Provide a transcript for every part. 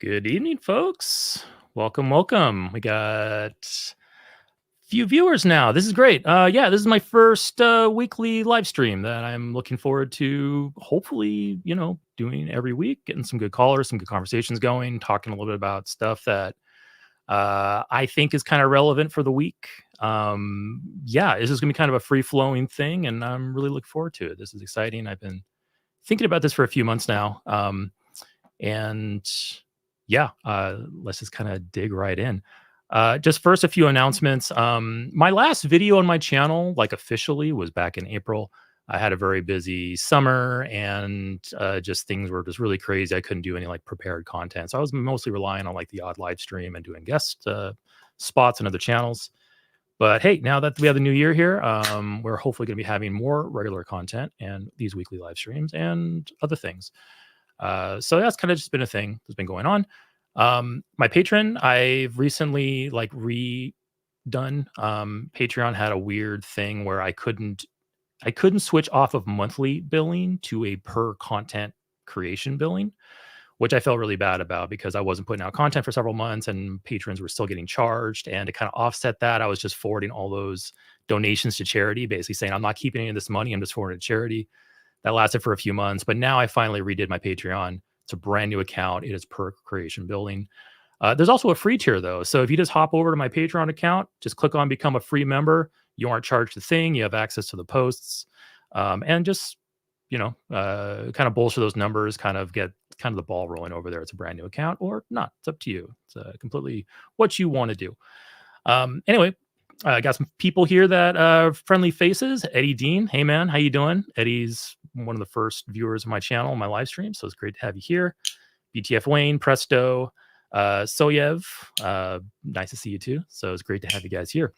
Good evening, folks. Welcome, welcome. We got few viewers now. This is great. Yeah, this is my first weekly live stream that I'm looking forward to. Hopefully, doing every week, getting some good callers, some good conversations going, talking a little bit about stuff that I think is kind of relevant for the week. Yeah, this is gonna be kind of a free flowing thing, and I'm really looking forward to it. This is exciting. I've been thinking about this for a few months now. And yeah, let's just kind of dig right in. Just first, a few announcements. My last video on my channel, like officially, was back in April. I had a very busy summer and just things were just really crazy. I couldn't do any like prepared content. So I was mostly relying on like the odd live stream and doing guest spots on other channels. But hey, now that we have the new year here, we're hopefully going to be having more regular content and these weekly live streams and other things. So that's kind of just been a thing that's been going on. My Patreon, I've recently like redone. Patreon had a weird thing where I couldn't switch off of monthly billing to a per content creation billing, which I felt really bad about because I wasn't putting out content for several months and patrons were still getting charged. And to kind of offset that, I was just forwarding all those donations to charity, basically saying, I'm not keeping any of this money. I'm just forwarding it to charity. That lasted for a few months, but now I finally redid my Patreon. It's a brand new account. It is per creation building. There's also a free tier though. So if you just hop over to my Patreon account, just click on become a free member. You aren't charged a thing. You have access to the posts, and just kind of bolster those numbers. Kind of get kind of the ball rolling over there. It's a brand new account or not. It's up to you. It's completely what you want to do. Anyway, I got some people here that friendly faces. Eddie Dean, hey man, how you doing? Eddie's one of the first viewers of my channel, my live stream, so it's great to have you here. BTF Wayne, Presto, Soyev, nice to see you too. So it's great to have you guys here.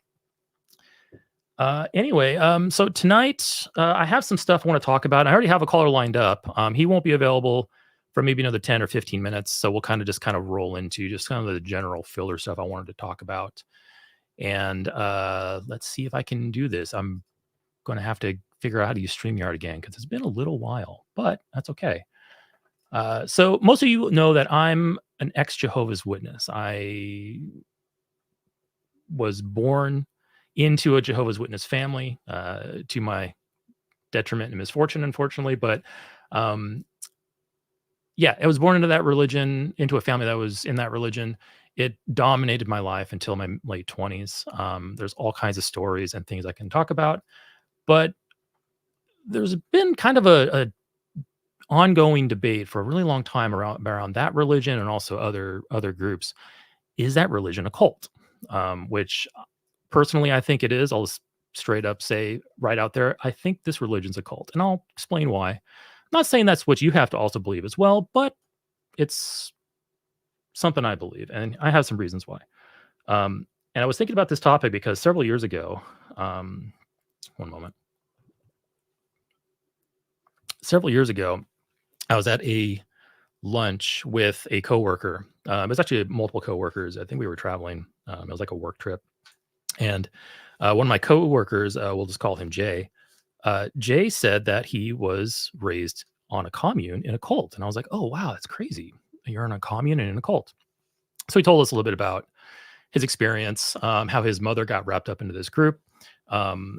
Anyway, so tonight I have some stuff I want to talk about. I already have a caller lined up. He won't be available for maybe another 10 or 15 minutes, so we'll kind of roll into just kind of the general filler stuff I wanted to talk about. And let's see if I can do this. I'm going to have to figure out how to use StreamYard again because it's been a little while, but that's okay. So most of you know that I'm an ex-Jehovah's Witness. I was born into a Jehovah's Witness family to my detriment and misfortune, unfortunately. But yeah, I was born into that religion, into a family that was in that religion. It dominated my life until my late 20s. There's all kinds of stories and things I can talk about, but there's been kind of a ongoing debate for a really long time around that religion and also other groups. Is that religion a cult? Which personally I think it is. I'll just straight up say right out there, I think this religion's a cult, and I'll explain why. I'm not saying that's what you have to also believe as well, but it's something I believe, and I have some reasons why. And I was thinking about this topic because several years ago, one moment. Several years ago, I was at a lunch with a coworker. It was actually multiple coworkers. I think we were traveling. It was like a work trip, and one of my coworkers, we'll just call him Jay. Jay said that he was raised on a commune in a cult, and I was like, "Oh wow, that's crazy! You're in a commune and in a cult." So he told us a little bit about his experience, how his mother got wrapped up into this group.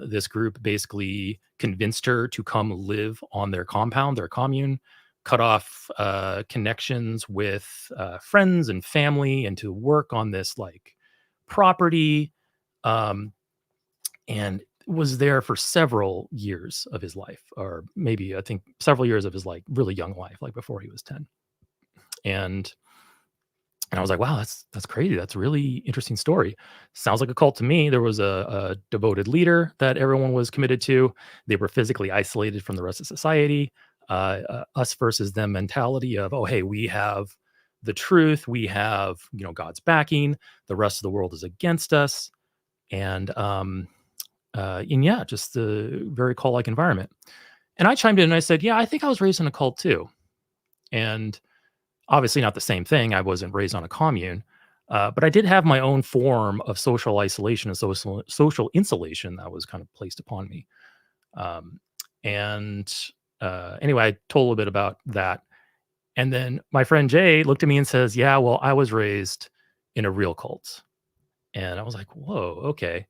This group basically convinced her to come live on their compound, their commune, cut off connections with friends and family, and to work on this like property, and was there for several years of his life, or maybe I think several years of his like really young life, like before he was 10. And I was like, wow, that's crazy. That's a really interesting story. Sounds like a cult to me. There was a devoted leader that everyone was committed to. They were physically isolated from the rest of society. Us versus them mentality of, oh, hey, we have the truth. We have, God's backing. The rest of the world is against us. And yeah, just a very cult-like environment. And I chimed in and I said, yeah, I think I was raised in a cult too. And obviously not the same thing. I wasn't raised on a commune, but I did have my own form of social isolation and social insulation that was kind of placed upon me. And anyway, I told a little bit about that. And then my friend Jay looked at me and says, "Yeah, well, I was raised in a real cult." And I was like, "Whoa, okay.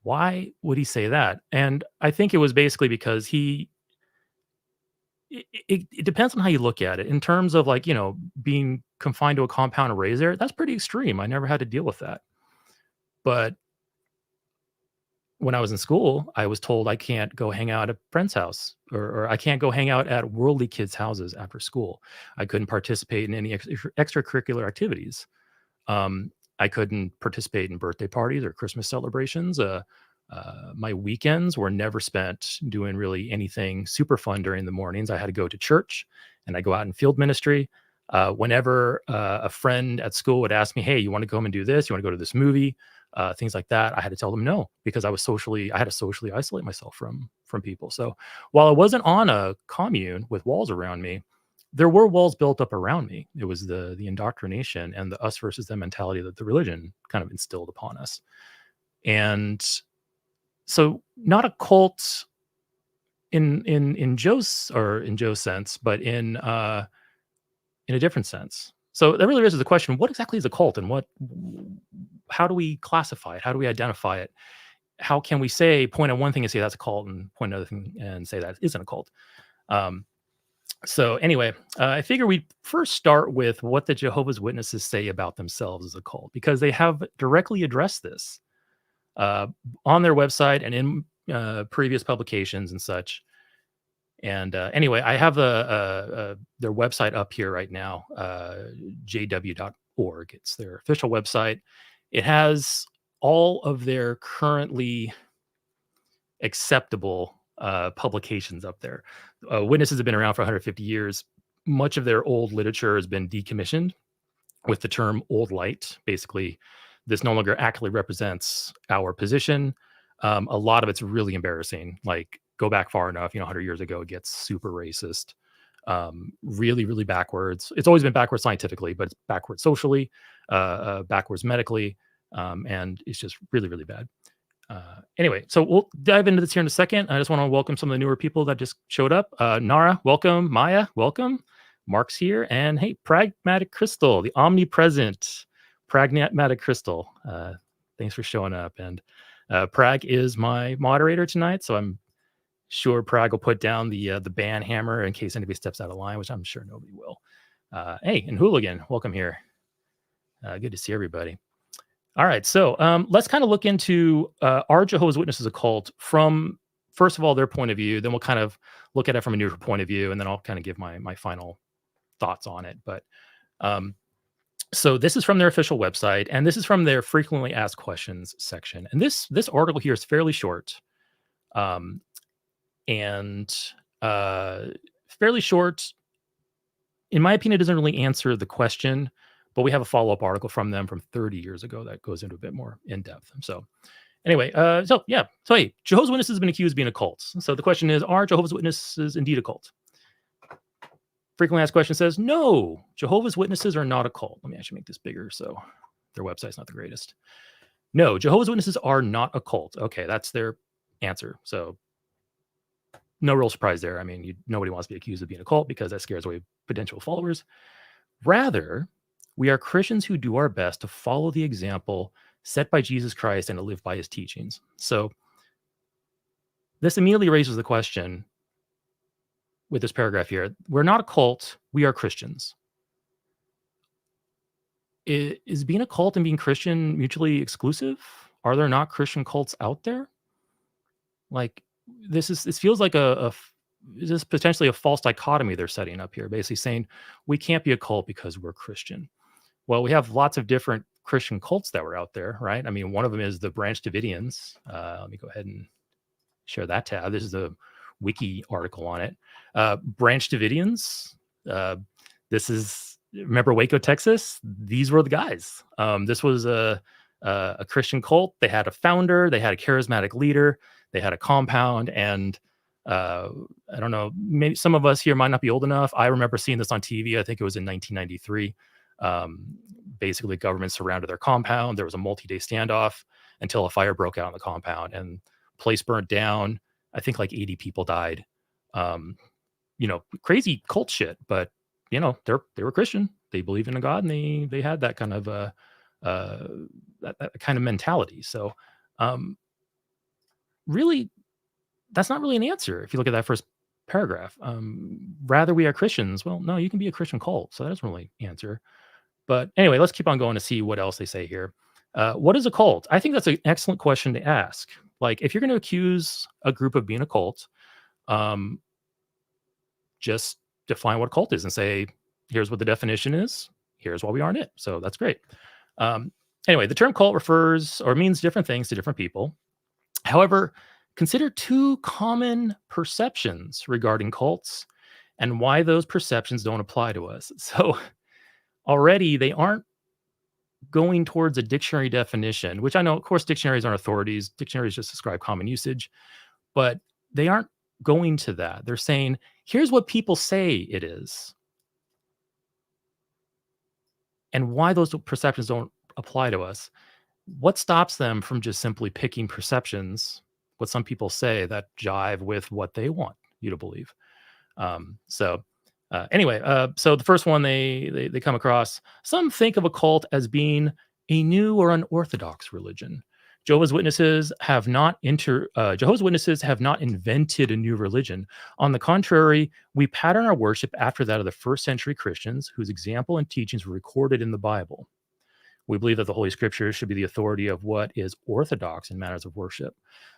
Why would he say that?" And I think it was basically because it depends on how you look at it. In terms of like, being confined to a compound and raised there, that's pretty extreme. I never had to deal with that. But when I was in school, I was told I can't go hang out at a friend's house, or I can't go hang out at worldly kids' houses after school. I couldn't participate in any extracurricular activities. I couldn't participate in birthday parties or Christmas celebrations. My weekends were never spent doing really anything super fun during the mornings. I had to go to church and I go out in field ministry. Whenever a friend at school would ask me, "Hey, you want to come and do this? You want to go to this movie?" Things like that, I had to tell them no because I had to socially isolate myself from people. So while I wasn't on a commune with walls around me, there were walls built up around me. It was the indoctrination and the us versus them mentality that the religion kind of instilled upon us. And so not a cult in Joe's sense, but in a different sense. So that really raises the question: what exactly is a cult, and how do we classify it? How do we identify it? How can we point at one thing and say that's a cult, and point another thing and say that isn't a cult? Um, so anyway, I figure we first start with what the Jehovah's Witnesses say about themselves as a cult, because they have directly addressed this uh, on their website and in previous publications and such. And anyway, I have their website up here right now, jw.org. It's their official website. It has all of their currently acceptable publications up there. Witnesses have been around for 150 years. Much of their old literature has been decommissioned with the term old light. Basically, this no longer accurately represents our position. A lot of it's really embarrassing. Like, go back far enough, 100 years ago, it gets super racist. Really, really backwards. It's always been backwards scientifically, but it's backwards socially, backwards medically, and it's just really, really bad. Anyway, so we'll dive into this here in a second. I just want to welcome some of the newer people that just showed up. Nara, welcome. Maya, welcome. Mark's here. And hey, Pragmatic Crystal, the omnipresent Pragmatic Crystal. Thanks for showing up. And Prag is my moderator tonight, so I'm sure Prag will put down the ban hammer in case anybody steps out of line, which I'm sure nobody will. Hey, and Hooligan, welcome here. Good to see everybody. All right, so let's kind of look into are Jehovah's Witnesses a cult from, first of all, their point of view. Then we'll kind of look at it from a neutral point of view, and then I'll kind of give my final thoughts on it. But so this is from their official website, and this is from their frequently asked questions section. And this article here is fairly short, and fairly short. In my opinion, it doesn't really answer the question. But we have a follow-up article from them from 30 years ago that goes into a bit more in depth. So anyway, so hey, Jehovah's Witnesses have been accused of being a cult. So the question is, are Jehovah's Witnesses indeed a cult? Frequently asked question says, no, Jehovah's Witnesses are not a cult. Let me actually make this bigger so their website's not the greatest. No, Jehovah's Witnesses are not a cult. Okay, that's their answer. So no real surprise there. I mean, nobody wants to be accused of being a cult because that scares away potential followers. Rather, we are Christians who do our best to follow the example set by Jesus Christ and to live by his teachings. So this immediately raises the question with this paragraph here. We're not a cult. We are Christians. Is being a cult and being Christian mutually exclusive? Are there not Christian cults out there? Like, this feels like this is potentially a false dichotomy they're setting up here, basically saying we can't be a cult because we're Christian. Well, we have lots of different Christian cults that were out there, right? I mean, one of them is the Branch Davidians. Let me go ahead and share that tab. This is a wiki article on it. Branch Davidians. Remember Waco, Texas? These were the guys. This was a Christian cult. They had a founder. They had a charismatic leader. They had a compound. And I don't know, maybe some of us here might not be old enough. I remember seeing this on TV. I think it was in 1993. Basically, government surrounded their compound. There was a multi-day standoff until a fire broke out in the compound and place burnt down. I think like 80 people died. Crazy cult shit, but they were Christian. They believed in a God, and they had that kind of uh, that kind of mentality. So, um, really, that's not really an answer if you look at that first paragraph. Rather, we are Christians. Well, no, you can be a Christian cult, so that doesn't really answer. But anyway, let's keep on going to see what else they say here. What is a cult? I think that's an excellent question to ask. Like, if you're going to accuse a group of being a cult, um, just define what a cult is and say, here's what the definition is. Here's why we aren't it. So that's great. Um, anyway, the term cult refers or means different things to different people. However, consider two common perceptions regarding cults and why those perceptions don't apply to us. So already they aren't going towards a dictionary definition, which I know, of course, dictionaries aren't authorities. Dictionaries just describe common usage, but they aren't going to that. They're saying, here's what people say it is and why those perceptions don't apply to us. What stops them from just simply picking perceptions, what some people say that jive with what they want you to believe? So the first one they come across, some think of a cult as being a new or unorthodox religion. Jehovah's Witnesses have not invented a new religion. On the contrary, we pattern our worship after that of the first century Christians, whose example and teachings were recorded in the Bible. We believe that the Holy Scriptures should be the authority of what is orthodox in matters of worship.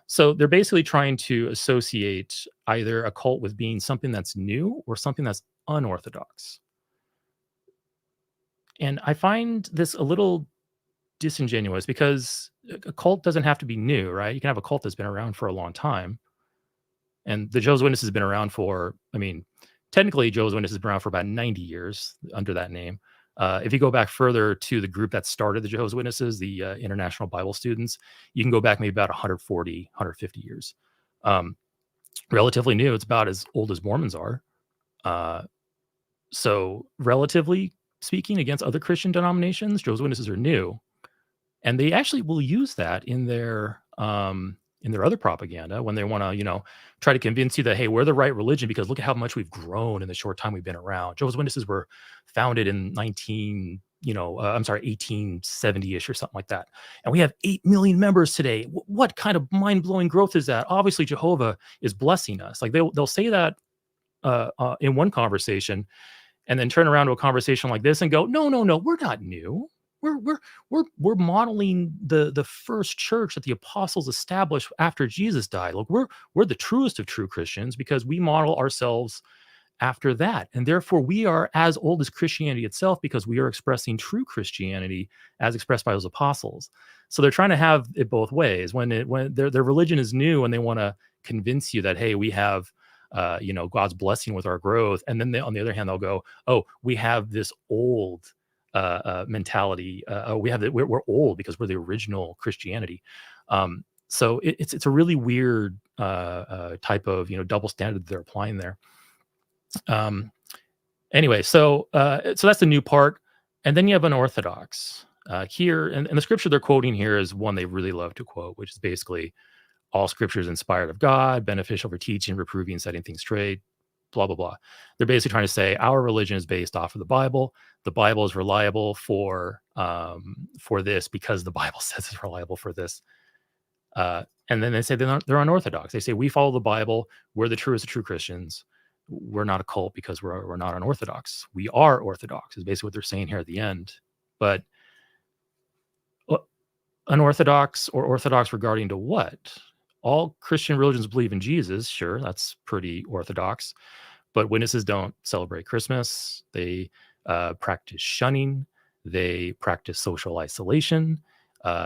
So they're basically trying to associate either a cult with being something that's new or something that's unorthodox. And I find this a little disingenuous because a cult doesn't have to be new, right? You can have a cult that's been around for a long time. And the Jehovah's Witnesses has been around for, I mean, technically Jehovah's Witnesses has been around for about 90 years under that name. If you go back further to the group that started the Jehovah's Witnesses, the International Bible Students, you can go back maybe about 140, 150 years. Relatively new. It's about as old as Mormons are. So relatively speaking, against other Christian denominations, Jehovah's Witnesses are new. And they actually will use that in their other propaganda when they want to, try to convince you that, hey, we're the right religion because look at how much we've grown in the short time we've been around. Jehovah's Witnesses were founded in 1870-ish or something like that. And we have 8 million members today. What kind of mind-blowing growth is that? Obviously, Jehovah is blessing us. Like they'll say that in one conversation and then turn around to a conversation like this and go, no, we're not new. We're modeling the first church that the apostles established after Jesus died. Look, we're the truest of true Christians because we model ourselves after that, and therefore we are as old as Christianity itself because we are expressing true Christianity as expressed by those apostles. So they're trying to have it both ways. When their religion is new and they want to convince you that, hey, we have God's blessing with our growth, and then on the other hand they'll go, oh, we have this old mentality. We're old because we're the original Christianity. So it's a really weird type of double standard that they're applying there. Anyway, so that's the new part, and then you have unorthodox here, and the scripture they're quoting here is one they really love to quote, which is basically all scripture is inspired of God, beneficial for teaching, reproving, setting things straight, blah, blah, blah. They're basically trying to say our religion is based off of the Bible. The Bible is reliable for this because the Bible says it's reliable for this. And then they say they're unorthodox. They say we follow the Bible. We're the truest of true Christians. We're not a cult because we're not unorthodox. We are orthodox is basically what they're saying here at the end. But unorthodox or orthodox regarding to what? All Christian religions believe in Jesus. Sure, that's pretty orthodox. But witnesses don't celebrate Christmas. They practice shunning. They practice social isolation.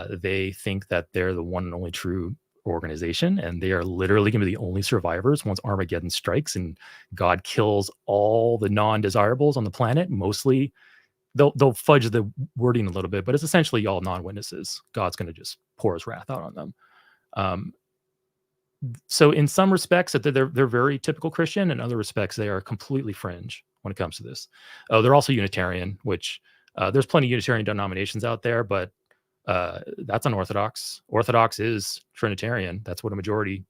They think that they're the one and only true organization, and they are literally going to be the only survivors once Armageddon strikes and God kills all the non-desirables on the planet. Mostly, they'll fudge the wording a little bit, but it's essentially all non-witnesses. God's going to just pour his wrath out on them. So in some respects that they're very typical Christian, in other respects they are completely fringe when it comes to this. They're also Unitarian, which there's plenty of Unitarian denominations out there, but that's unorthodox. Orthodox is Trinitarian. That's what a majority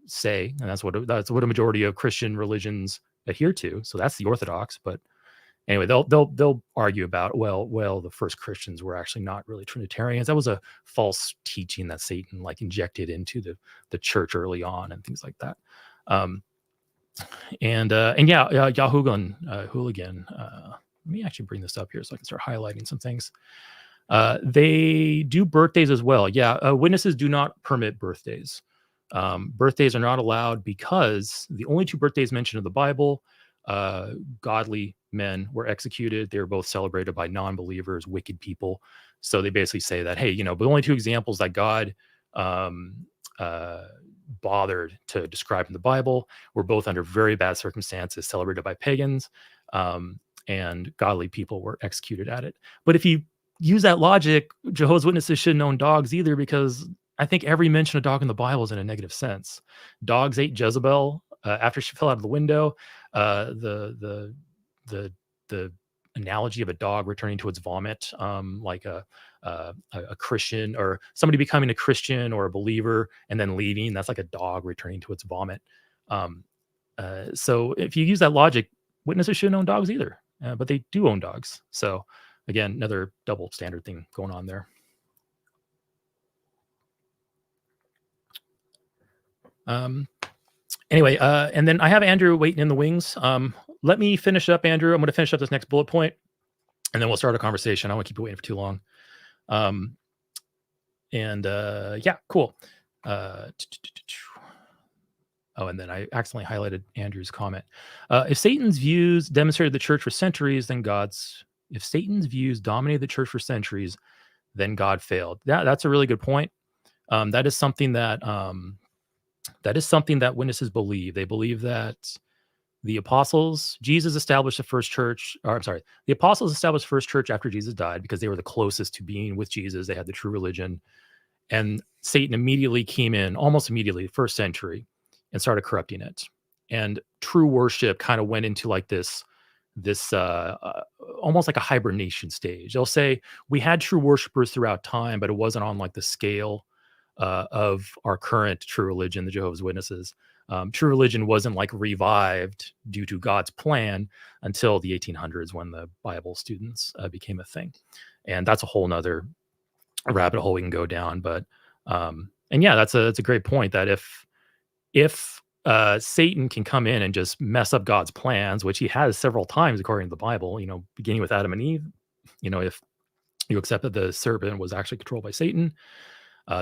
say, and that's what a majority of Christian religions adhere to. So that's the Orthodox. But anyway, they'll argue about, well, the first Christians were actually not really Trinitarians. That was a false teaching that Satan like injected into the church early on and things like that. And yeah, Yahugan Hooligan. Let me actually bring this up here so I can start highlighting some things. They do birthdays as well. Yeah, witnesses do not permit birthdays. Birthdays are not allowed because the only two birthdays mentioned in the Bible, godly men were executed. They were both celebrated by non-believers, wicked people. So they basically say that, hey, the only two examples that God bothered to describe in the Bible were both under very bad circumstances, celebrated by pagans, and godly people were executed at it. But if you use that logic, Jehovah's Witnesses shouldn't own dogs either, because I think every mention of dog in the Bible is in a negative sense. Dogs ate Jezebel after she fell out of the window. The analogy of a dog returning to its vomit, like a Christian or somebody becoming a Christian or a believer and then leaving, that's like a dog returning to its vomit. So if you use that logic, witnesses shouldn't own dogs either, but they do own dogs. So again, another double standard thing going on there. Anyway, and then I have Andrew waiting in the wings. Let me finish up, Andrew. I'm going to finish up this next bullet point, and then we'll start a conversation. I don't want to keep you waiting for too long. Yeah, cool. Oh, and then I accidentally highlighted Andrew's comment. If Satan's views demonstrated the church for centuries, then if Satan's views dominated the church for centuries, then God failed. That's a really good point. That is something that witnesses believe. They believe that the apostles, Jesus established the first church, or I'm sorry, the apostles established the first church after Jesus died because they were the closest to being with Jesus. They had the true religion. And Satan immediately came in, almost immediately, first century, and started corrupting it. And true worship kind of went into like this almost like a hibernation stage. They'll say we had true worshipers throughout time, but it wasn't on like the scale of our current true religion, the Jehovah's Witnesses. True religion wasn't like revived due to God's plan until the 1800s when the Bible students became a thing. And that's a whole nother rabbit hole we can go down. But and yeah, that's a great point, that if Satan can come in and just mess up God's plans, which he has several times according to the Bible, beginning with Adam and Eve, if you accept that the serpent was actually controlled by Satan,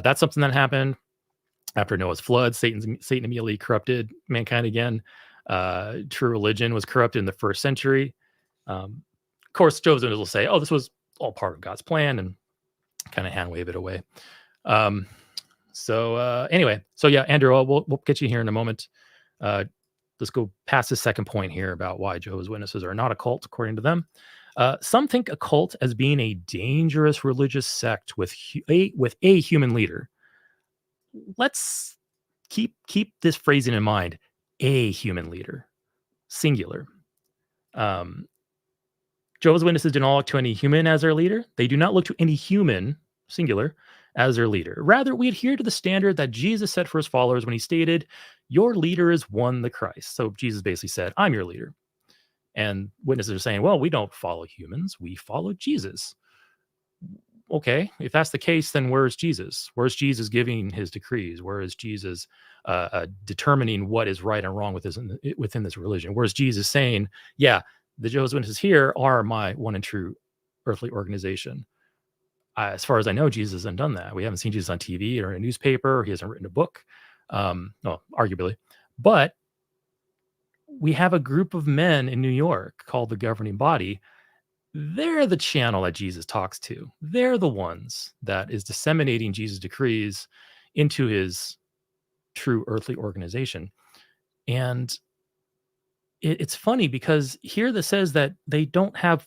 that's something that happened after Noah's flood. Satan immediately corrupted mankind again. True religion was corrupted in the first century. Of course, Jehovah's Witnesses will say, oh, this was all part of God's plan, and kind of hand wave it away. Anyway, so yeah, Andrew, we'll get you here in a moment. Let's go past the second point here about why Jehovah's Witnesses are not a cult, according to them. Some think a cult as being a dangerous religious sect with a human leader. Let's keep this phrasing in mind: a human leader, singular. Jehovah's Witnesses do not look to any human as their leader. They do not look to any human, singular, as their leader. Rather, we adhere to the standard that Jesus set for his followers when he stated, "Your leader is one, the Christ." So Jesus basically said, "I'm your leader." And witnesses are saying, well, we don't follow humans, we follow Jesus. Okay, if that's the case, then where's Jesus? Where's Jesus giving his decrees? Where is Jesus determining what is right and wrong within this religion? Where's Jesus saying, yeah, the Jehovah's Witnesses here are my one and true earthly organization? As far as I know, Jesus hasn't done that. We haven't seen Jesus on TV or in a newspaper. Or he hasn't written a book. No, arguably. But we have a group of men in New York called the governing body. They're the channel that Jesus talks to. They're the ones that is disseminating Jesus' decrees into his true earthly organization. And it's funny because here that says that they don't have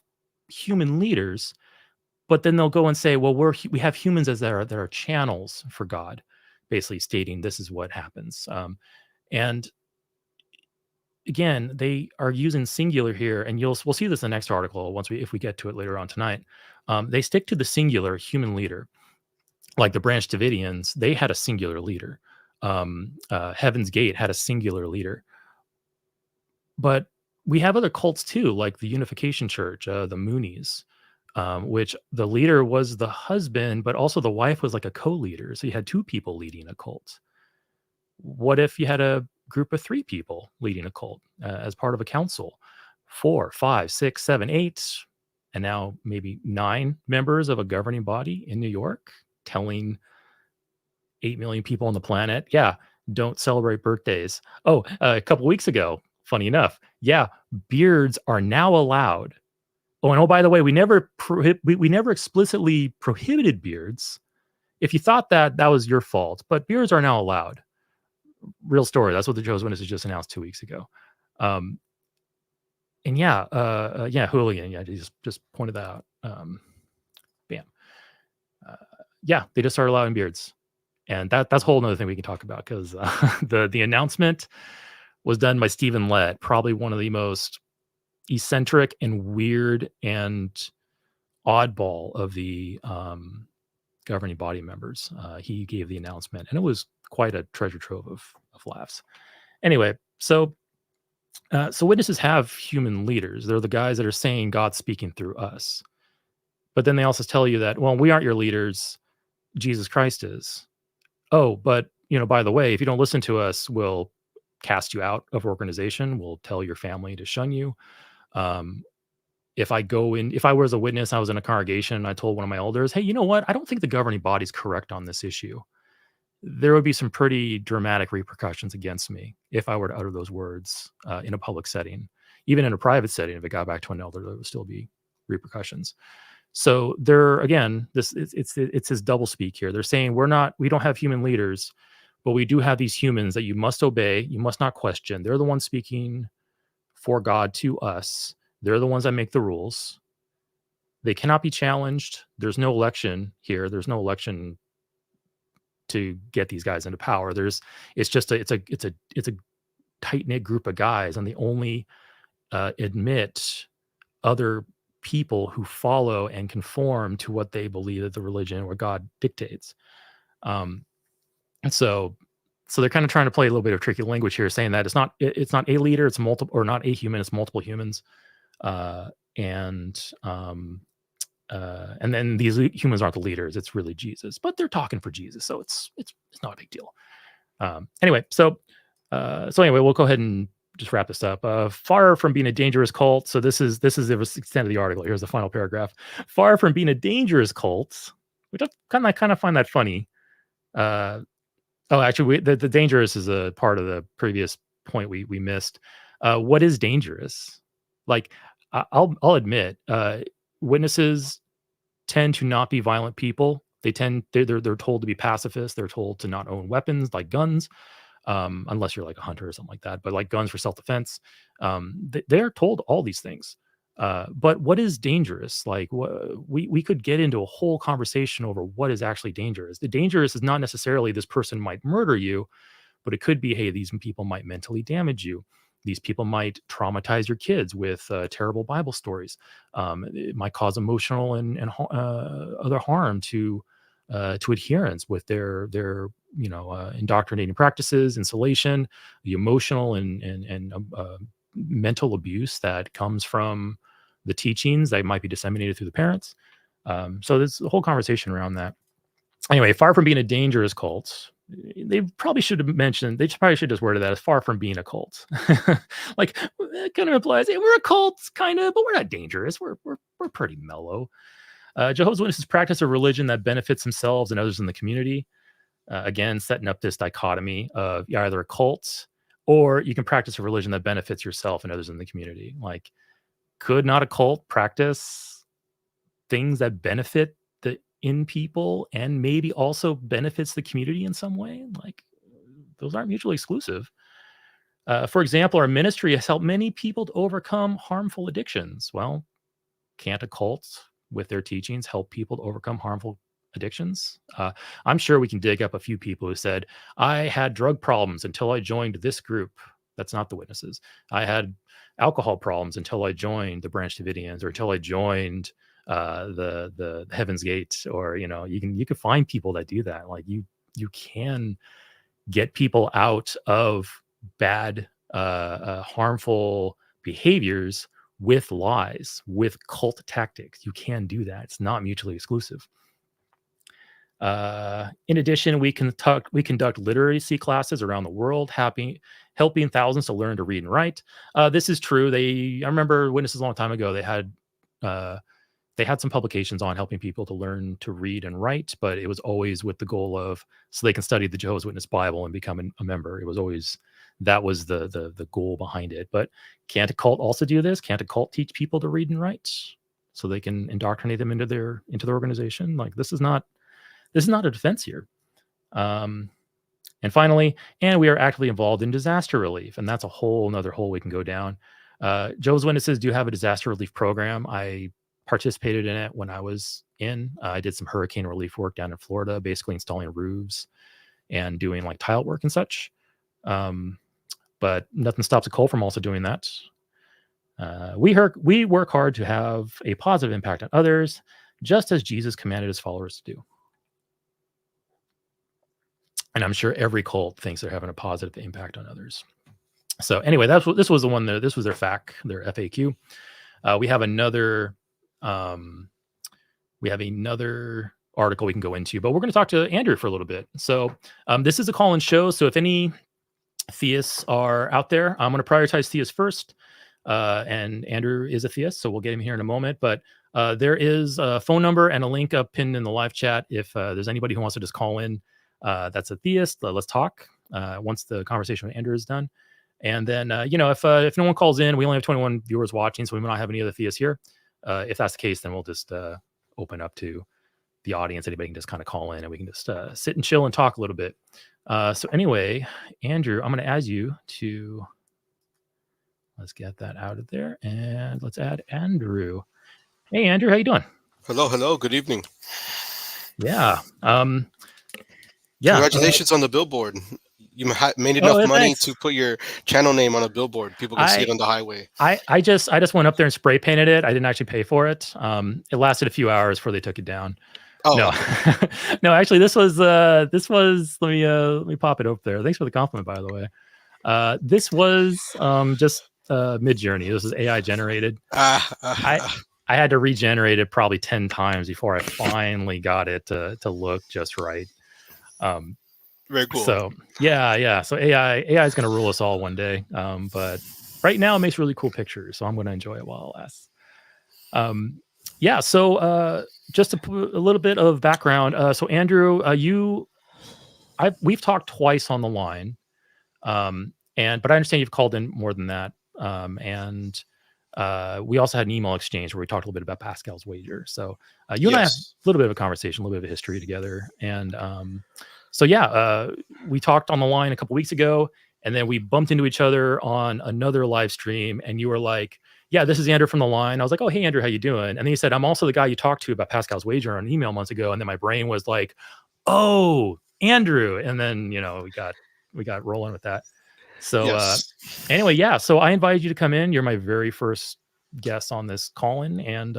human leaders, but then they'll go and say, well, we have humans as there are channels for God, basically stating this is what happens. And again, they are using singular here, and we'll see this in the next article if we get to it later on tonight. They stick to the singular human leader, like the Branch Davidians. They had a singular leader. Heaven's Gate had a singular leader. But we have other cults too, like the Unification Church, the Moonies, which the leader was the husband, but also the wife was like a co-leader. So you had two people leading a cult. What if you had a group of three people leading a cult as part of a council? 4, 5, 6, 7, 8, and now maybe 9 members of a governing body in New York telling 8 million people on the planet, yeah, don't celebrate birthdays. Oh, a couple weeks ago, funny enough, yeah, beards are now allowed. Oh, and oh, by the way, we never explicitly prohibited beards. If you thought that, that was your fault, but beards are now allowed. Real story. That's what the Jehovah's Witnesses just announced 2 weeks ago. And yeah, yeah, hooligan. Yeah, just pointed that out. Bam. Yeah, they just started allowing beards, and that's a whole another thing we can talk about because the announcement was done by Stephen Lett, probably one of the most eccentric and weird and oddball of the governing body members. He gave the announcement, and it was quite a treasure trove of laughs. Anyway, so witnesses have human leaders. They're the guys that are saying God's speaking through us. But then they also tell you that, well, we aren't your leaders. Jesus Christ is. Oh, but by the way, if you don't listen to us, we'll cast you out of organization. We'll tell your family to shun you. If I was a witness, I was in a congregation, and I told one of my elders, hey, you know what? I don't think the governing body's correct on this issue. There would be some pretty dramatic repercussions against me if I were to utter those words in a public setting. Even in a private setting, if it got back to an elder, there would still be repercussions. So there, again, it's his double speak here. They're saying we don't have human leaders, but we do have these humans that you must obey. You must not question. They're the ones speaking for God to us. They're the ones that make the rules. They cannot be challenged. There's no election here. There's no election to get these guys into power. It's a tight-knit group of guys, and they only admit other people who follow and conform to what they believe that the religion or God dictates. And so they're kind of trying to play a little bit of tricky language here, saying that it's not a leader, it's multiple, or not a human, it's multiple humans. And then these humans aren't the leaders; it's really Jesus. But they're talking for Jesus, so it's not a big deal. Anyway, so anyway, we'll go ahead and just wrap this up. Far from being a dangerous cult. So this is the extent of the article. Here's the final paragraph. Far from being a dangerous cult, which I kind of find that funny. Actually, the dangerous is a part of the previous point we missed. What is dangerous? Like, I'll admit, witnesses tend to not be violent people. They're told to be pacifists. They're told to not own weapons like guns, unless you're like a hunter or something like that. But like guns for self-defense, they're told all these things. But what is dangerous? Like, we could get into a whole conversation over what is actually dangerous. The dangerous is not necessarily this person might murder you, but it could be, hey, these people might mentally damage you. These people might traumatize your kids with terrible Bible stories. It might cause emotional and other harm to adherents with their indoctrinating practices, insulation, the emotional and mental abuse that comes from the teachings that might be disseminated through the parents. So there's a whole conversation around that. Anyway, far from being a dangerous cult, they probably should just worded that as far from being a cult. Like, it kind of implies, hey, we're a cult, kind of, but we're not dangerous. We're pretty mellow. Jehovah's Witnesses practice a religion that benefits themselves and others in the community. Again, setting up this dichotomy of you're either a cult or you can practice a religion that benefits yourself and others in the community. Like, could not a cult practice things that benefit the in people and maybe also benefits the community in some way? Like, those aren't mutually exclusive. For example, our ministry has helped many people to overcome harmful addictions. Well, can't a cult with their teachings help people to overcome harmful addictions? I'm sure we can dig up a few people who said, I had drug problems until I joined this group. That's not the witnesses. I had alcohol problems until I joined the Branch Davidians, or until I joined the Heaven's Gate, or you can find people that do that. Like, you can get people out of bad, harmful behaviors with lies, with cult tactics. You can do that. It's not mutually exclusive. In addition, we conduct literacy classes around the world, helping thousands to learn to read and write. This is true. I remember Witnesses a long time ago. They had some publications on helping people to learn to read and write, but it was always with the goal of so they can study the Jehovah's Witness Bible and become a member. It was always that was the goal behind it. But can't a cult also do this? Can't a cult teach people to read and write so they can indoctrinate them into their organization? Like this is not a defense here. And finally, we are actively involved in disaster relief, and that's a whole another hole we can go down. Jehovah's Witnesses do have a disaster relief program. I participated in it when I was I did some hurricane relief work down in Florida, basically installing roofs and doing like tile work and such. But nothing stops a cult from also doing that. We work hard to have a positive impact on others, just as Jesus commanded his followers to do. And I'm sure every cult thinks they're having a positive impact on others. So anyway, this was their FAQ. We have another article we can go into, but we're going to talk to Andrew for a little bit. So this is a call-in show. So if any theists are out there, I'm going to prioritize theists first. And Andrew is a theist, so we'll get him here in a moment. But there is a phone number and a link up pinned in the live chat. If there's anybody who wants to just call in, that's a theist. Let's talk once the conversation with Andrew is done. And then, if no one calls in, we only have 21 viewers watching, so we might not have any other theists here. If that's the case, then we'll just open up to the audience. Anybody can just kind of call in and we can just sit and chill and talk a little bit. So anyway, Andrew, I'm going to add you to, let's get that out of there. And let's add Andrew. Hey, Andrew, how you doing? Hello. Good evening. Yeah. Congratulations on the billboard. You made enough money to put your channel name on a billboard. People can see it on the highway. I just went up there and spray painted it. I didn't actually pay for it. It lasted a few hours before they took it down. Oh no, no. Actually, this was. Let me pop it up there. Thanks for the compliment, by the way. This was just Mid-Journey. This is AI generated. I had to regenerate it probably 10 times before I finally got it to look just right. Very cool. So yeah. So AI is going to rule us all one day. But right now it makes really cool pictures, so I'm going to enjoy it while it lasts. So just to put a little bit of background. So Andrew, we've talked twice on the line, but I understand you've called in more than that. And we also had an email exchange where we talked a little bit about Pascal's wager. So you and I have a little bit of a conversation, a little bit of a history together. And we talked on the line a couple weeks ago, and then we bumped into each other on another live stream. And you were like, "Yeah, this is Andrew from the line." I was like, "Oh, hey, Andrew, how you doing?" And then you said, "I'm also the guy you talked to about Pascal's wager on an email months ago." And then my brain was like, "Oh, Andrew." And then, we got rolling with that. So anyway, so I invited you to come in. You're my very first guest on this call-in. And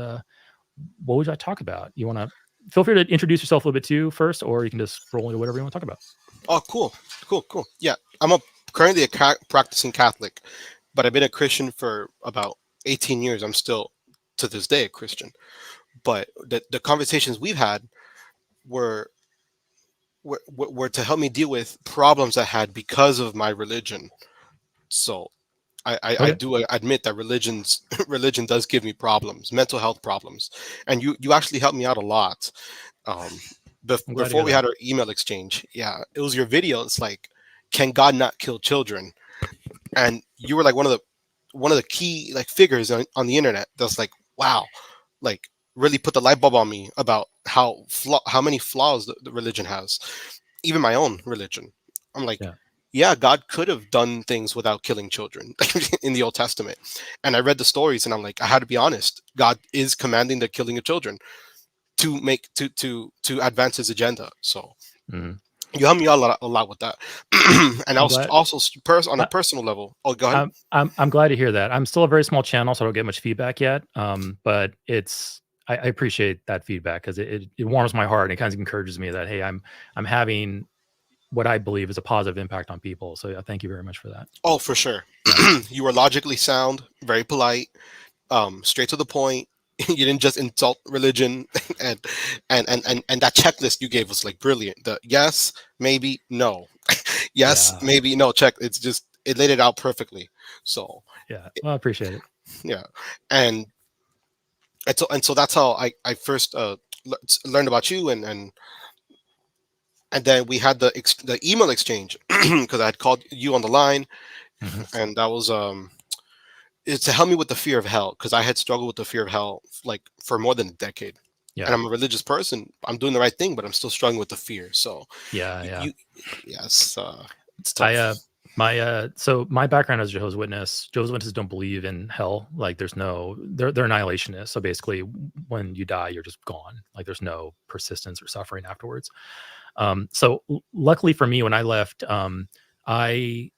what would I talk about? You want to feel free to introduce yourself a little bit too first, or you can just roll into whatever you want to talk about. Oh, cool. Yeah, I'm currently a practicing Catholic, but I've been a Christian for about 18 years. I'm still, to this day, a Christian. But the conversations we've had were to help me deal with problems I had because of my religion. So I do admit that religion does give me problems, mental health problems, and you actually helped me out a lot. Before we had our email exchange, it was your video. It's like, can God not kill children? And you were like one of the key figures on the internet. That's like, wow, really put the light bulb on me about how many flaws the religion has, even my own religion. I'm like, yeah, God could have done things without killing children in the Old Testament. And I read the stories, and I'm like, I had to be honest. God is commanding the killing of children to advance his agenda. So you helped me out a lot with that. And I was also on a personal level. Oh, go ahead. I'm glad to hear that. I'm still a very small channel, so I don't get much feedback yet. But I appreciate that feedback because it warms my heart and it kind of encourages me that, hey, I'm having what I believe is a positive impact on people. So yeah, thank you very much for that. Oh, for sure. You were logically sound, very polite, straight to the point. You didn't just insult religion, and and that checklist you gave was like brilliant. The yes, maybe, no, yes, Yeah, maybe, no. Check. It's just it laid it out perfectly. So yeah. Well, I appreciate it. yeah, and and so that's how I first learned about you, and then we had the email exchange because I had called you on the line, Hmm. and that was it's to help me with the fear of hell because I had struggled with the fear of hell like for more than a decade. And Yeah, I'm a religious person. I'm doing the right thing, but I'm still struggling with the fear. So yeah, yeah. you yes, it's I tough. so my background as a Jehovah's Witness. Jehovah's Witnesses don't believe in hell. Like there's no they're annihilationists. So basically, when you die, you're just gone. Like there's no persistence or suffering afterwards. So luckily for me, when I left, I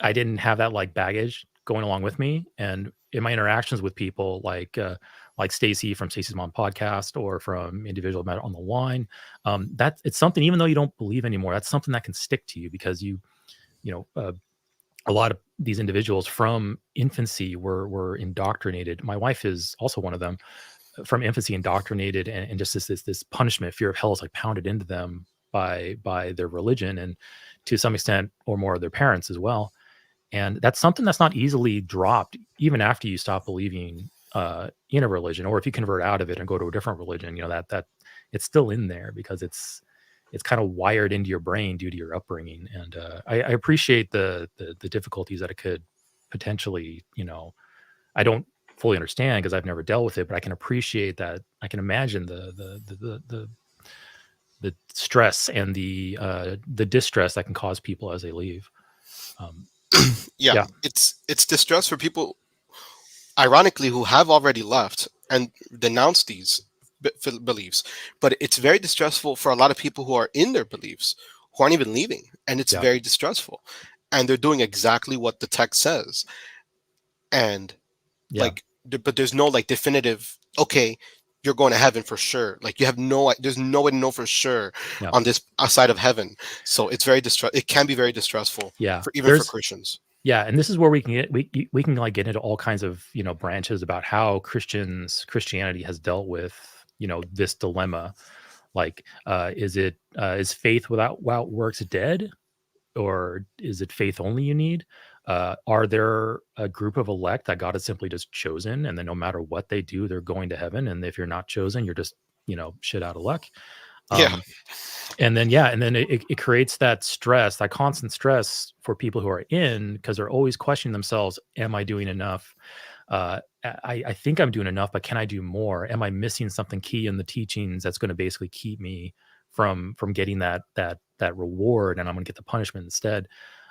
I didn't have that like baggage going along with me, and in my interactions with people like Stacy from Stacy's Mom podcast or from individual met on the line, that it's something even though you don't believe anymore, that's something that can stick to you because you know a lot of these individuals from infancy were indoctrinated. My wife is also one of them from infancy indoctrinated and just this punishment, fear of hell is like pounded into them by their religion and to some extent or more of their parents as well. And that's something that's not easily dropped even after you stop believing in a religion, or if you convert out of it and go to a different religion, that it's still in there because it's kind of wired into your brain due to your upbringing. And I appreciate the difficulties that it could potentially, I don't fully understand because I've never dealt with it, but I can appreciate that. I can imagine the stress and the distress that can cause people as they leave. Um, Yeah, yeah, it's distress for people, ironically, who have already left and denounced these beliefs. But it's very distressful for a lot of people who are in their beliefs who aren't even leaving, and it's yeah, very distressful. And they're doing exactly what the text says, and yeah, like but there's no like definitive okay, you're going to heaven for sure. Like you have no, there's no way to know for sure yeah, on this outside of heaven. So it's very it can be very distressful yeah. for even for There's Christians. Yeah, and this is where we can like get into all kinds of branches about how Christianity has dealt with this dilemma. Like, is faith without works dead, or is it faith only you need? Are there a group of elect that God has simply just chosen, and then no matter what they do, they're going to heaven, and if you're not chosen, you're just shit out of luck. Yeah. Um, and then it creates that stress, that constant stress for people who are in because they're always questioning themselves, am I doing enough? I think I'm doing enough, but can I do more? Am I missing something key in the teachings that's going to basically keep me from getting that reward, and I'm going to get the punishment instead?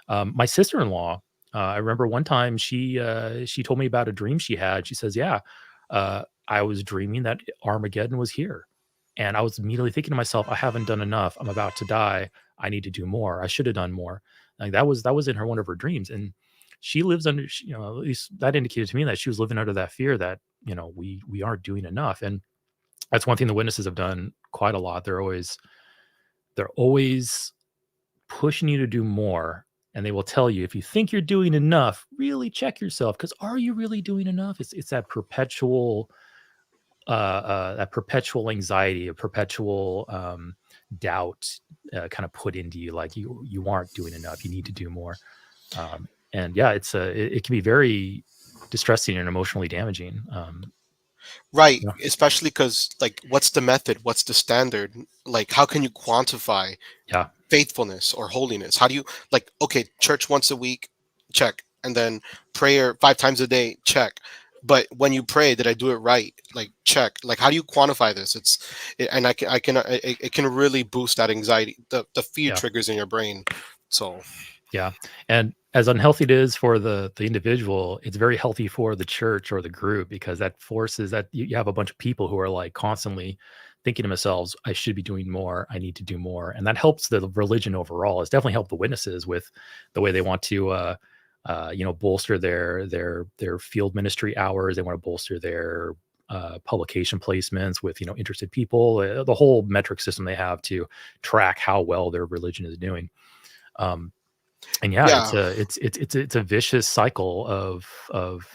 My sister-in-law, I remember one time she told me about a dream she had. She says, yeah, I was dreaming that Armageddon was here, and I was immediately thinking to myself, I haven't done enough. I'm about to die. I need to do more. I should have done more. Like that was in her one of her dreams. And she lives under, at least that indicated to me that she was living under that fear that, we aren't doing enough. And that's one thing the witnesses have done quite a lot. They're always pushing you to do more. And they will tell you, if you think you're doing enough, really check yourself. Because are you really doing enough? It's that perpetual anxiety, a perpetual doubt, kind of put into you, like you aren't doing enough. You need to do more. And yeah, it can be very distressing and emotionally damaging. Right, Yeah, especially because like what's the method, what's the standard, like how can you quantify yeah, faithfulness or holiness? How do you, like, okay, church once a week, check, and then prayer 5 times a day, check. But when you pray, did I do it right? Like, check. Like, how do you quantify this? And it can really boost that anxiety, the fear yeah, triggers in your brain. So yeah. And as unhealthy it is for the individual, it's very healthy for the church or the group because that forces that you have a bunch of people who are like constantly thinking to themselves, I should be doing more. I need to do more. And that helps the religion overall. It's definitely helped the witnesses with the way they want to, bolster their field ministry hours. They want to bolster their publication placements with, interested people, the whole metric system they have to track how well their religion is doing. And yeah, Yeah, it's a vicious cycle of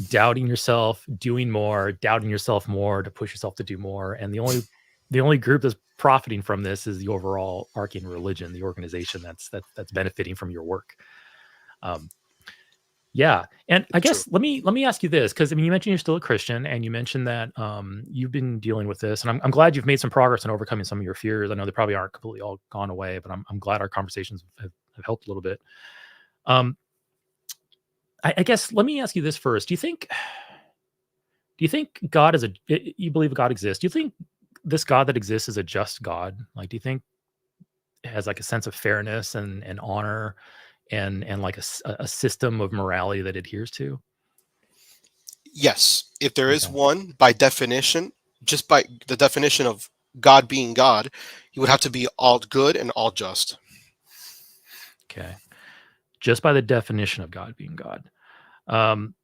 doubting yourself, doing more, doubting yourself more to push yourself to do more. And the only group that's profiting from this is the overall arcing religion, the organization that's benefiting from your work. Um, yeah, and I true. guess let me ask you this, because I mean, you mentioned you're still a Christian, and you mentioned that you've been dealing with this, and I'm glad you've made some progress in overcoming some of your fears. I know they probably aren't completely all gone away, but I'm glad our conversations have helped a little bit. Um, I guess let me ask you this first: do you think God is you believe God exists? Do you think this God that exists is a just God? Like, do you think it has like a sense of fairness and honor and like a system of morality that it adheres to? Yes, if there is Okay. one, by definition, just by the definition of God being God, he would have to be all good and all just. Okay. Just by the definition of God being God. Um,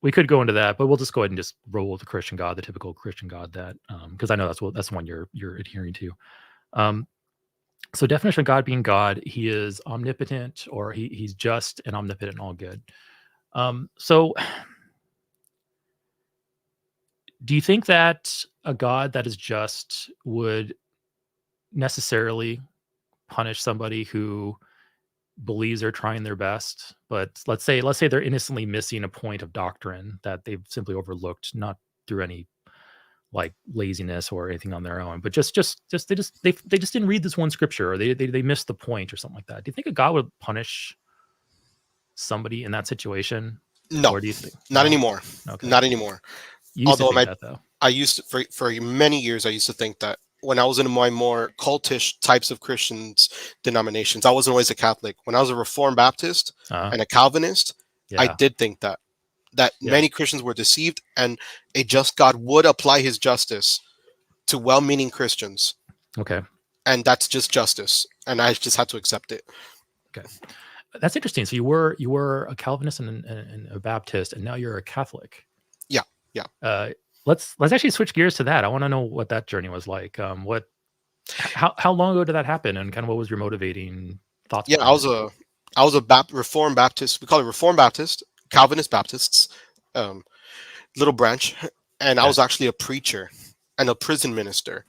we could go into that, but we'll just go ahead and just roll with the Christian God, the typical Christian God that, because I know that's the one you're adhering to. Um, so definition of God being God, he is omnipotent, or he's just and omnipotent and all good. So do you think that a God that is just would necessarily punish somebody who believes they're trying their best, but let's say they're innocently missing a point of doctrine that they've simply overlooked, not through any like laziness or anything on their own, but just they just didn't read this one scripture, or they missed the point or something like that. Do you think a God would punish somebody in that situation, No, or do you think not no? anymore. Okay, Not anymore. you used to Although think that though. I used to, for many years, I used to think that when I was in my more cultish types of Christians denominations, I wasn't always a Catholic. When I was a Reformed Baptist Uh, and a Calvinist, I yeah, did think that yeah, many Christians were deceived, and a just God would apply his justice to well-meaning Christians, okay, and that's just justice, and I just had to accept it. okay. That's interesting. So you were a Calvinist and a Baptist, and now you're a Catholic. Yeah, yeah, Uh, let's actually switch gears to that. I want to know what that journey was like. How long ago did that happen, and kind of what was your motivating thoughts yeah. behind it? I was a Reformed Baptist. We call it Reformed Baptist, Calvinist Baptists, um, little branch, and I Okay. was actually a preacher and a prison minister.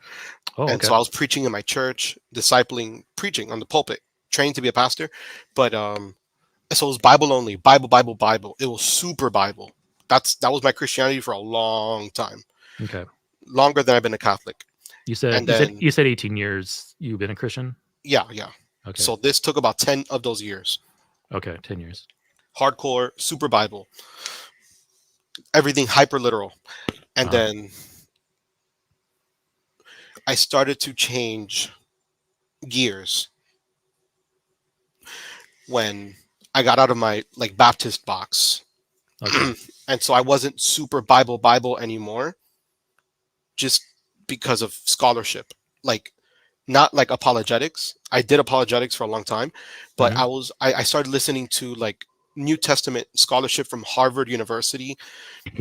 Oh, And okay. so I was preaching in my church, discipling, preaching on the pulpit, trained to be a pastor. But so it was Bible only, Bible, Bible, Bible. It was super Bible. That was my Christianity for a long time, Okay. longer than I've been a Catholic. You said And then you said 18 years you've been a Christian. yeah, yeah. Okay. So this took about 10 of those years. Okay. 10 years. Hardcore, super Bible, everything hyper literal. And Uh-huh. then I started to change gears when I got out of my like Baptist box. Okay. And so I wasn't super Bible anymore, just because of scholarship. Like not like apologetics. I did apologetics for a long time, but Hmm. I started listening to like New Testament scholarship from Harvard University,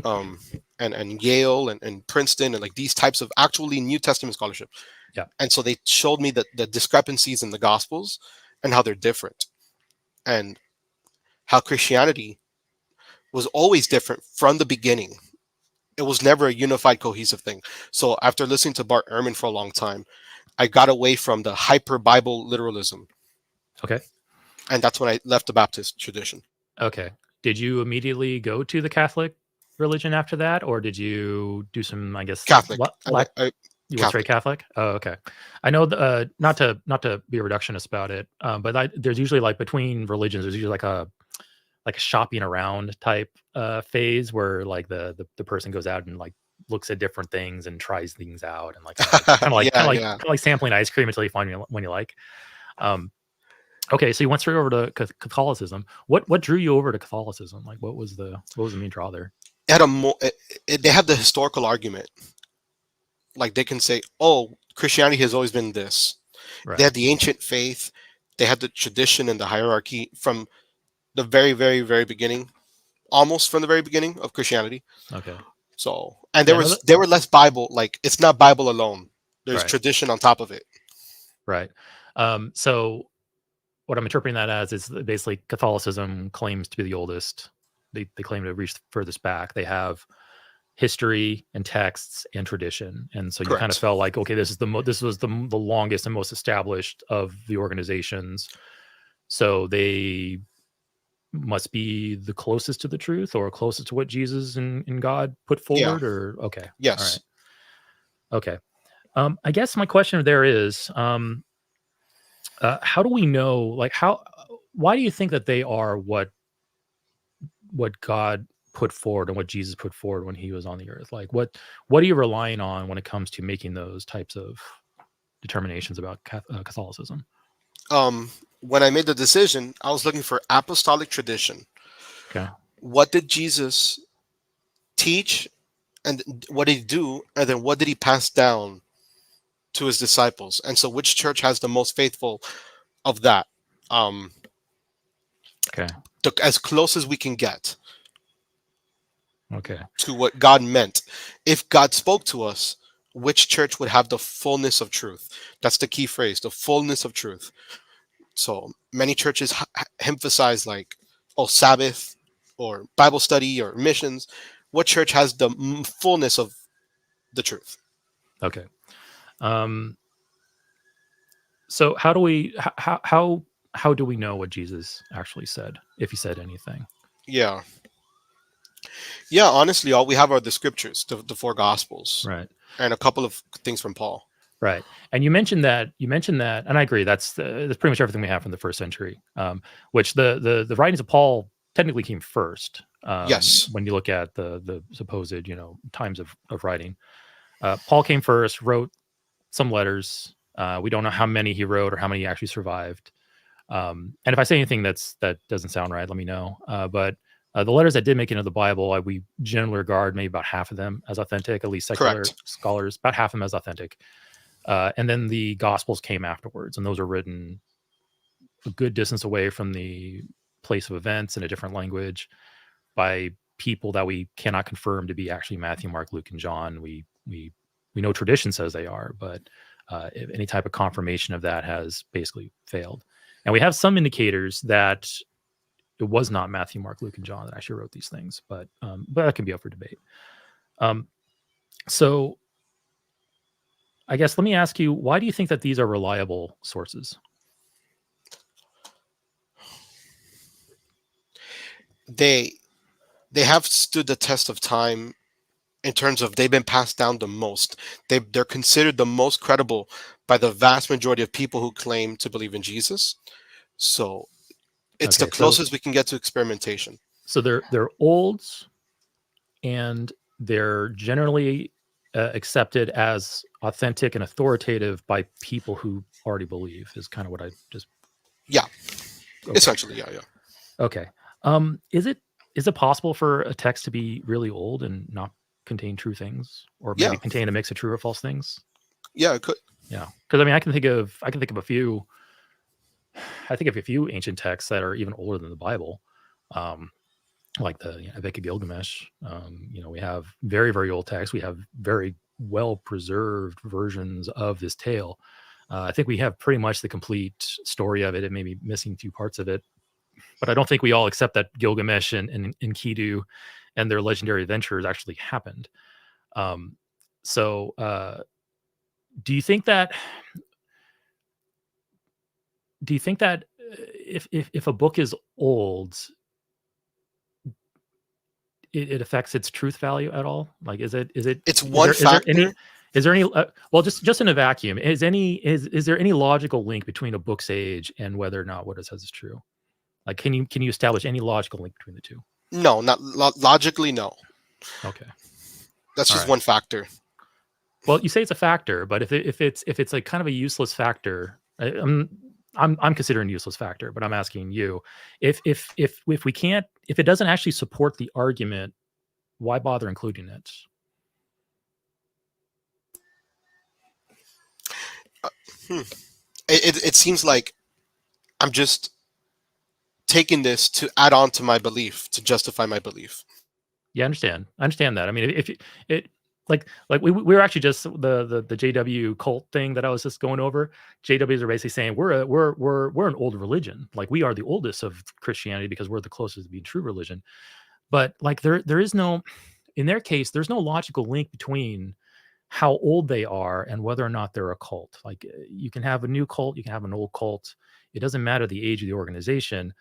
um, and Yale and Princeton, and like these types of actually New Testament scholarship. Yeah. And so they showed me the discrepancies in the Gospels and how they're different, and how Christianity was always different from the beginning. It was never a unified, cohesive thing. So after listening to Bart Ehrman for a long time, I got away from the hyper Bible literalism, Okay. and that's when I left the Baptist tradition. Okay. Did you immediately go to the Catholic religion after that, or did you do some, I guess, Catholic. you went straight Catholic. Catholic? Oh, okay. I know not to be a reductionist about it, but there's usually like between religions, there's usually like a shopping around type phase where like the person goes out and like looks at different things and tries things out and like Yeah, yeah. kind of like sampling ice cream until you find one you like. Um, okay, so you went straight over to Catholicism. What drew you over to Catholicism? Like what was the main draw there? It had a they have the historical argument. Like they can say, "Oh, Christianity has always been this." They Right. had the ancient faith. They had the tradition and the hierarchy from the very, very, very beginning, almost from the very beginning of Christianity. Okay. So, and Yeah. No. there were less Bible. Like it's not Bible alone. There's Right. tradition on top of it. Right. So what I'm interpreting that as is basically Catholicism claims to be the oldest. They claim to reach furthest back. They have history and texts and tradition, and so you kind of Correct. felt like, okay, this was the longest and most established of the organizations, so they must be the closest to the truth or closest to what Jesus and God put Yeah. forward. Or okay, all Yes. right, okay. I guess my question there is, how do we know? Like, why do you think that they are what God put forward and what Jesus put forward when he was on the earth? Like, what are you relying on when it comes to making those types of determinations about Catholicism? When I made the decision, I was looking for apostolic tradition. Okay. What did Jesus teach, and what did he do, and then what did he pass down to his disciples? And so, which church has the most faithful of that? Okay. As close as we can get Okay. to what God meant. If God spoke to us, which church would have the fullness of truth? That's the key phrase, the fullness of truth. So many churches emphasize like, oh, Sabbath or Bible study or missions. What church has the fullness of the truth? Okay. So how do we how do we know what Jesus actually said, if he said anything? Yeah. Honestly, all we have are the scriptures, the four gospels, Right. and a couple of things from Paul. Right. And you mentioned that, and I agree. That's pretty much everything we have from the first century. Which the writings of Paul technically came first. Yes. When you look at the supposed times of writing, Paul came first, wrote some letters. We don't know how many he wrote or how many actually survived. And if I say anything that doesn't sound right, let me know. But the letters that did make it into the Bible, we generally regard maybe about half of them as authentic. At least secular Correct. scholars, about half of them as authentic. And then the Gospels came afterwards, and those are written a good distance away from the place of events in a different language by people that we cannot confirm to be actually Matthew, Mark, Luke, and John. We know tradition says they are, but if any type of confirmation of that has basically failed. And we have some indicators that it was not Matthew, Mark, Luke, and John that actually wrote these things, but that can be up for debate. So I guess let me ask you, why do you think that these are reliable sources? They have stood the test of time in terms of they've been passed down the most. They're considered the most credible by the vast majority of people who claim to believe in Jesus. So it's the closest we can get to experimentation. So they're old, and they're generally accepted as authentic and authoritative by people who already believe, is kind of what I just... Yeah. Okay. Essentially, yeah. Okay. Is it possible for a text to be really old and not contain true things, or maybe contain a mix of true or false things? Yeah, it could. Yeah, because I can think of a few. I think of a few ancient texts that are even older than the Bible, like the Epic of Gilgamesh. We have very, very old texts. We have very well preserved versions of this tale. I think we have pretty much the complete story of it. It may be missing a few parts of it, but I don't think we all accept that Gilgamesh and Enkidu and their legendary adventures actually happened. So do you think that if a book is old, it affects its truth value at all? Like, It's one factor. Is there any well, just in a vacuum, is there any logical link between a book's age and whether or not what it says is true? Like, can you establish any logical link between the two? No, not logically, no. Okay. That's just one factor. Well, you say it's a factor, but if it's like kind of a useless factor, I'm considering useless factor, but I'm asking you, if we can't, if it doesn't actually support the argument, why bother including it? It seems like I'm just taking this to add on to my belief, to justify my belief. Yeah, I understand that. I mean, if it like we were actually just the JW cult thing that I was just going over. JWs are basically saying we're an old religion. Like we are the oldest of Christianity because we're the closest to being true religion. But like there is no, in their case, there's no logical link between how old they are and whether or not they're a cult. Like you can have a new cult, you can have an old cult. It doesn't matter the age of the organization.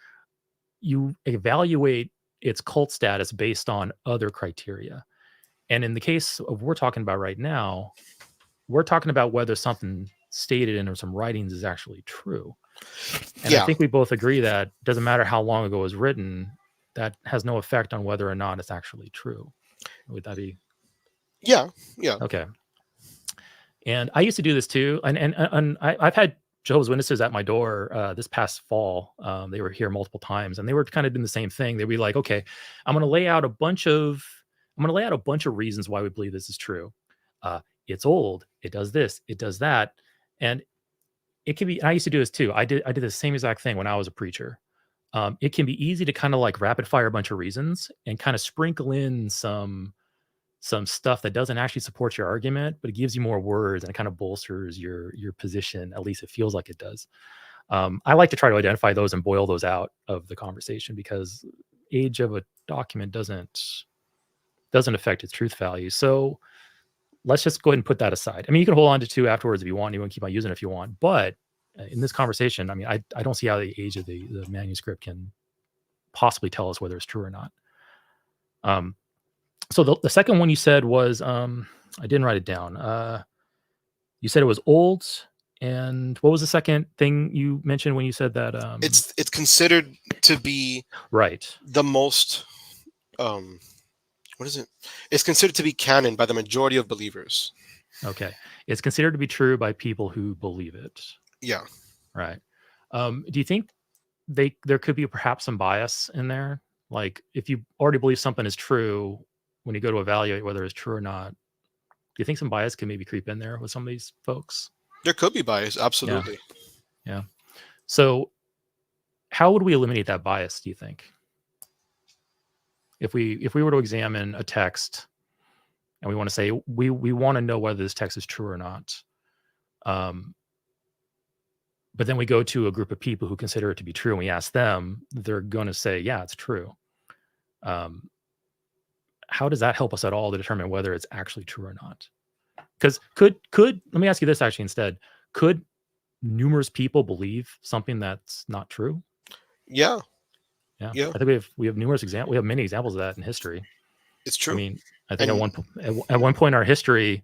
You evaluate its cult status based on other criteria. And in the case of what we're talking about right now, we're talking about whether something stated in some writings is actually true. And I think we both agree that it doesn't matter how long ago it was written, that has no effect on whether or not it's actually true. Would that be? Yeah. Okay. And I used to do this too. And I've had Jehovah's Witnesses at my door this past fall. They were here multiple times, and they were kind of doing the same thing. They'd be like, okay, I'm going to lay out a bunch of reasons why we believe this is true. It's old. It does this. It does that. And it can be, I used to do this too. I did the same exact thing when I was a preacher. It can be easy to kind of like rapid fire a bunch of reasons and kind of sprinkle in some stuff that doesn't actually support your argument, but it gives you more words and it kind of bolsters your position. At least it feels like it does. I like to try to identify those and boil those out of the conversation because age of a document doesn't affect its truth value. So let's just go ahead and put that aside. I mean, you can hold on to two afterwards if you want. You want to keep on using it if you want. But in this conversation, I mean, I don't see how the age of the manuscript can possibly tell us whether it's true or not. So the second one you said was, I didn't write it down. You said it was old. And what was the second thing you mentioned when you said that? It's considered to be right. The most, what is it? It's considered to be canon by the majority of believers. Okay. It's considered to be true by people who believe it. Yeah. Right. Do you think there could be perhaps some bias in there? Like if you already believe something is true, when you go to evaluate whether it's true or not, do you think some bias can maybe creep in there with some of these folks? There could be bias. Absolutely. Yeah. So how would we eliminate that bias, do you think? If we were to examine a text and we want to say, we want to know whether this text is true or not. But then we go to a group of people who consider it to be true and we ask them, they're going to say, yeah, it's true. How does that help us at all to determine whether it's actually true or not? Because could let me ask you this actually instead. Could numerous people believe something that's not true? Yeah. I think we have numerous examples. We have many examples of that in history. It's true. I mean, I think at one point in our history,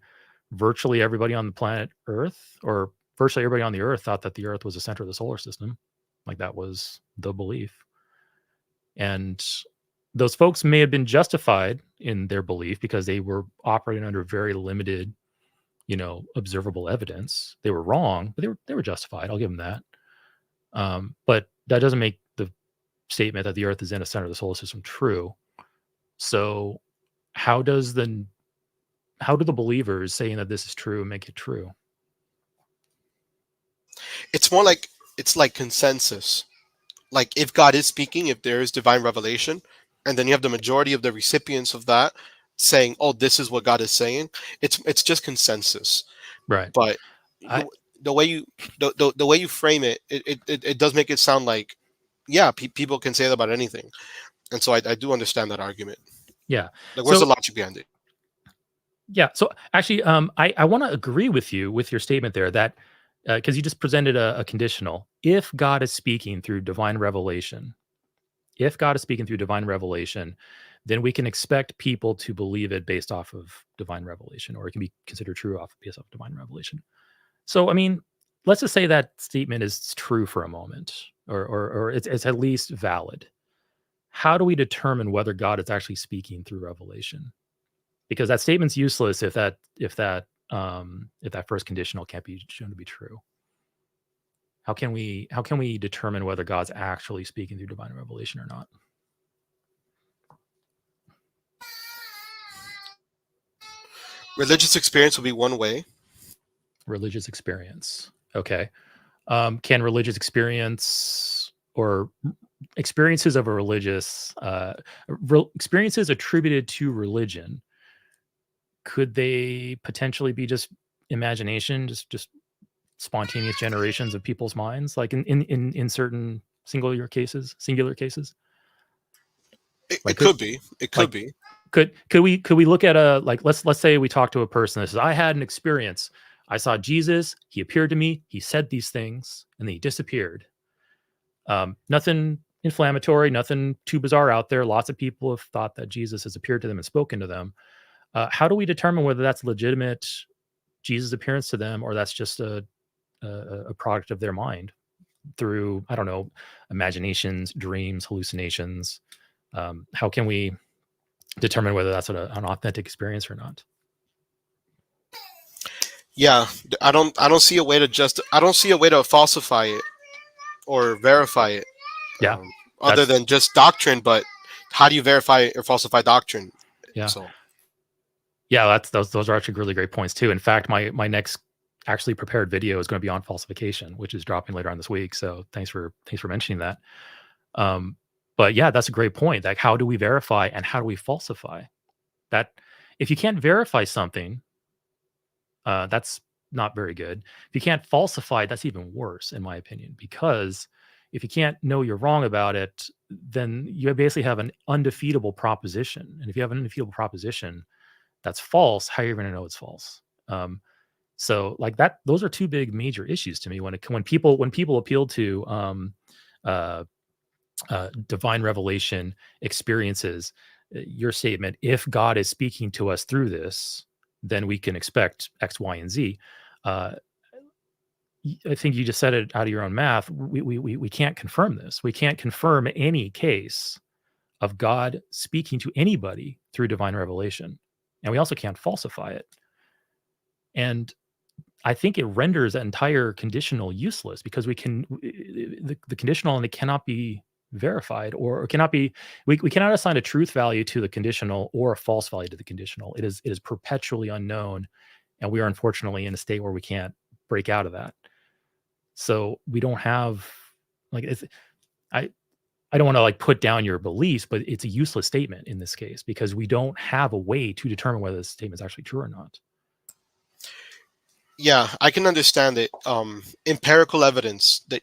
virtually everybody on the planet Earth, or virtually everybody on the Earth, thought that the Earth was the center of the solar system. Like that was the belief. And those folks may have been justified in their belief because they were operating under very limited, observable evidence. They were wrong, but they were justified. I'll give them that. But that doesn't make the statement that the Earth is in the center of the solar system true. So how do the believers saying that this is true make it true? It's more like consensus. Like if God is speaking, if there is divine revelation, and then you have the majority of the recipients of that saying, "Oh, this is what God is saying." It's just consensus, right? But the way you frame it, it does make it sound like, yeah, people can say that about anything, and so I do understand that argument. Yeah, like where's the logic behind it? Yeah, so actually, I want to agree with you with your statement there that because you just presented a conditional. If God is speaking through divine revelation. If God is speaking through divine revelation, then we can expect people to believe it based off of divine revelation, or it can be considered true based off divine revelation. So, I mean, let's just say that statement is true for a moment, or it's at least valid. How do we determine whether God is actually speaking through revelation? Because that statement's useless if that first conditional can't be shown to be true. How can we determine whether God's actually speaking through divine revelation or not? Religious experience will be one way. Religious experience. Okay. Can religious experience or experiences of a religious experiences attributed to religion, could they potentially be just imagination, just spontaneous generations of people's minds, like in certain singular cases? It Like could be. It could like be. could we look at a, like, let's say we talk to a person that says, I had an experience. I saw Jesus, he appeared to me, he said these things, and then he disappeared. Nothing inflammatory, nothing too bizarre out there. Lots of people have thought that Jesus has appeared to them and spoken to them. How do we determine whether that's legitimate Jesus appearance to them, or that's just a product of their mind through, I don't know, imaginations, dreams, hallucinations? How can we determine whether that's an authentic experience or not? Yeah, I don't see a way to I don't see a way to falsify it or verify it, Yeah, other than just doctrine. But how do you verify or falsify doctrine? yeah, So yeah. Those are actually really great points too. In fact, my next actually prepared video is going to be on falsification, which is dropping later on this week. So thanks for mentioning that. But yeah, that's a great point. Like, how do we verify and how do we falsify that? If you can't verify something, that's not very good. If you can't falsify, that's even worse, in my opinion, because if you can't know you're wrong about it, then you basically have an undefeatable proposition. And if you have an undefeatable proposition that's false, how are you going to know it's false? So like that, those are two big major issues to me when people appeal to uh, divine revelation experiences. Your statement, if God is speaking to us through this, then we can expect X, Y, and Z. Uh, I think you just said it out of your own mouth. We can't confirm this. We can't confirm any case of God speaking to anybody through divine revelation, and we also can't falsify it. And I think it renders that entire conditional useless because the conditional, and it cannot be verified, or cannot be, we cannot assign a truth value to the conditional or a false value to the conditional. It is perpetually unknown, and we are unfortunately in a state where we can't break out of that. So we don't have, like, I I don't want to like put down your beliefs, but it's a useless statement in this case because we don't have a way to determine whether the statement is actually true or not. yeah, I can understand it. Empirical evidence that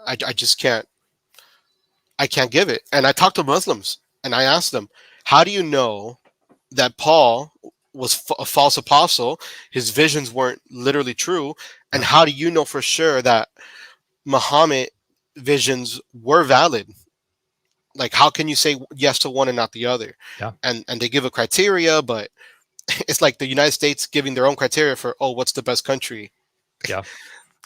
I just can't. I can't give it. And I talked to Muslims and I asked them, how do you know that Paul was a false apostle? His visions weren't literally true. And Yeah. how do you know for sure that Muhammad visions were valid? Like, how can you say yes to one and not the other? Yeah. And they give a criteria, but it's like the United States giving their own criteria for, oh, what's the best country? Yeah.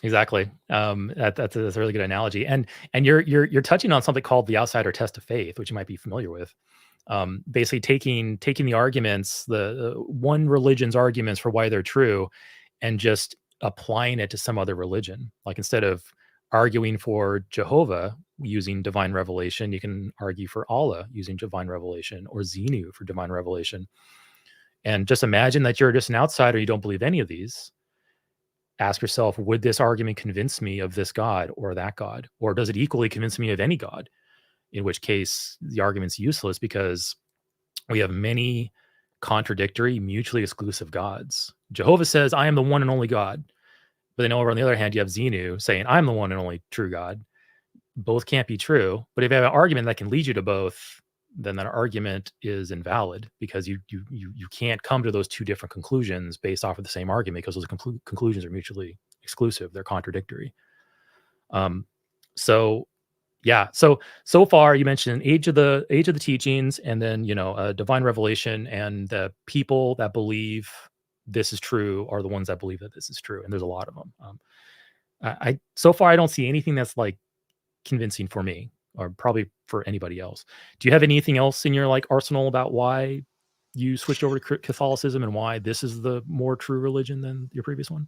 Exactly. That's a really good analogy, and you're touching on something called the outsider test of faith, which you might be familiar with. Basically, taking the arguments, the one religion's arguments for why they're true, and just applying it to some other religion. Like instead of arguing for Jehovah using divine revelation, you can argue for Allah using divine revelation, or Xenu for divine revelation. And just imagine that you're just an outsider, you don't believe any of these. Ask yourself, would this argument convince me of this God or that God? Or does it equally convince me of any God? In which case, the argument's useless because we have many contradictory, mutually exclusive gods. Jehovah says, I am the one and only God. But then over on the other hand, you have Xenu saying, I'm the one and only true God. Both can't be true. But if you have an argument that can lead you to both, then that argument is invalid because you can't come to those two different conclusions based off of the same argument because those conclusions are mutually exclusive. They're contradictory. So yeah. So far you mentioned age of the teachings, and then divine revelation, and the people that believe this is true are the ones that believe that this is true, and there's a lot of them. I so far I don't see anything that's like convincing for me, or probably for anybody else. Do you have anything else in your like arsenal about why you switched over to Catholicism and why this is the more true religion than your previous one?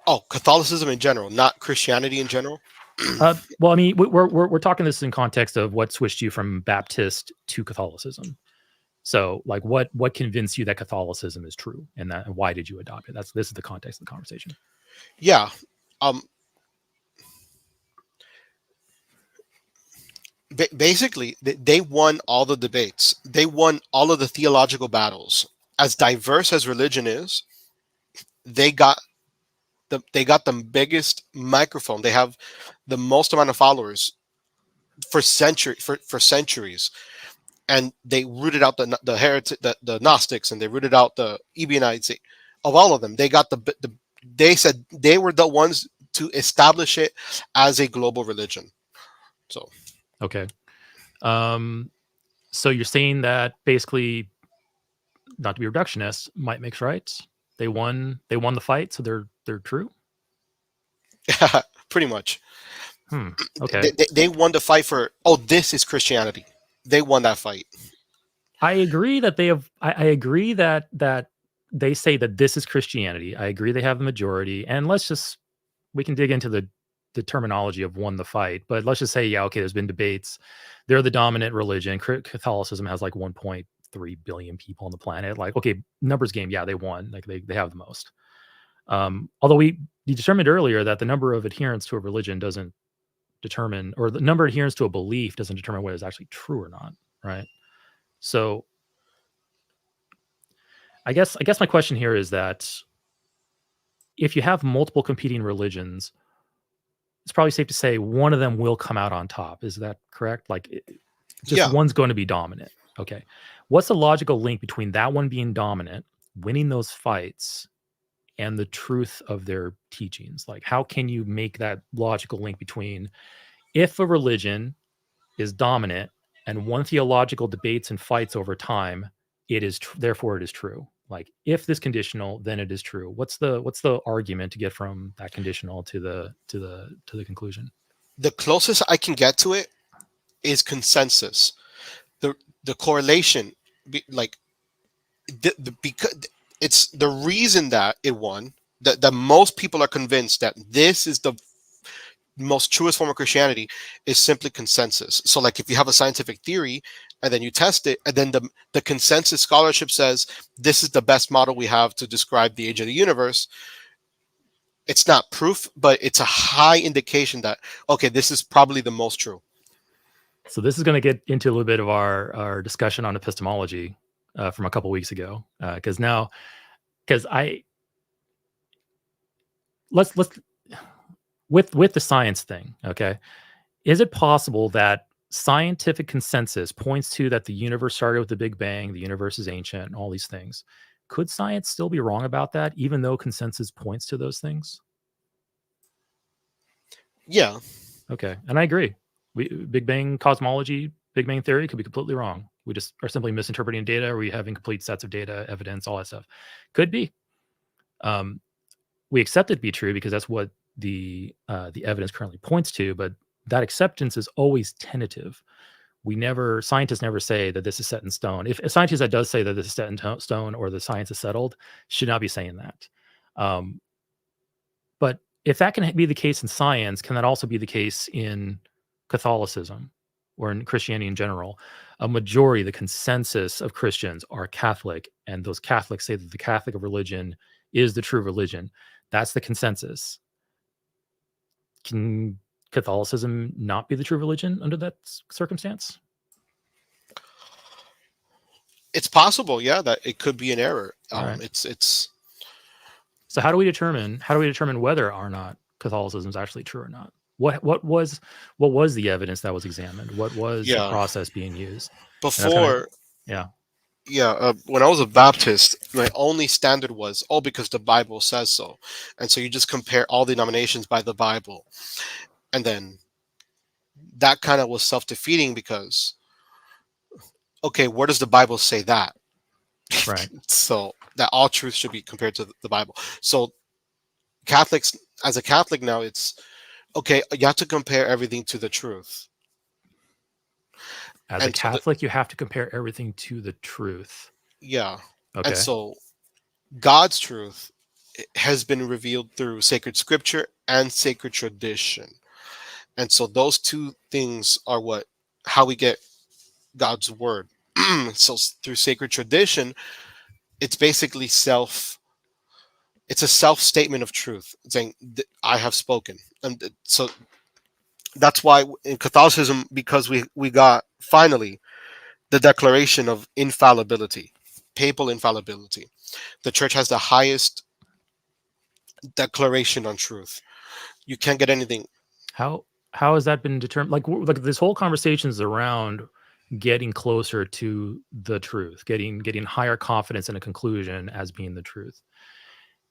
Oh, Catholicism in general, not Christianity in general. Well, I mean, we're talking this in context of what switched you from Baptist to Catholicism. So, like, what convinced you that Catholicism is true, and why did you adopt it? This is the context of the conversation. Yeah. Basically, they won all the debates. They won all of the theological battles. As diverse as religion is, they got the biggest microphone. They have the most amount of followers for centuries, and they rooted out the heretic, the Gnostics, and they rooted out the Ebionites. Of all of them, they got the. They said they were the ones to establish it as a global religion. So Okay. So you're saying that basically, not to be reductionist, might makes right. They won the fight, so they're true. pretty much, Okay. they won the fight for. Oh, this is Christianity. They won that fight. I agree that they have. I agree that they say that this is Christianity. I agree they have the majority, and we can dig into the terminology of won the fight, but let's just say, yeah, okay, there's been debates. They're the dominant religion. Catholicism has like 1.3 billion people on the planet. Like, okay, numbers game, yeah, they won. Like they have the most. Although you determined earlier that the number of adherents to a religion doesn't determine, or the number of adherents to a belief doesn't determine whether it's actually true or not, right? So I guess my question here is that if you have multiple competing religions, it's probably safe to say one of them will come out on top. Is that correct? Like, just Yeah, one's going to be dominant. Okay. What's the logical link between that one being dominant, winning those fights, and the truth of their teachings? Like, how can you make that logical link between if a religion is dominant and one theological debates and fights over time, it is therefore it is true. Like, if this conditional, then it is true. What's the argument to get from that conditional to the conclusion? the closest I can get to it is consensus. The correlation, like because it's the reason that it won. That most people are convinced that this is the most truest form of Christianity is simply consensus. So, like, if you have a scientific theory and then you test it, and then the consensus scholarship says this is the best model we have to describe the age of the universe, it's not proof, but it's a high indication that, okay, this is probably the most true. So this is going to get into a little bit of our discussion on epistemology from a couple weeks ago, because let's with the science thing. Okay, is it possible that scientific consensus points to that the universe started with the Big Bang, the universe is ancient, and all these things? Could science still be wrong about that, even though consensus points to those things? Yeah. Okay, and I agree. Big Bang cosmology, Big Bang theory could be completely wrong. We just are simply misinterpreting data, or we have incomplete sets of data, evidence, all that stuff. Could be. We accept it to be true because that's what the evidence currently points to, but that acceptance is always tentative. Scientists never say that this is set in stone. If a scientist that does say that this is set in stone or the science is settled, should not be saying that. But if that can be the case in science, can that also be the case in Catholicism or in Christianity in general? A majority, the consensus of Christians are Catholic, and those Catholics say that the Catholic religion is the true religion. That's the consensus. Can Catholicism not be the true religion under that circumstance? It's possible, yeah, that it could be an error. Right. It's So how do we determine whether or not Catholicism is actually true or not? What was the evidence that was examined? What was the process being used? before. Yeah. When I was a Baptist, my only standard was, oh, because the Bible says so, and so you just compare all denominations by the Bible, and then that kind of was self-defeating because, okay, where does the Bible say that? Right. So that all truth should be compared to the Bible. So Catholics, as a Catholic now, it's okay. You have to compare everything to the truth. As a Catholic, you have to compare everything to the truth. Yeah. Okay. And so God's truth has been revealed through sacred scripture and sacred tradition. And so those two things are how we get God's word. So through sacred tradition, it's basically it's a self statement of truth, saying I have spoken. And so That's why in Catholicism, because we got finally the declaration of infallibility, papal infallibility. The church has the highest declaration on truth. You can't get anything. How has that been determined? Like this whole conversation is around getting closer to the truth, getting higher confidence in a conclusion as being the truth.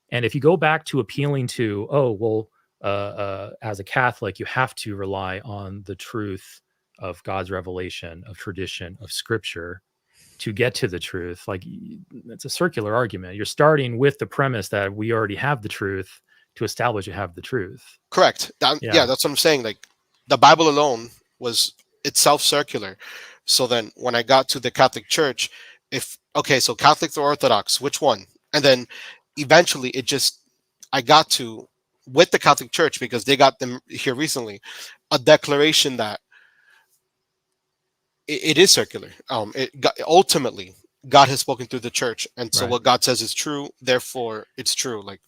And if you go back to appealing to, oh, well, as a Catholic, you have to rely on the truth of God's revelation, of tradition, of scripture to get to the truth. Like, it's a circular argument. You're starting with the premise that we already have the truth to establish you have the truth. Correct. Yeah, Yeah. that's what I'm saying. Like the Bible alone was itself circular. So then when I got to the Catholic Church, if okay, so Catholics or Orthodox, which one? And then eventually it just I got to with the Catholic Church because they got them here recently, a declaration that it is circular. Ultimately God has spoken through the church, and so Right. what God says is true. Therefore, it's true. Like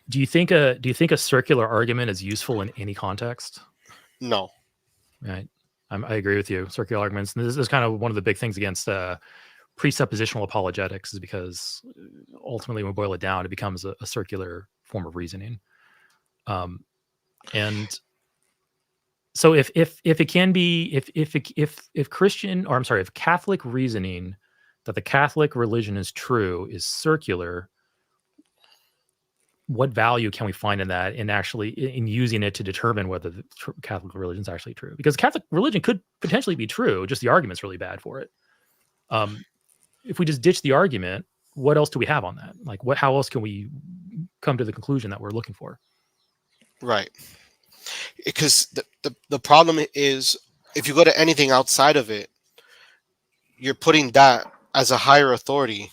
Do you think a circular argument is useful in any context? no, Right. I agree with you. Circular arguments. And this is kind of one of the big things against presuppositional apologetics, is because ultimately, when we boil it down, it becomes a circular form of reasoning. And so, if it can be, if Christian, or I'm sorry, if Catholic reasoning that the Catholic religion is true is circular, what value can we find in that, in actually in using it to determine whether the Catholic religion is actually true? Because Catholic religion could potentially be true, just the argument's really bad for it. If we just ditch the argument, what else do we have on that? Like, how else can we come to the conclusion that we're looking for? right. Because the problem is if you go to anything outside of it, you're putting that as a higher authority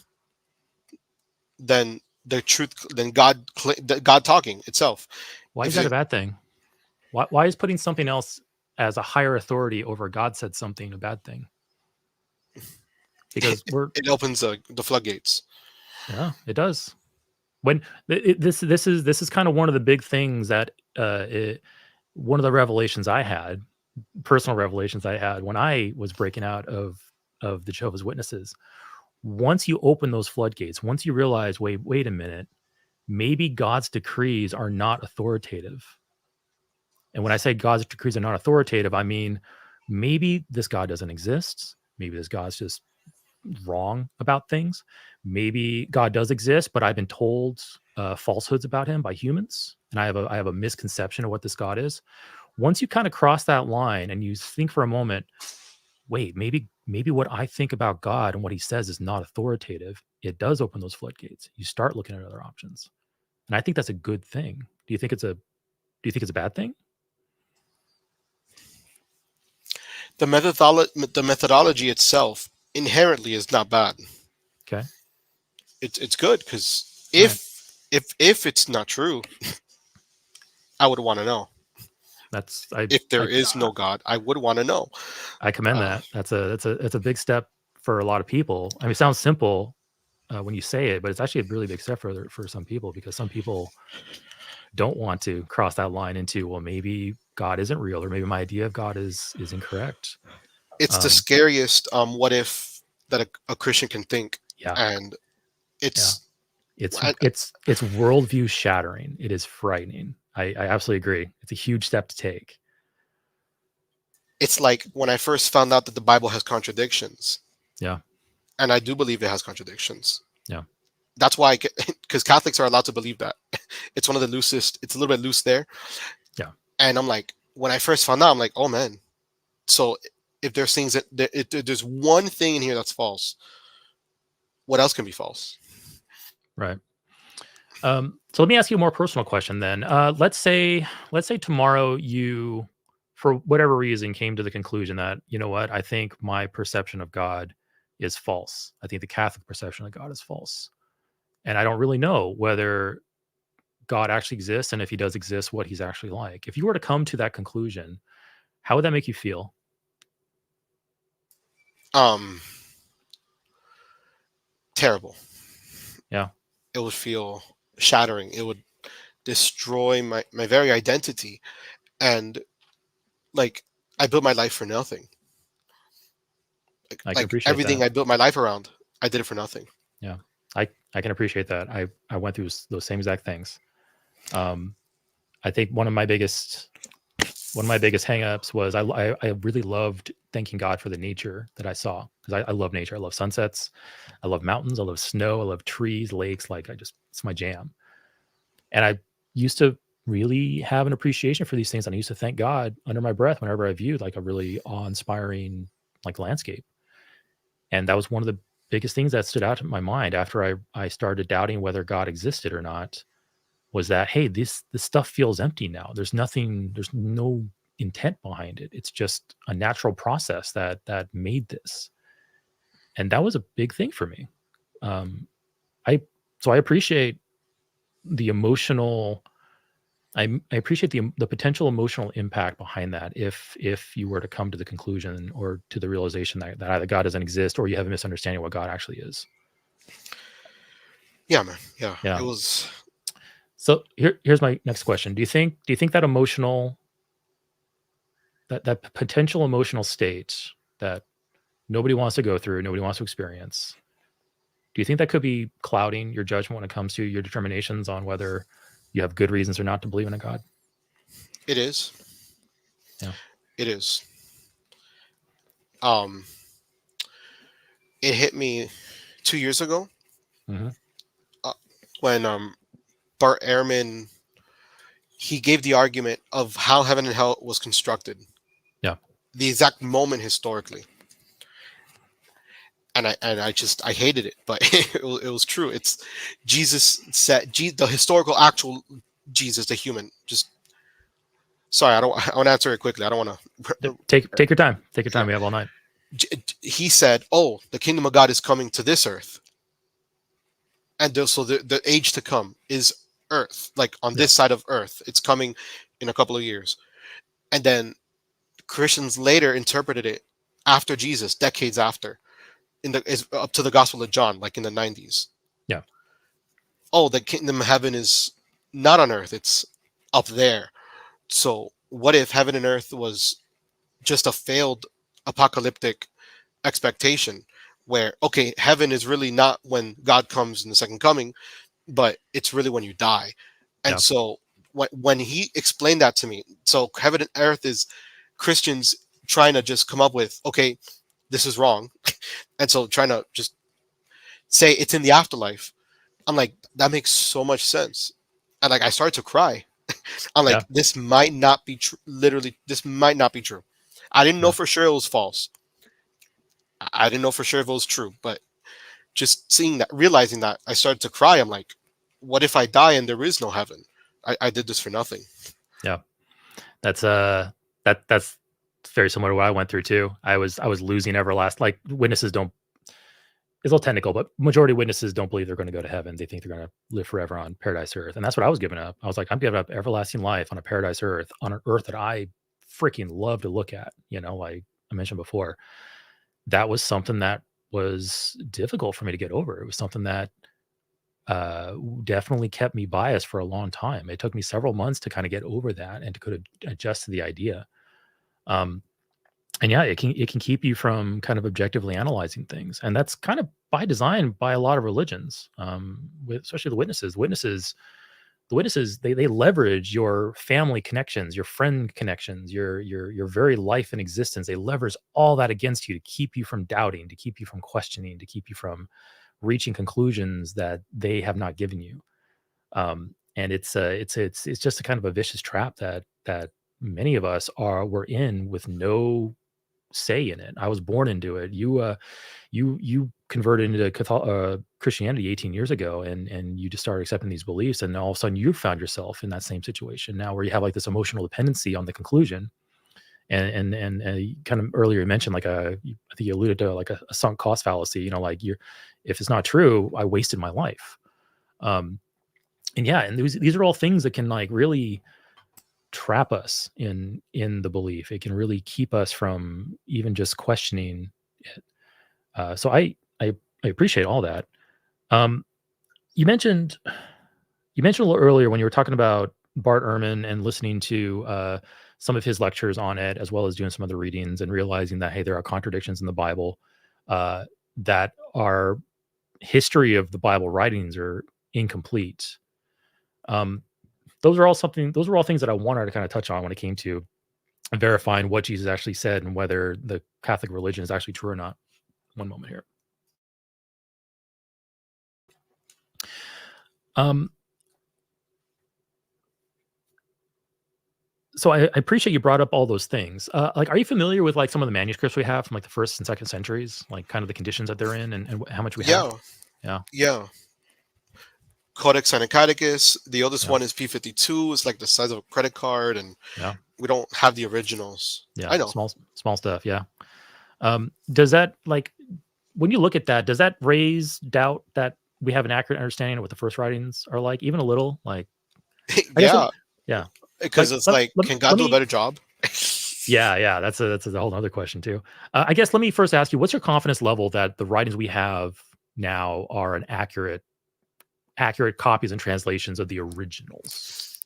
than the truth, than God talking itself. Why is If that a it, bad thing? Why is putting something else as a higher authority over God said something a bad thing? Because it opens the floodgates. yeah, it does. When this is kind of one of the big things that one of the revelations I had, personal revelations I had when I was breaking out of the Jehovah's Witnesses. Once you open those floodgates, once you realize, wait a minute, maybe God's decrees are not authoritative. And when I say God's decrees are not authoritative, I mean maybe this God doesn't exist. Maybe this God's just wrong about things. Maybe God does exist, but I've been told falsehoods about him by humans, and I have a misconception of what this God is. Once you kind of cross that line and you think for a moment, wait, maybe what I think about God and what he says is not authoritative, it does open those floodgates. You start looking at other options. And I think that's a good thing. Do you think it's a bad thing? The methodology itself inherently is not bad. Okay. It's good because Right. if it's not true, I would want to know. That's If there is no God, I would want to know. I commend Uh, that. That's a big step for a lot of people. I mean, it sounds simple when you say it, but it's actually a really big step for some people, because some people don't want to cross that line into, well, maybe God isn't real, or maybe my idea of God is incorrect. it's the Um, scariest what if that a Christian can think, yeah, and yeah. it's It's I- it's worldview shattering. It is frightening. I absolutely agree. It's a huge step to take. it's like when I first found out that the Bible has contradictions, Yeah, and I do believe it has contradictions. yeah, That's why, because Catholics are allowed to believe that. It's one of the loosest. It's a little bit loose there, yeah. and I'm like, when I first found out, I'm like, oh man. So if there's things that there's one thing in here that's false, what else can be false? Right. So let me ask you a more personal question then. Let's say tomorrow you, for whatever reason, came to the conclusion that, you know what, I think my perception of God is false. I think the Catholic perception of God is false, and I don't really know whether God actually exists, and if he does exist, what he's actually like. If you were to come to that conclusion, how would that make you feel? Um, Terrible. Yeah. It would feel shattering. It would destroy my very identity. And like I built my life for nothing. I can Like appreciate everything that. I built my life around, I did it for nothing. Yeah, I can appreciate that. I went through those same exact things. Um, I think one of my biggest hangups was I really loved thanking God for the nature that I saw, because I love nature. I love sunsets. I love mountains. I love snow. I love trees, lakes. Like it's my jam. And I used to really have an appreciation for these things. And I used to thank God under my breath whenever I viewed like a really awe-inspiring like landscape. And that was one of the biggest things that stood out in my mind after I started doubting whether God existed or not, was that, hey, this stuff feels empty now. There's nothing, there's no intent behind it. It's just a natural process that made this. And that was a big thing for me. Um, I so I appreciate the emotional I appreciate the potential emotional impact behind that if you were to come to the conclusion or to the realization that either God doesn't exist or you have a misunderstanding of what God actually is. Yeah, man. Yeah, it Yeah. was. So here's my next question. Do you think that emotional that potential emotional state that nobody wants to go through, nobody wants to experience, do you think that could be clouding your judgment when it comes to your determinations on whether you have good reasons or not to believe in a God? It is. Yeah. It is. Um, it hit me 2 years ago Hmm. uh, when Bart Ehrman, he gave the argument of how heaven and hell was constructed, Yeah. the exact moment historically, and I just I hated it, but it was true. It's Jesus said, the historical actual Jesus, the human. Just sorry, I want to answer it quickly. I don't want to. Take your time. Take your Yeah, time. We have all night. he said, "Oh, the kingdom of God is coming to this earth, and so the age to come is earth, like on Yeah. this side of earth. It's coming in a couple of years." And then Christians later interpreted it after Jesus, decades after, is up to the Gospel of John, like in the 90s. Yeah. Oh, the kingdom of heaven is not on earth; it's up there. So, what if heaven and earth was just a failed apocalyptic expectation, where okay, heaven is really not when God comes in the second coming, but it's really when you die. And Yeah. so when he explained that to me, so heaven and earth is Christians trying to just come up with, okay, this is wrong, and so trying to just say it's in the afterlife. I'm like, that makes so much sense, and like I started to cry. I'm Yeah. like, this might not be true. Literally, this might not be true. I didn't know Yeah. for sure it was false. I didn't know for sure if it was true, but just seeing that, realizing that, I started to cry. I'm like, what if I die and there is no heaven? I did this for nothing. Yeah. That's that's very similar to what I went through too. I was losing like witnesses don't, it's a little technical, but majority of witnesses don't believe they're going to go to heaven. They think they're going to live forever on paradise earth. And that's what I was giving up. I was like, I'm giving up everlasting life on a paradise earth, on an earth that I freaking love to look at, like I mentioned before. That was something that was difficult for me to get over. It was something that definitely kept me biased for a long time. It took me several months to kind of get over that and to kind of adjust to the idea. Um, and yeah, it can keep you from kind of objectively analyzing things, and that's kind of by design by a lot of religions, with especially the witnesses they leverage your family connections, your friend connections, your very life and existence. They leverage all that against you to keep you from doubting, to keep you from questioning, to keep you from reaching conclusions that they have not given you. And it's just a kind of a vicious trap that many of us were in with no say in it. I was born into it. You converted into Christianity 18 years ago, and you just started accepting these beliefs, and all of a sudden you found yourself in that same situation now, where you have like this emotional dependency on the conclusion. And you kind of earlier mentioned like I think you alluded to like a sunk cost fallacy. Like if it's not true, I wasted my life. Um, and yeah, and these are all things that can like really trap us in the belief. It can really keep us from even just questioning it. So I appreciate all that. Um, you mentioned a little earlier when you were talking about Bart Ehrman and listening to some of his lectures on it, as well as doing some other readings and realizing that, hey, there are contradictions in the Bible, that our history of the Bible writings are incomplete. Those are all things that I wanted to kind of touch on when it came to verifying what Jesus actually said and whether the Catholic religion is actually true or not. One moment here. So I appreciate you brought up all those things. Like, are you familiar with like some of the manuscripts we have from like the 1st and 2nd centuries, like kind of the conditions that they're in and how much we have? Yeah. Codex Sinaiticus. The oldest Yeah. one is P52. It's like the size of a credit card, and Yeah. we don't have the originals. Yeah, I know. small stuff. Yeah. Does that, like, when you look at that, does that raise doubt that we have an accurate understanding of what the first writings are like, even a little? Like, Yeah. Because it's like, can God do a better job? Yeah. That's a whole other question too. I guess let me first ask you, what's your confidence level that the writings we have now are an accurate copies and translations of the originals?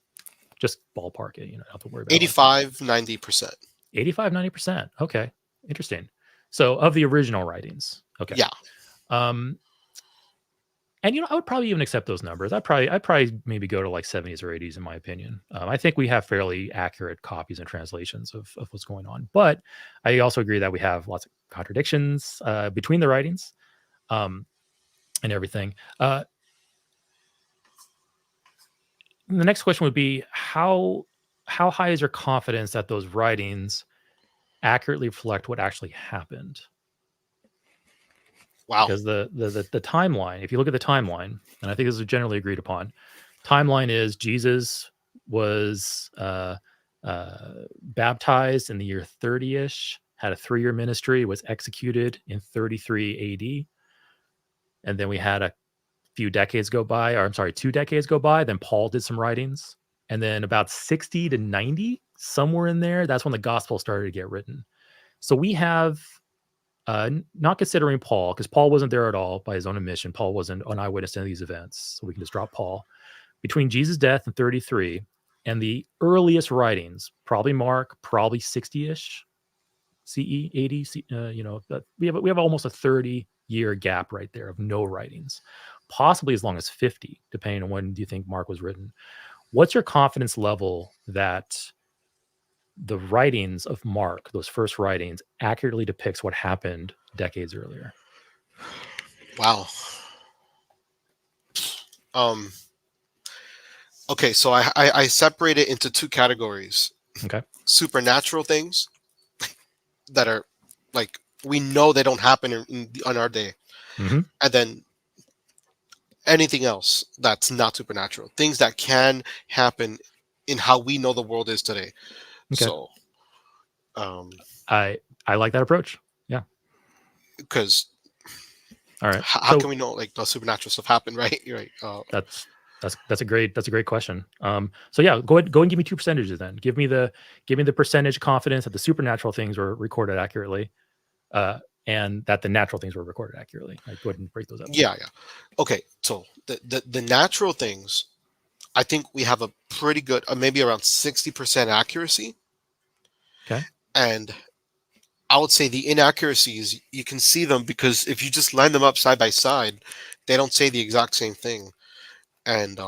Just ballpark it, not to worry about 85-90%. 85-90%. Okay, interesting. So of the original writings. Okay. Yeah. And I would probably even accept those numbers. I'd probably maybe go to like 70s or 80s in my opinion. I think we have fairly accurate copies and translations of what's going on. But I also agree that we have lots of contradictions between the writings and everything. The next question would be, how high is your confidence that those writings accurately reflect what actually happened? Wow. Because the timeline, if you look at the timeline, and I think this is generally agreed upon, timeline is Jesus was baptized in the year 30-ish, had a 3-year ministry, was executed in 33 AD. And then we had a few decades go by, or I'm sorry, 2 decades go by. Then Paul did some writings. And then about 60 to 90, somewhere in there, that's when the gospel started to get written. So we have, not considering Paul, because Paul wasn't there at all by his own admission. Paul wasn't an eyewitness to these events. So we can just drop Paul. Between Jesus' death in 33 and the earliest writings, probably Mark, probably 60-ish CE, 80, we have almost a 30-year gap right there of no writings, possibly as long as 50, depending on when do you think Mark was written. What's your confidence level that the writings of Mark, those first writings, accurately depicts what happened decades earlier? Wow. Okay, so I separate it into 2 categories. Okay. Supernatural things that are like, we know they don't happen on our day. Mm-hmm. And then anything else that's not supernatural, things that can happen in how we know the world is today. Okay. So I like that approach. Yeah. Because all right, how can we know like the supernatural stuff happened, right? You're right. That's a great question. So yeah, go and give me 2 percentages then. Give me the percentage confidence that the supernatural things were recorded accurately, and that the natural things were recorded accurately. Like, go ahead and break those up. Yeah. Okay, so the natural things, I think we have a pretty good, maybe around 60% accuracy. Okay. And I would say the inaccuracies, you can see them because if you just line them up side by side, they don't say the exact same thing. And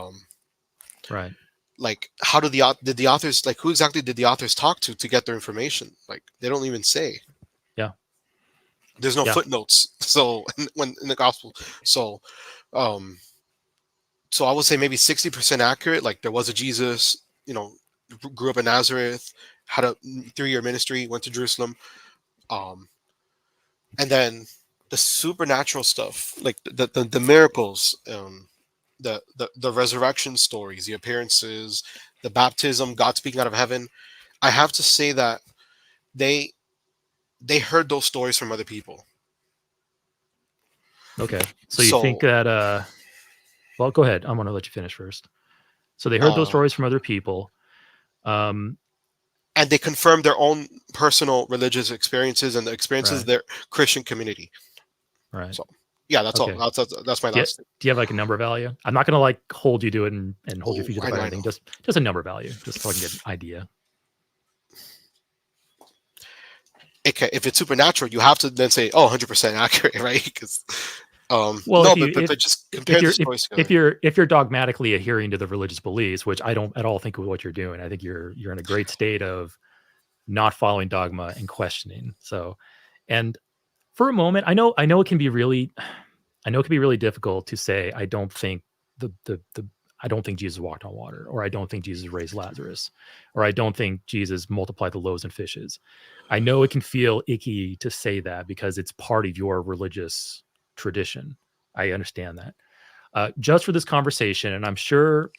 right, like, how did the authors, like, who exactly did the authors talk to get their information? Like, they don't even say. Yeah. There's no footnotes. So when in the gospel, so I would say maybe 60% accurate. Like, there was a Jesus, grew up in Nazareth, had a 3-year ministry, went to Jerusalem, and then the supernatural stuff, like the miracles, the resurrection stories, the appearances, the baptism, God speaking out of heaven. I have to say that they heard those stories from other people. Okay, so you think that well, go ahead. I'm going to let you finish first. So they heard those stories from other people, and they confirmed their own personal religious experiences and the experiences of their Christian community. Right. So yeah, that's all. That's my last. Do you have like a number value? I'm not going to like hold you to it and hold your feet to the fire. Just a number value, just so I can get an idea. if it's supernatural, you have to then say, oh, 100% accurate, right? Because Well, no, if you but just if compare the you're stories together. if you're dogmatically adhering to the religious beliefs, which I don't at all think of what you're doing, I think you're in a great state of not following dogma and questioning. So, and for a moment, I know it can be really, I know it can be really difficult to say I don't think the I don't think Jesus walked on water, or I don't think Jesus raised Lazarus, or I don't think Jesus multiplied the loaves and fishes. I know it can feel icky to say that because it's part of your religious tradition. I understand that. Just for this conversation, and I'm sure,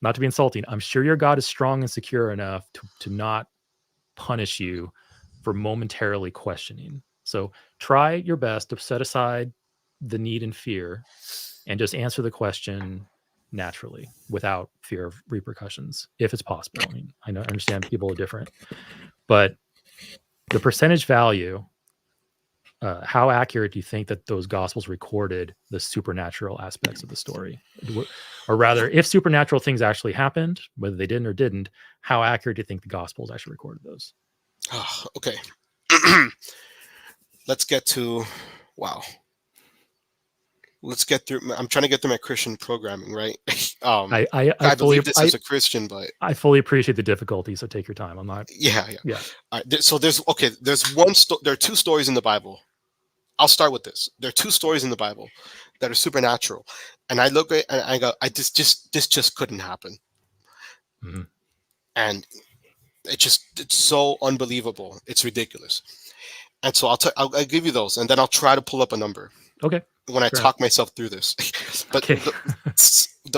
not to be insulting, I'm sure your God is strong and secure enough to not punish you for momentarily questioning. So try your best to set aside the need and fear and just answer the question naturally without fear of repercussions, if it's possible. I mean, I understand people are different, but the percentage value, how accurate do you think that those gospels recorded the supernatural aspects of the story? Or rather, if supernatural things actually happened, whether they didn't or didn't, how accurate do you think the gospels actually recorded those? Oh, okay. Let's get to, wow. Let's get through. I'm trying to get through my Christian programming, right? I believe this as a Christian, but I fully appreciate the difficulty. So take your time. I'm not. yeah. Yeah. All right, so there's there are two stories in the Bible. I'll start with this. There are two stories in the Bible that are supernatural, and I look at and I go, this just couldn't happen, Mhm. and it's so unbelievable. It's ridiculous. And so I'll give you those, and then I'll try to pull up a number Okay. when I Fair enough. talk myself through this. But Okay.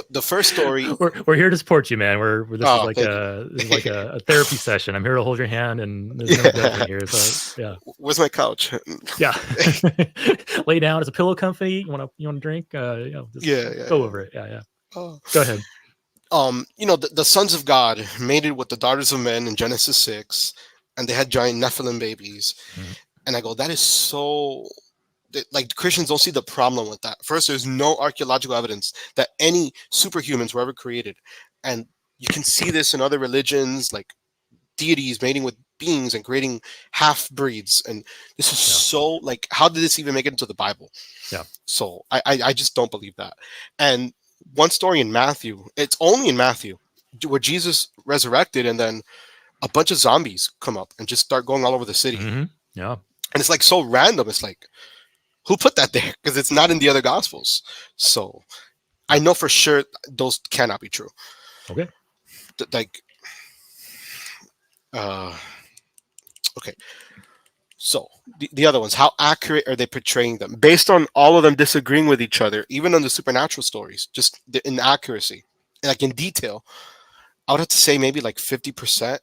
the first story. we're here to support you, man. We're this is Oh, like thank you. a therapy session. I'm here to hold your hand, and there's no Yeah. judgment here. So yeah, Where's my couch? yeah. Lay down. It's a pillow comfy. You want to drink? Just Yeah. go over it. Yeah, yeah. Oh. Go ahead. The sons of God mated with the daughters of men in Genesis 6, and they had giant Nephilim babies. Mhm. And I go, that is so. Like, Christians don't see the problem with that. First, there's no archaeological evidence that any superhumans were ever created, and you can see this in other religions, like deities mating with beings and creating half breeds. And this is so, like, how did this even make it into the Bible? Yeah. So I just don't believe that. And one story in Matthew, it's only in Matthew, where Jesus resurrected, and then a bunch of zombies come up and just start going all over the city. Mm-hmm. Yeah. And it's like so random. It's like, who put that there? Because it's not in the other gospels. So I know for sure those cannot be true. Okay. Like, okay. So the other ones, how accurate are they portraying them? Based on all of them disagreeing with each other, even on the supernatural stories, just the inaccuracy, like in detail, I would have to say maybe like 50%.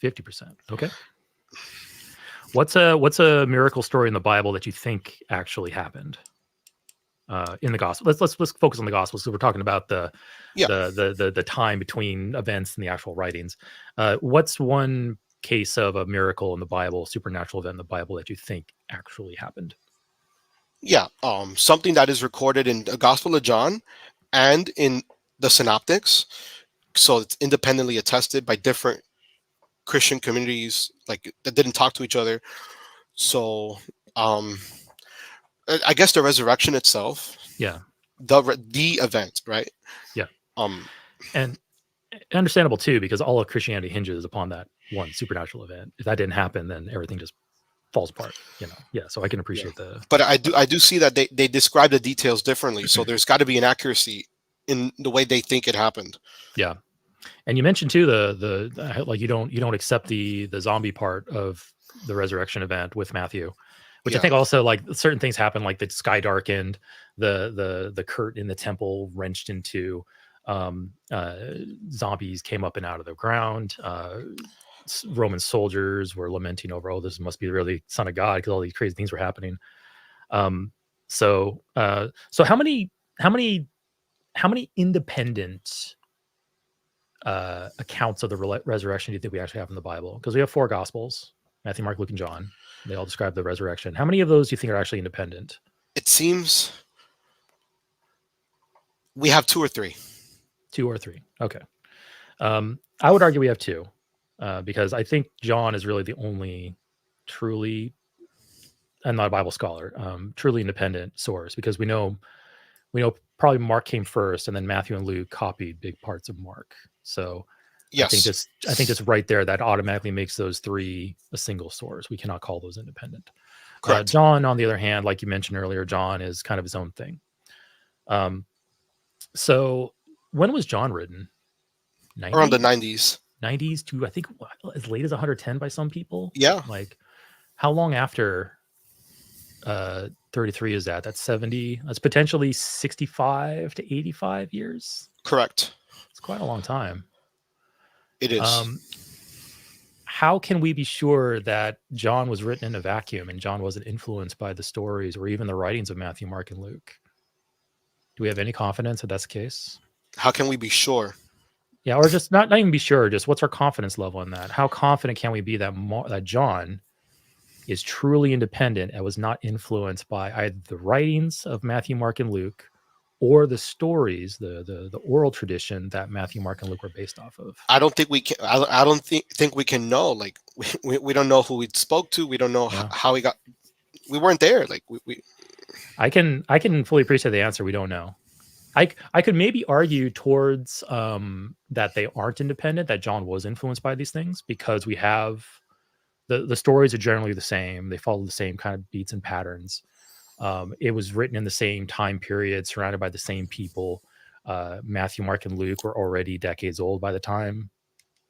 50%. Okay. What's a miracle story in the Bible that you think actually happened in the gospel? Let's focus on the gospel. So we're talking about the time between events and the actual writings. What's one case of a miracle in the Bible, supernatural event in the Bible that you think actually happened? Yeah, something that is recorded in the Gospel of John and in the Synoptics. So it's independently attested by different Christian communities, like, that didn't talk to each other. So I guess the resurrection itself. Yeah. The event, right? Yeah. And understandable too, because all of Christianity hinges upon that one supernatural event. If that didn't happen, then everything just falls apart. Yeah. So I can appreciate the. But I do see that they describe the details differently. So there's got to be an accuracy in the way they think it happened. Yeah. And you mentioned too the like you don't accept the zombie part of the resurrection event with Matthew, which I think also, like, certain things happen, like the sky darkened, the curtain in the temple wrenched into, zombies came up and out of the ground. Roman soldiers were lamenting over, oh, this must be really Son of God, because all these crazy things were happening. So how many independent accounts of the resurrection do you think we actually have in the Bible? Because we have 4 gospels: Matthew, Mark, Luke, and John. They all describe the resurrection. How many of those do you think are actually independent? It seems we have 2 or 3. 2 or 3. Okay. I would argue we have 2, because I think John is really the only truly, I'm not a Bible scholar, truly independent source, because we know probably Mark came first, and then Matthew and Luke copied big parts of Mark. So I think Yes. just right there, that automatically makes those three a single source. We cannot call those independent. Correct. John, on the other hand, like you mentioned earlier, John is kind of his own thing. So when was John written? Around the 90s? 90s. 90s to, I think, as late as 110 by some people. Yeah. Like, how long after 33 is that? That's 70. That's potentially 65 to 85 years. Correct. It's quite a long time. It is. How can we be sure that John was written in a vacuum and John wasn't influenced by the stories or even the writings of Matthew, Mark, and Luke? Do we have any confidence that that's the case? How can we be sure? Yeah, or just not even be sure. Just what's our confidence level in that? How confident can we be that that John is truly independent and was not influenced by either the writings of Matthew, Mark, and Luke, or the stories, the oral tradition that Matthew, Mark, and Luke were based off of? I don't think we can. I don't think we can know. Like we don't know who we spoke to. We don't know how we got. We weren't there. Like we. I can fully appreciate the answer. We don't know. I could maybe argue towards that they aren't independent, that John was influenced by these things, because we have the stories are generally the same. They follow the same kind of beats and patterns. It was written in the same time period, surrounded by the same people. Matthew, Mark, and Luke were already decades old by the time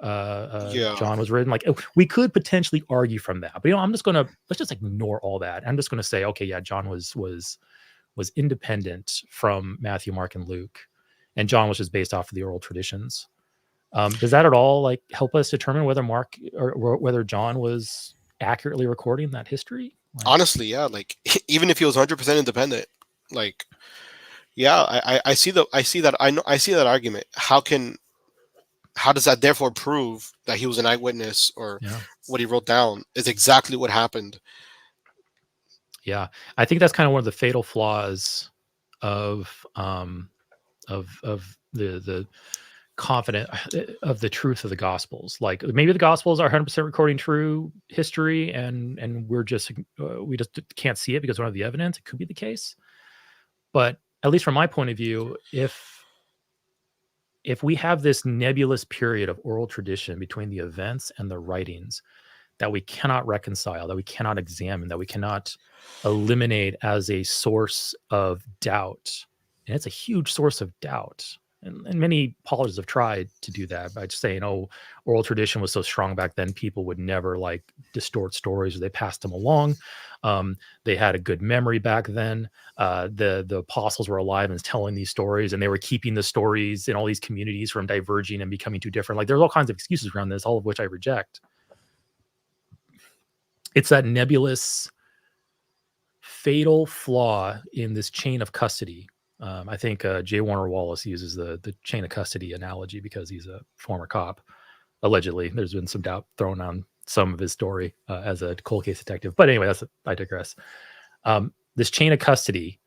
John was written. Like, we could potentially argue from that, but let's just ignore all that. I'm just gonna say, okay, yeah, John was independent from Matthew, Mark, and Luke, and John was just based off of the oral traditions. Does that at all like help us determine whether Mark or whether John was accurately recording that history? Like, honestly, yeah. Like even if he was 100% independent, like, yeah, I see that argument. How does that therefore prove that he was an eyewitness, or what he wrote down is exactly what happened? Yeah, I think that's kind of one of the fatal flaws of the confident of the truth of the Gospels. Like, maybe the Gospels are 100% recording true history, and we just can't see it because we don't have the evidence. It could be the case, but at least from my point of view, if we have this nebulous period of oral tradition between the events and the writings that we cannot reconcile, that we cannot examine, that we cannot eliminate as a source of doubt, and it's a huge source of doubt. And many apologists have tried to do that by just saying, oh, oral tradition was so strong back then, people would never like distort stories, or they passed them along. They had a good memory back then. The apostles were alive and telling these stories, and they were keeping the stories in all these communities from diverging and becoming too different. Like, there's all kinds of excuses around this, all of which I reject. It's that nebulous, fatal flaw in this chain of custody. I think J. Warner Wallace uses the chain of custody analogy because he's a former cop. Allegedly, there's been some doubt thrown on some of his story as a cold case detective. But anyway, I digress. This chain of custody,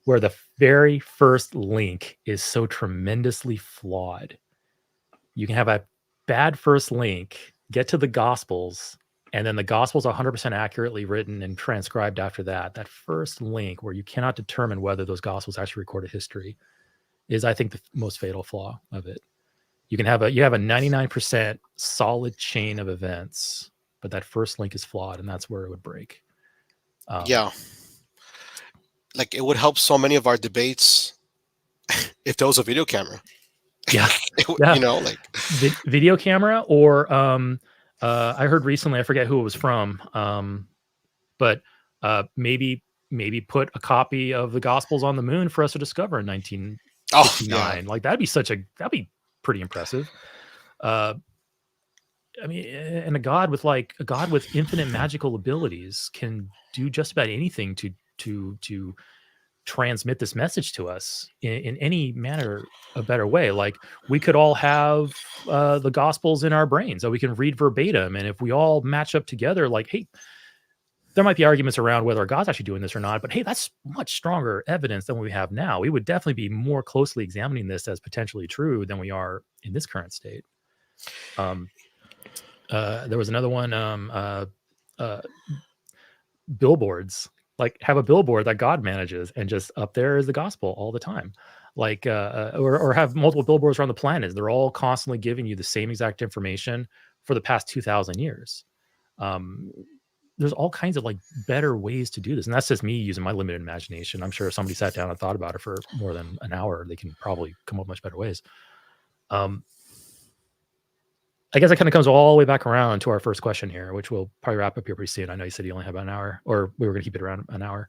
where the very first link is so tremendously flawed. You can have a bad first link, get to the Gospels, and then the Gospels are 100% accurately written and transcribed after that. That first link, where you cannot determine whether those Gospels actually recorded history, is, I think, the most fatal flaw of it. You have a 99% solid chain of events, but that first link is flawed, and that's where it would break. Yeah. Like, it would help so many of our debates if there was a video camera. Yeah. You know, like video camera, or I heard recently, I forget who it was from, but maybe put a copy of the Gospels on the moon for us to discover in 1969. Like, that'd be pretty impressive. I mean, and a God with infinite magical abilities can do just about anything to transmit this message to us in any manner, a better way. Like, we could all have the Gospels in our brains that we can read verbatim, and if we all match up together, like, hey, there might be arguments around whether God's actually doing this or not, but hey, that's much stronger evidence than we have now. We would definitely be more closely examining this as potentially true than we are in this current state. There was another one. billboards, like have a billboard that God manages, and just up there is the gospel all the time. Like, or have multiple billboards around the planet. They're all constantly giving you the same exact information for the past 2,000 years. Um, there's all kinds of like better ways to do this. And that's just me using my limited imagination. I'm sure if somebody sat down and thought about it for more than an hour, they can probably come up with much better ways. I guess it kind of comes all the way back around to our first question here, which we'll probably wrap up here pretty soon. I know you said you only have about an hour, or we were going to keep it around an hour.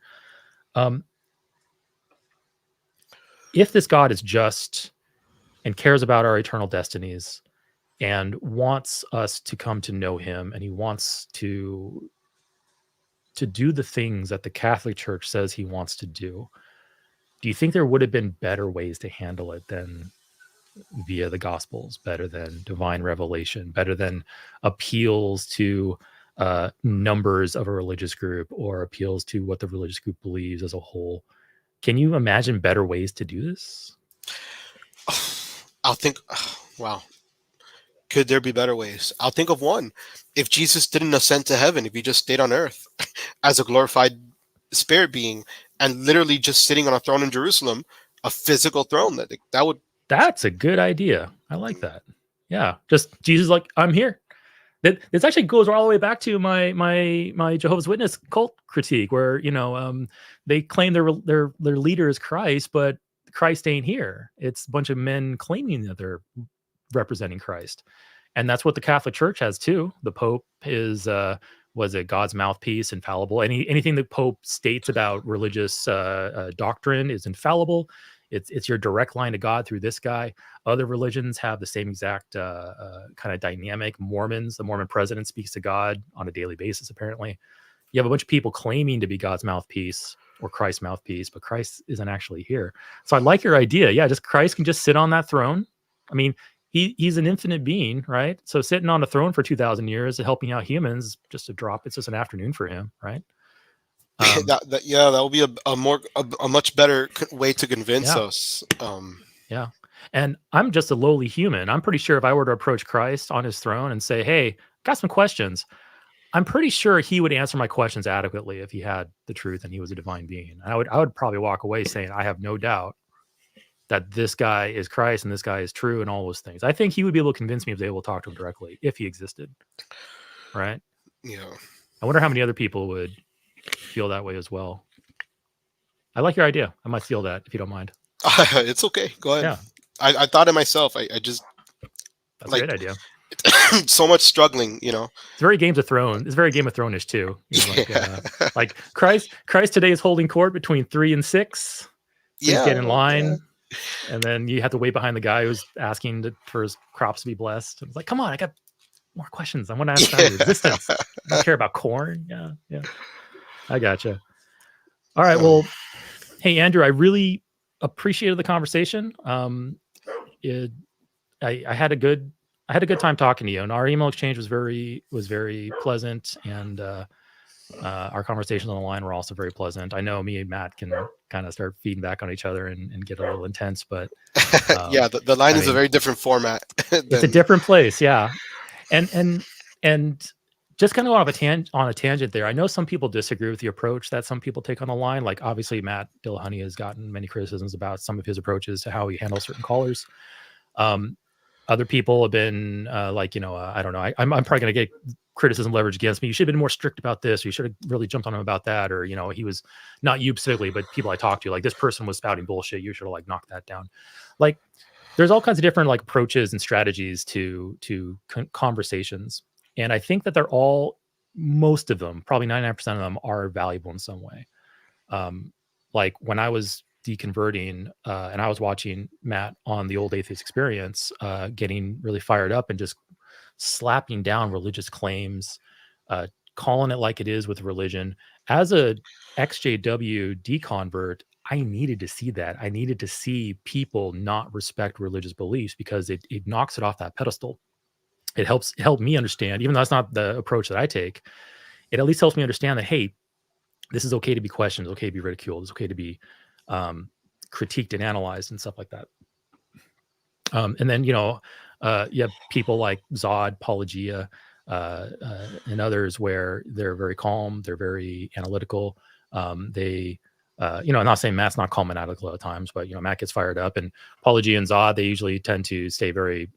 If this God is just and cares about our eternal destinies and wants us to come to know him, and he wants to do the things that the Catholic Church says he wants to do you think there would have been better ways to handle it than via the Gospels, better than divine revelation, better than appeals to numbers of a religious group or appeals to what the religious group believes as a whole? Can you imagine better ways to do this? I'll think, wow. Could there be better ways? I'll think of one. If Jesus didn't ascend to heaven, if he just stayed on earth as a glorified spirit being and literally just sitting on a throne in Jerusalem, a physical throne, that would... That's a good idea. I like that. Yeah. Just Jesus like, I'm here. This actually goes all the way back to my Jehovah's Witness cult critique, where, you know, they claim their leader is Christ, but Christ ain't here. It's a bunch of men claiming that they're representing Christ. And that's what the Catholic Church has too. The Pope is was it God's mouthpiece, infallible. Anything the Pope states about religious doctrine is infallible. It's your direct line to God through this guy. Other religions have the same exact kind of dynamic. Mormons, the Mormon president speaks to God on a daily basis, apparently. You have a bunch of people claiming to be God's mouthpiece or Christ's mouthpiece, but Christ isn't actually here. So I like your idea. Yeah, just Christ can just sit on that throne. I mean, he's an infinite being, right? So sitting on a throne for 2,000 years, helping out humans, just a drop. It's just an afternoon for him, right? That will be a much better way to convince us. Yeah. And I'm just a lowly human. I'm pretty sure if I were to approach Christ on his throne and say, hey, got some questions, I'm pretty sure he would answer my questions adequately if he had the truth and he was a divine being. And I would probably walk away saying, I have no doubt that this guy is Christ and this guy is true and all those things. I think he would be able to convince me if they able to talk to him directly, if he existed. Right? Yeah. I wonder how many other people would feel that way as well. I like your idea. I might steal that if you don't mind. It's okay. Go ahead. Yeah. I thought it myself. I just... That's a great idea. So much struggling, you know. It's very Game of Thrones. It's very Game of Thrones-ish too. You know, like Christ today is holding court between 3 and 6. Please get in line. Yeah. And then you have to wait behind the guy who's asking for his crops to be blessed. And it's like, come on, I got more questions. I want to ask about your existence. I don't care about corn. Yeah. I gotcha. All right. Well, hey, Andrew, I really appreciated the conversation. I had a good time talking to you, and our email exchange was very pleasant, and our conversations on the line were also very pleasant. I know me and Matt can kind of start feeding back on each other and get a little intense, but yeah, the line is a very different format. It's a different place, yeah. And just kind of on a tangent there. I know some people disagree with the approach that some people take on the line. Like obviously Matt Dillahunty has gotten many criticisms about some of his approaches to how he handles certain callers. Other people have been like, you know, I don't know. I'm probably going to get criticism leveraged against me. You should have been more strict about this. Or you should have really jumped on him about that. Or, you know, he was not you specifically, but people I talked to, like this person was spouting bullshit. You should have like knocked that down. Like there's all kinds of different like approaches and strategies to conversations. And I think that they're all, most of them, probably 99% of them are valuable in some way. Like when I was deconverting and I was watching Matt on the Old Atheist Experience, getting really fired up and just slapping down religious claims, calling it like it is with religion. As a exJW deconvert, I needed to see that. I needed to see people not respect religious beliefs because it knocks it off that pedestal. It helped me understand, even though that's not the approach that I take, it at least helps me understand that, hey, this is okay to be questioned. It's okay to be ridiculed. It's okay to be critiqued and analyzed and stuff like that. And then, you know, you have people like Zod, Pelagia, and others where they're very calm, they're very analytical. They, I'm not saying Matt's not calm and analytical at times, but Matt gets fired up, and Paulie G and Zod, they usually tend to stay very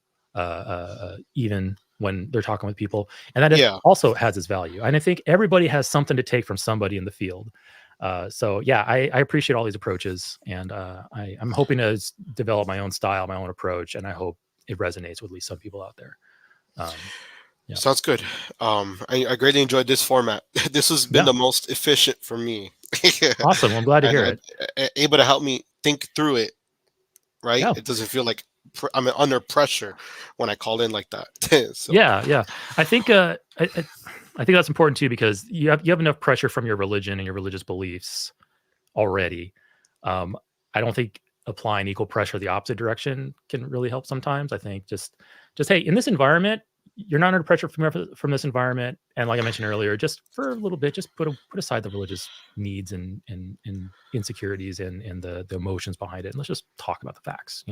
even when they're talking with people, and that also has its value. And I think everybody has something to take from somebody in the field. So yeah, I appreciate all these approaches, and I'm hoping to develop my own style, my own approach, and I hope it resonates with at least some people out there. Yeah. Sounds good. I greatly enjoyed this format. This has been the most efficient for me. Awesome. Well, I'm glad to hear it. Able to help me think through it, right? Yeah. It doesn't feel like I'm under pressure when I call in like that. So. Yeah. I think I think that's important too, because you have enough pressure from your religion and your religious beliefs already. I don't think applying equal pressure the opposite direction can really help sometimes. I think just hey, in this environment, you're not under pressure from this environment, and like I mentioned earlier, just for a little bit, just put aside the religious needs and insecurities and the emotions behind it, and let's just talk about the facts.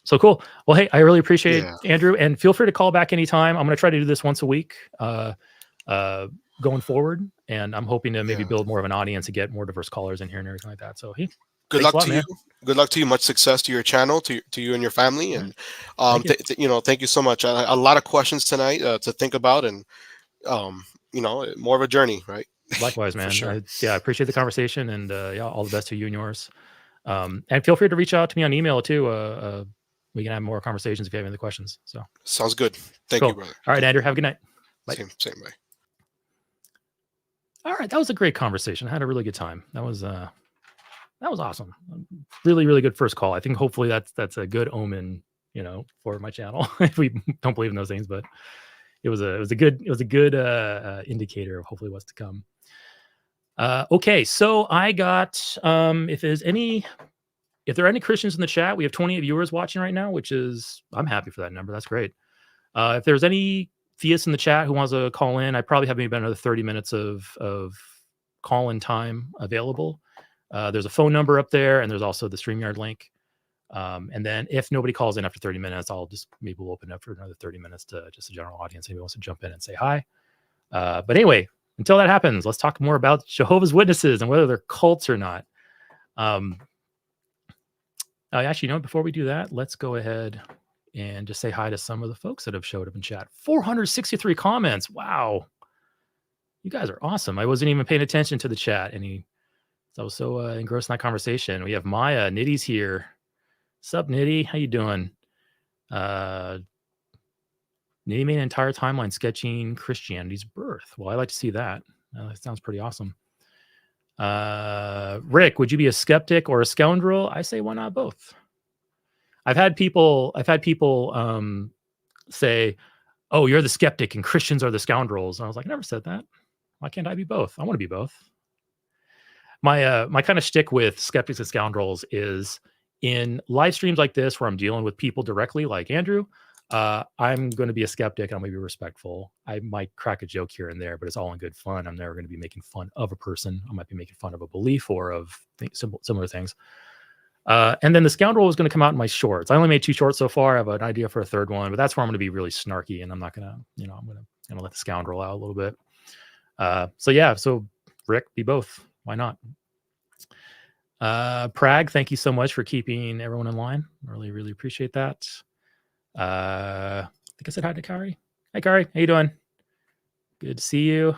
So cool. Well, hey, I really appreciate it, Andrew, and feel free to call back anytime. I'm going to try to do this once a week going forward, and I'm hoping to maybe build more of an audience and get more diverse callers in here and everything like that. So hey, good luck to you. Good luck to you. Much success to your channel, to you and your family. And thank you so much. A lot of questions tonight to think about, and more of a journey, right? Likewise, man. Sure. I appreciate the conversation, and all the best to you and yours. And feel free to reach out to me on email too. We can have more conversations if you have any questions. So sounds good. Thank you, brother. All right, Andrew. Have a good night. Bye. Same way. All right, that was a great conversation. I had a really good time. That was awesome. Really, really good first call. I think hopefully that's a good omen, for my channel. If we don't believe in those things, but it was a good indicator of hopefully what's to come. Okay, so I got if there are any Christians in the chat, we have 28 viewers watching right now, which is, I'm happy for that number. That's great. If there's any theists in the chat who wants to call in, I probably have maybe about another 30 minutes of call-in time available. There's a phone number up there, and there's also the StreamYard link. And then if nobody calls in after 30 minutes, we'll open up for another 30 minutes to just a general audience. Anybody wants to jump in and say hi. But anyway, until that happens, let's talk more about Jehovah's Witnesses and whether they're cults or not. Actually, before we do that, let's go ahead and just say hi to some of the folks that have showed up in chat. 463 comments. Wow. You guys are awesome. I wasn't even paying attention to the chat. I was so engrossed in that conversation. We have Maya. Niddy's here. Sup, Niddy? How you doing? Niddy made an entire timeline sketching Christianity's birth. Well, I like to see that. That sounds pretty awesome. Rick, would you be a skeptic or a scoundrel? I say, why not both? I've had people say, oh, you're the skeptic and Christians are the scoundrels. And I was like, I never said that. Why can't I be both? I want to be both. My kind of shtick with skeptics and scoundrels is in live streams like this, where I'm dealing with people directly, like Andrew, I'm going to be a skeptic. I'm going to be respectful. I might crack a joke here and there, but it's all in good fun. I'm never going to be making fun of a person. I might be making fun of a belief or of similar things. And then the scoundrel was going to come out in my shorts. I only made 2 shorts so far. I have an idea for a third one, but that's where I'm going to be really snarky, and I'm not going to, I'm going to let the scoundrel out a little bit. So Rick, be both. Why not? Prague, thank you so much for keeping everyone in line. Really, really appreciate that. I think I said hi to Kari. Hi, Kari. How you doing? Good to see you.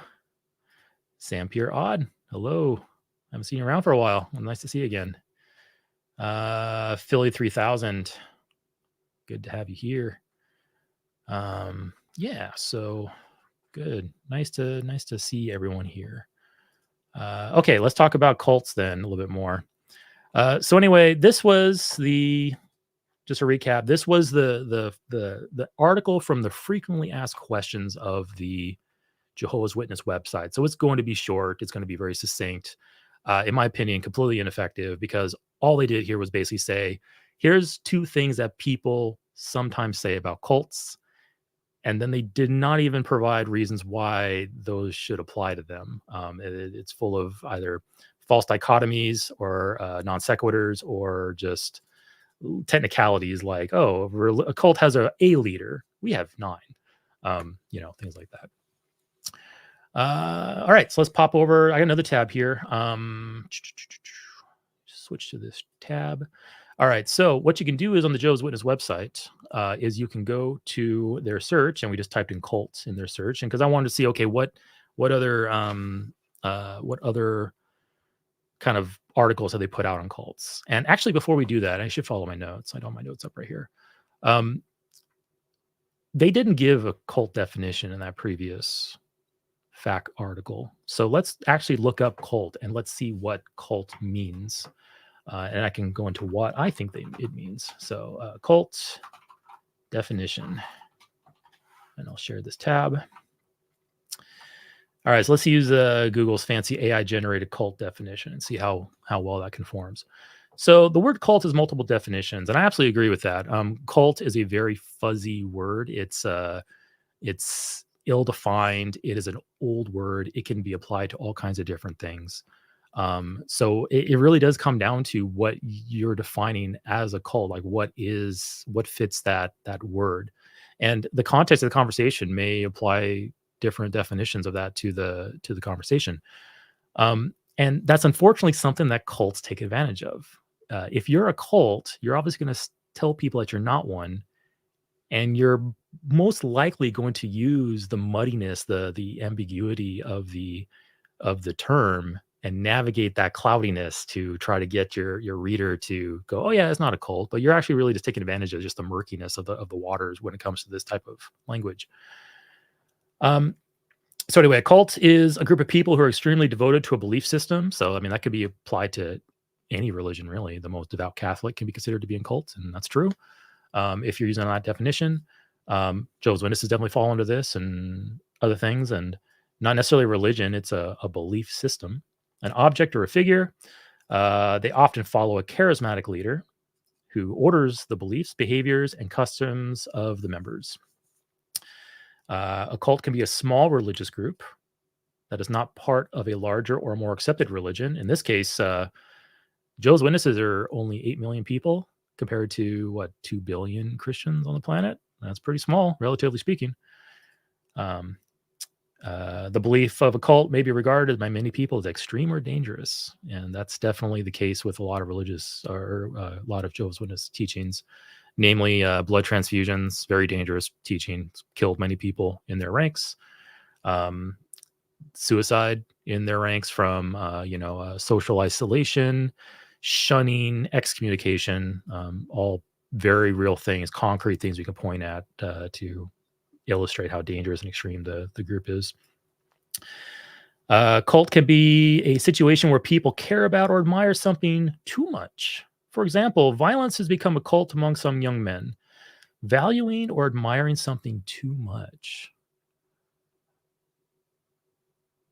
Sam Pierre Odd. Hello. I haven't seen you around for a while. Well, nice to see you again. Philly 3000. Good to have you here. So good. Nice to see everyone here. Okay, let's talk about cults then a little bit more. So anyway, this was just a recap. This was the article from the frequently asked questions of the Jehovah's Witness website. So it's going to be short. It's going to be very succinct. In my opinion, completely ineffective, because all they did here was basically say, here's 2 things that people sometimes say about cults. And then they did not even provide reasons why those should apply to them. It's full of either false dichotomies or non sequiturs, or just technicalities like, oh, a cult has a leader. We have 9. Things like that. All right, so let's pop over. I got another tab here. Switch to this tab. All right, so what you can do is on the Jehovah's Witness website is you can go to their search, and we just typed in cult in their search, and because I wanted to see, okay, what other kind of articles have they put out on cults? And actually, before we do that, I should follow my notes. I don't have my notes up right here. They didn't give a cult definition in that previous FAQ article. So let's actually look up cult and let's see what cult means. And I can go into what I think it means. So cult definition. And I'll share this tab. All right, so let's use Google's fancy AI-generated cult definition and see how well that conforms. So the word cult has multiple definitions, and I absolutely agree with that. Cult is a very fuzzy word. It's ill-defined. It is an old word. It can be applied to all kinds of different things. So it really does come down to what you're defining as a cult, like what fits that word, and the context of the conversation may apply different definitions of that to the conversation. And that's unfortunately something that cults take advantage of. If you're a cult, you're obviously going to tell people that you're not one, and you're most likely going to use the muddiness, the ambiguity of the term, and navigate that cloudiness to try to get your reader to go, oh yeah, it's not a cult, but you're actually really just taking advantage of just the murkiness of the waters when it comes to this type of language. So anyway, a cult is a group of people who are extremely devoted to a belief system. So I mean, that could be applied to any religion, really. The most devout Catholic can be considered to be in cult, and that's true. If you're using that definition, Jehovah's Witnesses definitely fall into this and other things, and not necessarily religion. It's a belief system, an object or a figure. They often follow a charismatic leader who orders the beliefs, behaviors, and customs of the members. A cult can be a small religious group that is not part of a larger or more accepted religion. In this case, Jehovah's Witnesses are only 8 million people compared to 2 billion Christians on the planet. That's pretty small, relatively speaking. The belief of a cult may be regarded by many people as extreme or dangerous, and that's definitely the case with a lot of religious or a lot of Jehovah's Witness teachings, namely blood transfusions, very dangerous teaching, killed many people in their ranks, suicide in their ranks from social isolation, shunning, excommunication, all very real things, concrete things we can point at to illustrate how dangerous and extreme the group is. Cult can be a situation where people care about or admire something too much. For example, violence has become a cult among some young men, valuing or admiring something too much.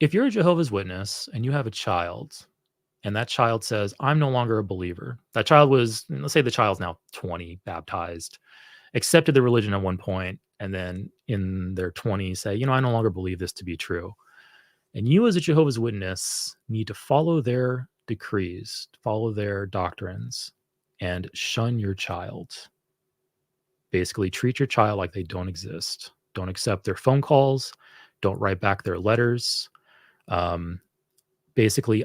If you're a Jehovah's Witness and you have a child, and that child says, I'm no longer a believer. That child was, let's say the child's now 20, baptized, accepted the religion at one point, and then in their 20s say, I no longer believe this to be true. And you as a Jehovah's Witness need to follow their decrees, follow their doctrines, and shun your child. Basically, treat your child like they don't exist. Don't accept their phone calls. Don't write back their letters. Basically,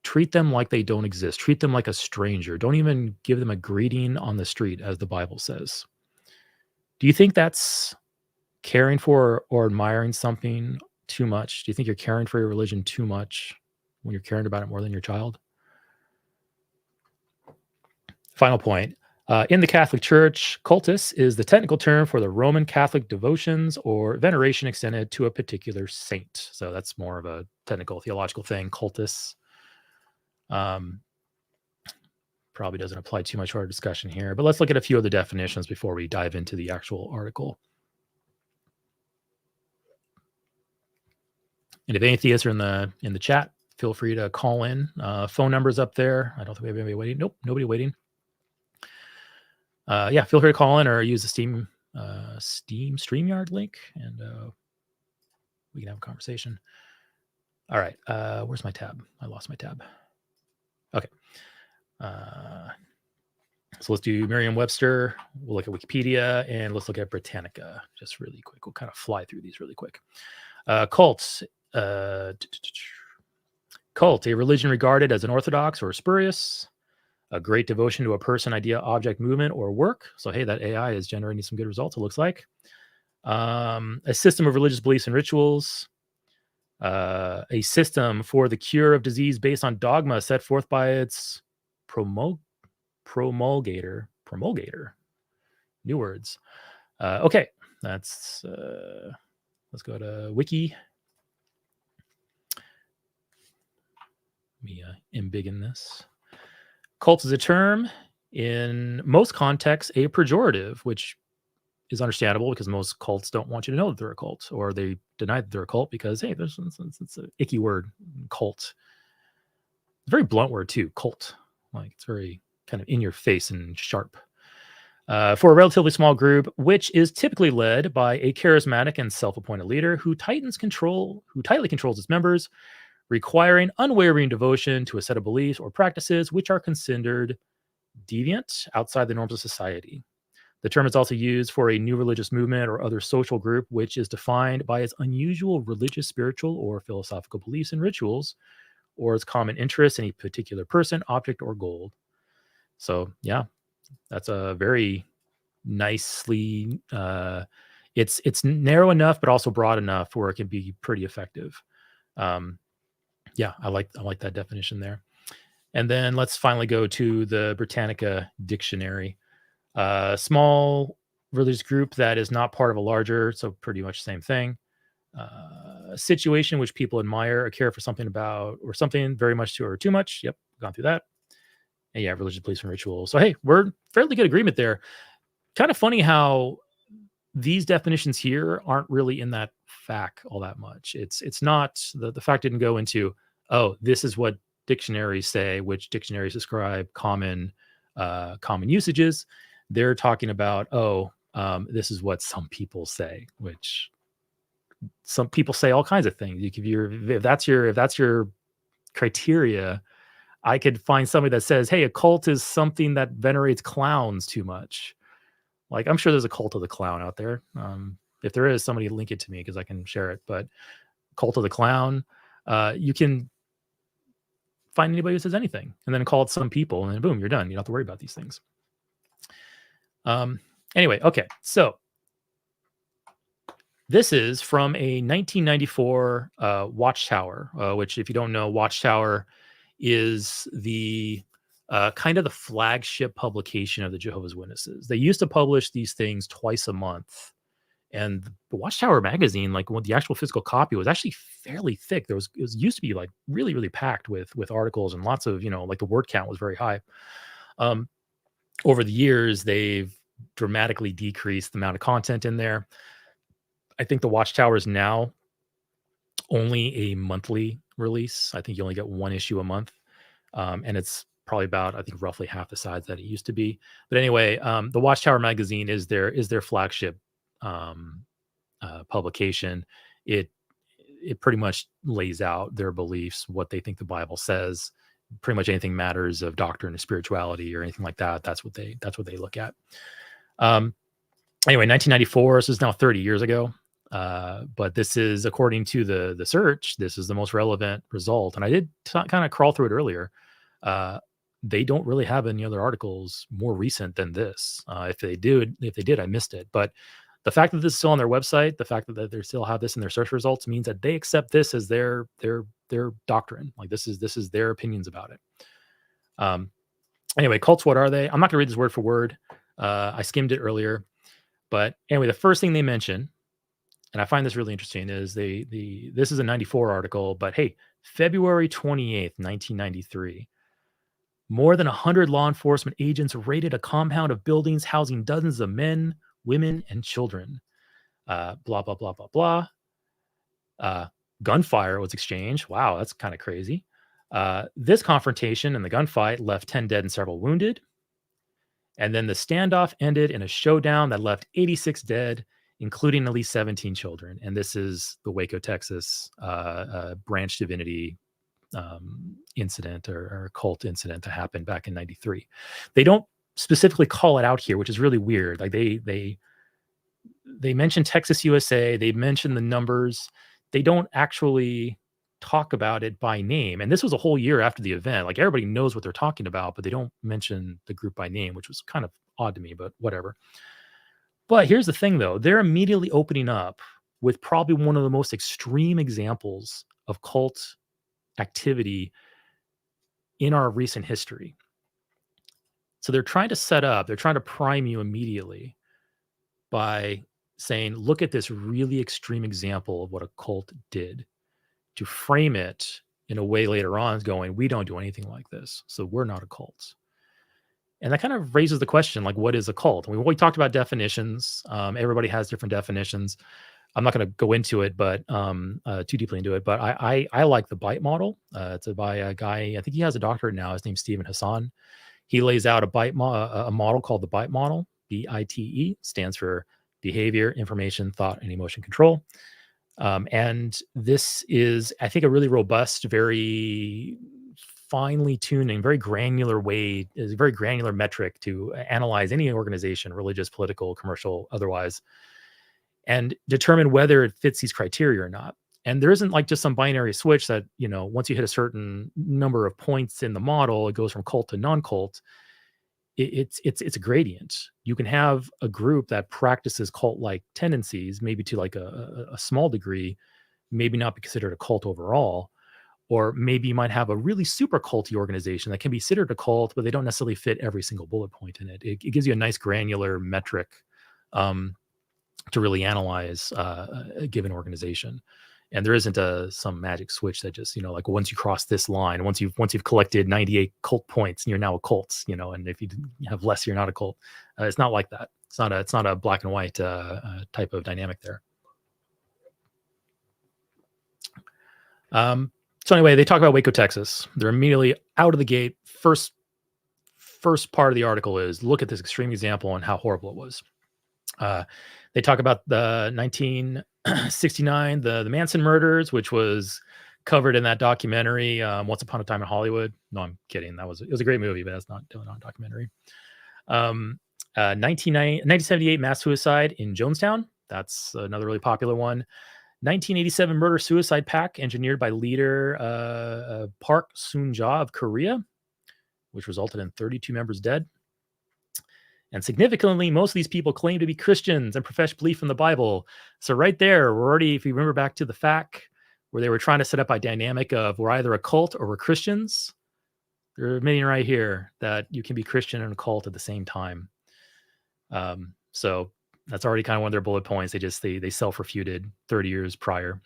treat them like they don't exist. Treat them like a stranger. Don't even give them a greeting on the street, as the Bible says. Do you think that's caring for or admiring something too much? Do you think you're caring for your religion too much when you're caring about it more than your child? Final point. In the Catholic Church, cultus is the technical term for the Roman Catholic devotions or veneration extended to a particular saint. So that's more of a technical theological thing, cultus. Probably doesn't apply too much to our discussion here, but let's look at a few of the definitions before we dive into the actual article. And if any theists are in the chat, feel free to call in. Phone numbers up there. I don't think we have anybody waiting. Nope, nobody waiting. Yeah, feel free to call in or use the Steam StreamYard link, and we can have a conversation. All right, where's my tab? I lost my tab. Okay. So let's do Merriam-Webster. We'll look at Wikipedia, and let's look at Britannica just really quick. We'll kind of fly through these really quick. Cults. Cult, a religion regarded as unorthodox or spurious. A great devotion to a person, idea, object, movement, or work. So, hey, that AI is generating some good results, it looks like. A system of religious beliefs and rituals. A system for the cure of disease based on dogma set forth by its promulgator. New words. Okay, that's let's go to Wiki. Let me embiggen this. Cult is a term in most contexts a pejorative, which is understandable because most cults don't want you to know that they're a cult, or they deny that they're a cult because, hey, it's an icky word, cult. It's a very blunt word too, cult. Like it's very kind of in your face and sharp. For a relatively small group, which is typically led by a charismatic and self-appointed leader who tightly controls its members, requiring unwavering devotion to a set of beliefs or practices which are considered deviant outside the norms of society. The term is also used for a new religious movement or other social group which is defined by its unusual religious, spiritual, or philosophical beliefs and rituals, or its common interest in a particular person, object, or goal. So, yeah, that's a very nicely. It's narrow enough, but also broad enough where it can be pretty effective. Yeah, I like that definition there. And then let's finally go to the Britannica dictionary. Small religious group that is not part of a larger, so pretty much the same thing. A situation which people admire or care for something about, or something very much or too much. Yep, gone through that. And yeah, religious beliefs and rituals. So hey, we're fairly good agreement there. Kind of funny how these definitions here aren't really in that FAQ all that much. It's not the FAQ didn't go into, oh, this is what dictionaries say, which dictionaries describe common usages. They're talking about, this is what some people say, which some people say all kinds of things. If that's your criteria, I could find somebody that says, hey, a cult is something that venerates clowns too much. Like, I'm sure there's a cult of the clown out there. If there is, somebody link it to me because I can share it. But cult of the clown, you can find anybody who says anything and then call it some people, and then boom, you're done. You don't have to worry about these things. Anyway, okay. So this is from a 1994 Watchtower, which, if you don't know, Watchtower is the kind of the flagship publication of the Jehovah's Witnesses. They used to publish these things twice a month. And the Watchtower magazine, like the actual physical copy, was actually fairly thick. It used to be like really, really packed with articles and lots of, like the word count was very high. Over the years, they've dramatically decreased the amount of content in there. I think the Watchtower is now only a monthly release. I think you only get one issue a month. And it's probably about, I think, roughly half the size that it used to be. But anyway, the Watchtower magazine is their flagship publication. It pretty much lays out their beliefs, what they think the Bible says. Pretty much anything matters of doctrine or spirituality or anything like that. That's what they look at. Anyway, 1994. This is now 30 years ago. But this is, according to the search, this is the most relevant result. And I did kind of crawl through it earlier. They don't really have any other articles more recent than this. If they did, I missed it. But the fact that this is still on their website, the fact that they still have this in their search results, means that they accept this as their doctrine. Like this is their opinions about it. Anyway, cults, what are they? I'm not going to read this word for word. I skimmed it earlier. But anyway, the first thing they mention, and I find this really interesting, is this is a 94 article, but hey, February 28th, 1993, more than 100 law enforcement agents raided a compound of buildings housing dozens of men, women, and children. Blah, blah, blah, blah, blah. Gunfire was exchanged. Wow, that's kind of crazy. This confrontation and the gunfight left 10 dead and several wounded. And then the standoff ended in a showdown that left 86 dead, including at least 17 children. And this is the Waco, Texas branch divinity incident or cult incident that happened back in 93. They don't specifically call it out here, which is really weird. Like they mention Texas USA, they mention the numbers. They don't actually talk about it by name. And this was a whole year after the event. Like everybody knows what they're talking about, but they don't mention the group by name, which was kind of odd to me, but whatever. But here's the thing though, they're immediately opening up with probably one of the most extreme examples of cult activity in our recent history. So they're trying to prime you immediately by saying, look at this really extreme example of what a cult did, to frame it in a way later on as going, we don't do anything like this, so we're not a cult. And that kind of raises the question, like, what is a cult? We talked about definitions. Everybody has different definitions. I'm not going to go into it, but too deeply into it. But I like the BITE model. It's by a guy. I think he has a doctorate now. His name's Stephen Hassan. He lays out a model called the BITE model. BITE stands for behavior, information, thought, and emotion control. And this is, I think, a really robust, very finely tuned and very granular way, is a very granular metric to analyze any organization, religious, political, commercial, otherwise, and determine whether it fits these criteria or not. And there isn't like just some binary switch that, once you hit a certain number of points in the model, it goes from cult to non-cult. It's a gradient. You can have a group that practices cult-like tendencies, maybe to like a small degree, maybe not be considered a cult overall, or maybe you might have a really super culty organization that can be considered a cult, but they don't necessarily fit every single bullet point in it. It gives you a nice granular metric to really analyze a given organization. And there isn't some magic switch that just, like once you cross this line, once you've collected 98 cult points and you're now a cult, and if you have less, you're not a cult. It's not like that. It's not a black and white type of dynamic there. So anyway, they talk about Waco, Texas. They're immediately out of the gate. First part of the article is look at this extreme example and how horrible it was. They talk about the 1969, the Manson murders, which was covered in that documentary, Once Upon a Time in Hollywood. No, I'm kidding. It was a great movie, but that's not a documentary. 1978 mass suicide in Jonestown. That's another really popular one. 1987 murder-suicide pact engineered by leader Park Soon-ja of Korea, which resulted in 32 members dead. And significantly, most of these people claim to be Christians and profess belief in the Bible. So right there, we're already, if you remember back to the FAQ, where they were trying to set up a dynamic of we're either a cult or we're Christians, they're admitting right here that you can be Christian and a cult at the same time. So that's already kind of one of their bullet points. They self-refuted 30 years prior.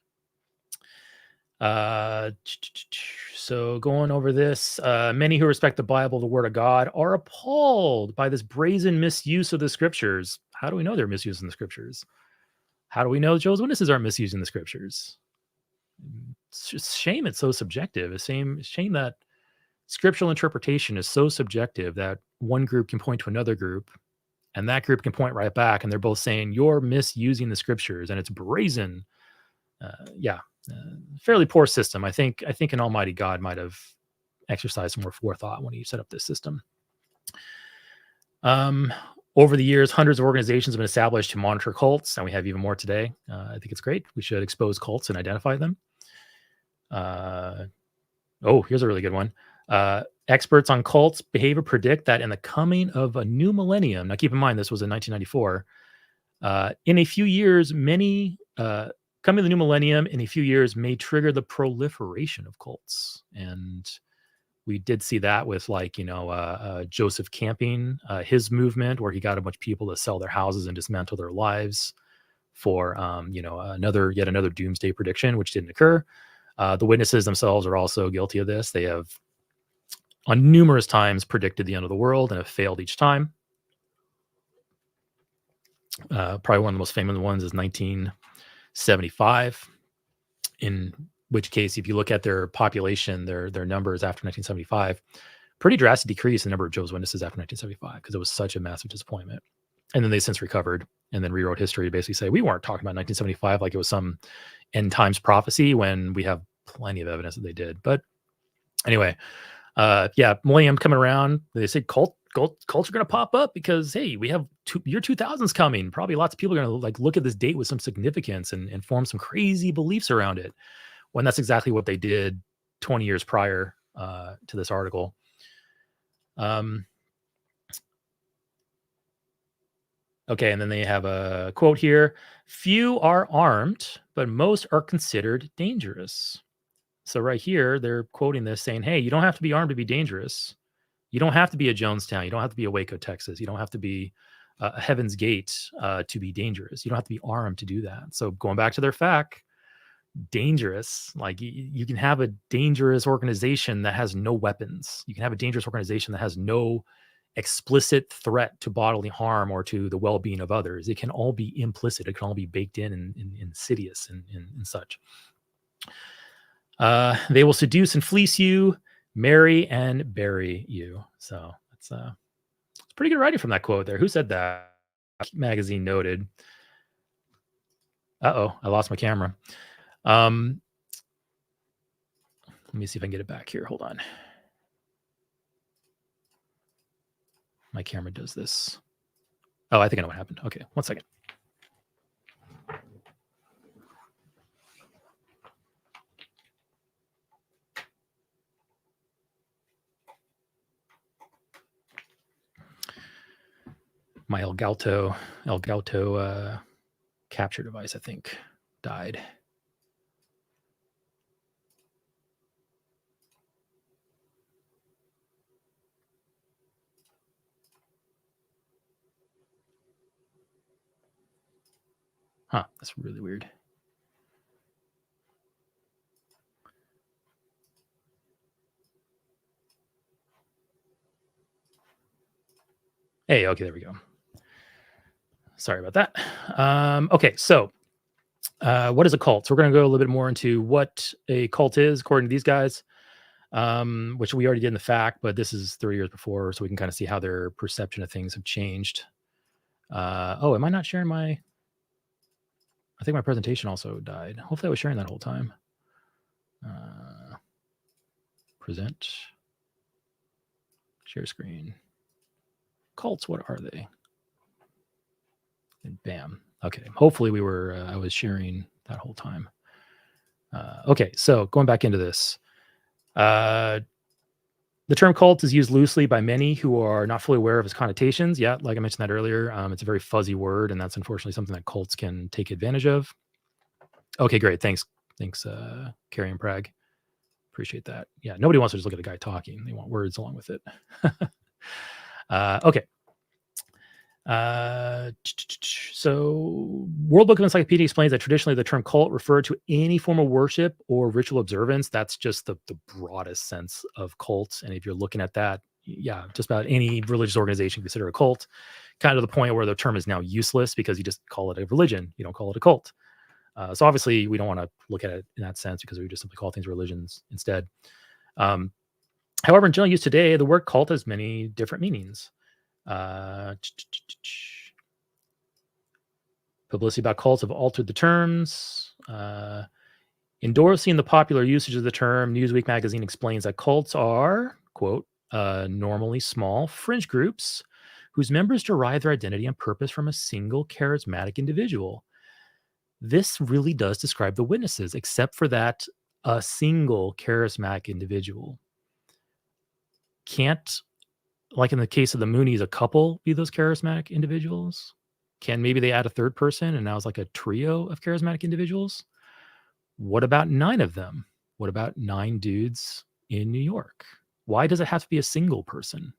So going over this, many who respect the Bible, the Word of God, are appalled by this brazen misuse of the Scriptures. How do we know they're misusing the Scriptures? How do we know Jehovah's Witnesses aren't misusing the Scriptures? It's just shame it's so subjective. It's shame that scriptural interpretation is so subjective that one group can point to another group, and that group can point right back, and they're both saying you're misusing the Scriptures, and it's brazen. Fairly poor system. I think an almighty God might have exercised some more forethought when he set up this system. Over the years, hundreds of organizations have been established to monitor cults, and we have even more today. I think it's great. We should expose cults and identify them. Here's a really good one. Experts on cults behavior predict that in the coming of a new millennium, now keep in mind this was in 1994, in a few years, coming to the new millennium in a few years may trigger the proliferation of cults. And we did see that with Joseph Camping, his movement where he got a bunch of people to sell their houses and dismantle their lives for, yet another doomsday prediction, which didn't occur. The witnesses themselves are also guilty of this. They have on numerous times predicted the end of the world and have failed each time. Probably one of the most famous ones is 1975, in which case, if you look at their population, their numbers after 1975, pretty drastic decrease in the number of Jehovah's Witnesses after 1975 because it was such a massive disappointment. And then they since recovered and then rewrote history to basically say we weren't talking about 1975 like it was some end times prophecy when we have plenty of evidence that they did. But anyway, millennium coming around. They say cult cults are going to pop up because, hey, we have year 2000s coming. Probably lots of people are going to like look at this date with some significance and form some crazy beliefs around it. When that's exactly what they did 20 years prior to this article. Okay, and then they have a quote here. Few are armed, but most are considered dangerous. So right here, they're quoting this saying, hey, you don't have to be armed to be dangerous. You don't have to be a Jonestown. You don't have to be a Waco, Texas. You don't have to be a Heaven's Gate to be dangerous. You don't have to be armed to do that. So going back to their fact, dangerous, like you can have a dangerous organization that has no weapons. You can have a dangerous organization that has no explicit threat to bodily harm or to the well-being of others. It can all be implicit. It can all be baked in insidious and such. They will seduce and fleece you, marry and bury you. So it's pretty good writing from that quote there. Who said that? Magazine noted. I lost my camera. Let me see if I can get it back here. Hold on. My camera does this. Oh, I think I know what happened. Okay, 1 second. My Elgato capture device, I think, died. Huh, that's really weird. Hey, okay, there we go. Sorry about that. Okay, so what is a cult? So we're going to go a little bit more into what a cult is, according to these guys, which we already did in the fact, but this is 30 years before, so we can kind of see how their perception of things have changed. Am I not sharing my... I think my presentation also died. Hopefully I was sharing that whole time. Present. Share screen. Cults, what are they? And bam. Okay. Hopefully we were, I was sharing that whole time. Okay. So going back into this, the term cult is used loosely by many who are not fully aware of its connotations. Yeah. Like I mentioned that earlier, it's a very fuzzy word, and that's unfortunately something that cults can take advantage of. Okay, great. Thanks, Carrie and Prague. Appreciate that. Yeah. Nobody wants to just look at a guy talking. They want words along with it. Okay. So World Book of Encyclopedia explains that traditionally the term cult referred to any form of worship or ritual observance. That's just the broadest sense of cult. And if you're looking at that, yeah, just about any religious organization consider a cult, kind of the point where the term is now useless because you just call it a religion. You don't call it a cult. So obviously we don't want to look at it in that sense because we just simply call things religions instead. However, in general use today, the word cult has many different meanings. Publicity about cults have altered the terms. Endorsing the popular usage of the term, Newsweek magazine explains that cults are, quote, normally small fringe groups whose members derive their identity and purpose from a single charismatic individual. This really does describe the witnesses, except for that a single charismatic individual. Can't, like in the case of the Moonies, a couple be those charismatic individuals? Can maybe they add a third person and now it's like a trio of charismatic individuals? What about 9 of them? What about 9 dudes in New York? Why does it have to be a single person?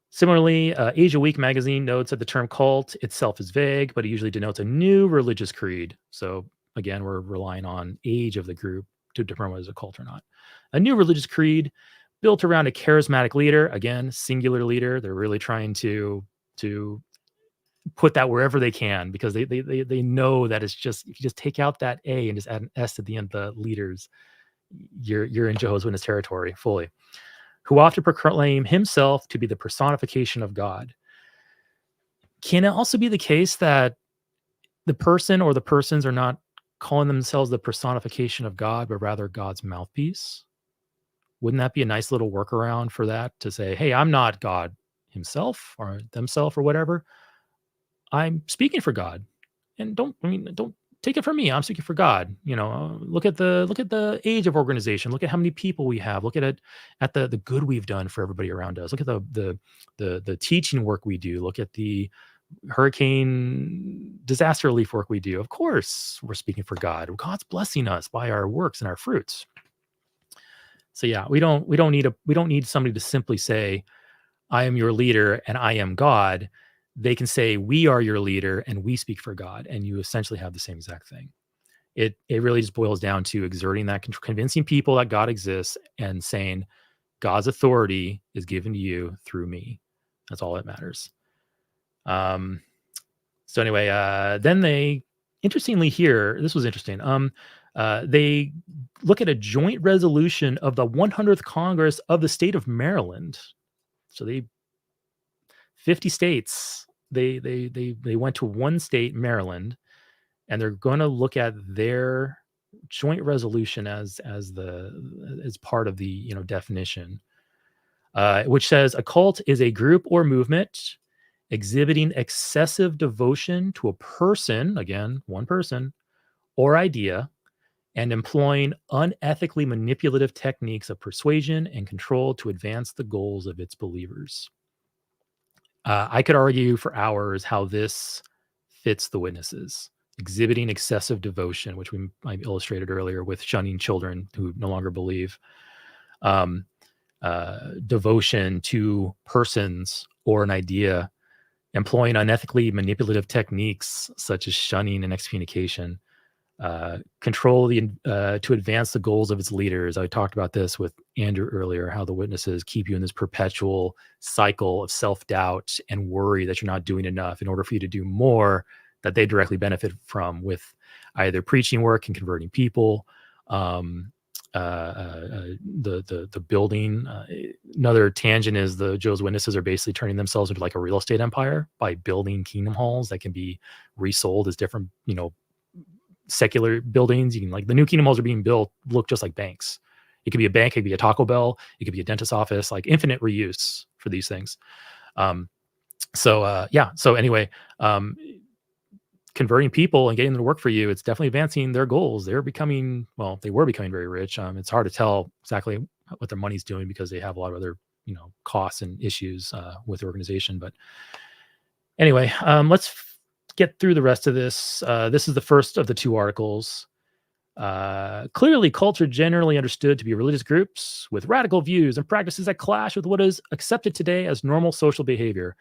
Similarly, Asia Week magazine notes that the term cult itself is vague, but it usually denotes a new religious creed. So again, we're relying on age of the group to determine whether it's a cult or not. A new religious creed built around a charismatic leader, again, singular leader. They're really trying to put that wherever they can because they know that it's just, if you just take out that A and just add an S at the end of the leaders, you're in Jehovah's Witness territory fully. Who often proclaim himself to be the personification of God. Can it also be the case that the person or the persons are not calling themselves the personification of God, but rather God's mouthpiece? Wouldn't that be a nice little workaround for that, to say, hey, I'm not God himself or themself or whatever. I'm speaking for God, and don't take it from me. I'm speaking for God. Look at the age of organization. Look at how many people we have. Look at it, at the good we've done for everybody around us. Look at the teaching work we do. Look at the hurricane disaster relief work we do. Of course, we're speaking for God. God's blessing us by our works and our fruits. So yeah, we don't need somebody to simply say, I am your leader and I am God. They can say, we are your leader and we speak for God, and you essentially have the same exact thing. It really just boils down to exerting that, convincing people that God exists and saying God's authority is given to you through me. That's all that matters. So anyway, then they, interestingly here, this was interesting. They look at a joint resolution of the 100th Congress of the state of Maryland. So 50 states, they went to one state, Maryland, and they're going to look at their joint resolution as part of the definition, which says a cult is a group or movement exhibiting excessive devotion to a person, again, one person, or idea, and employing unethically manipulative techniques of persuasion and control to advance the goals of its believers. I could argue for hours how this fits the witnesses. Exhibiting excessive devotion, which I illustrated earlier with shunning children who no longer believe. Devotion to persons or an idea, employing unethically manipulative techniques such as shunning and excommunication. Control to advance the goals of its leaders. I talked about this with Andrew earlier, how the witnesses keep you in this perpetual cycle of self-doubt and worry that you're not doing enough in order for you to do more that they directly benefit from, with either preaching work and converting people, the building. Another tangent is the Jehovah's Witnesses are basically turning themselves into like a real estate empire by building kingdom halls that can be resold as different, secular buildings. You can, like, the new kingdom halls are being built, look just like banks. It could be a bank, it could be a Taco Bell, it could be a dentist's office, like infinite reuse for these things. So anyway, converting people and getting them to work for you, it's definitely advancing their goals. They were becoming very rich. It's hard to tell exactly what their money's doing because they have a lot of other, costs and issues with the organization. But anyway, let's get through the rest of this. This is the first of the two articles. Clearly, cults are generally understood to be religious groups with radical views and practices that clash with what is accepted today as normal social behavior.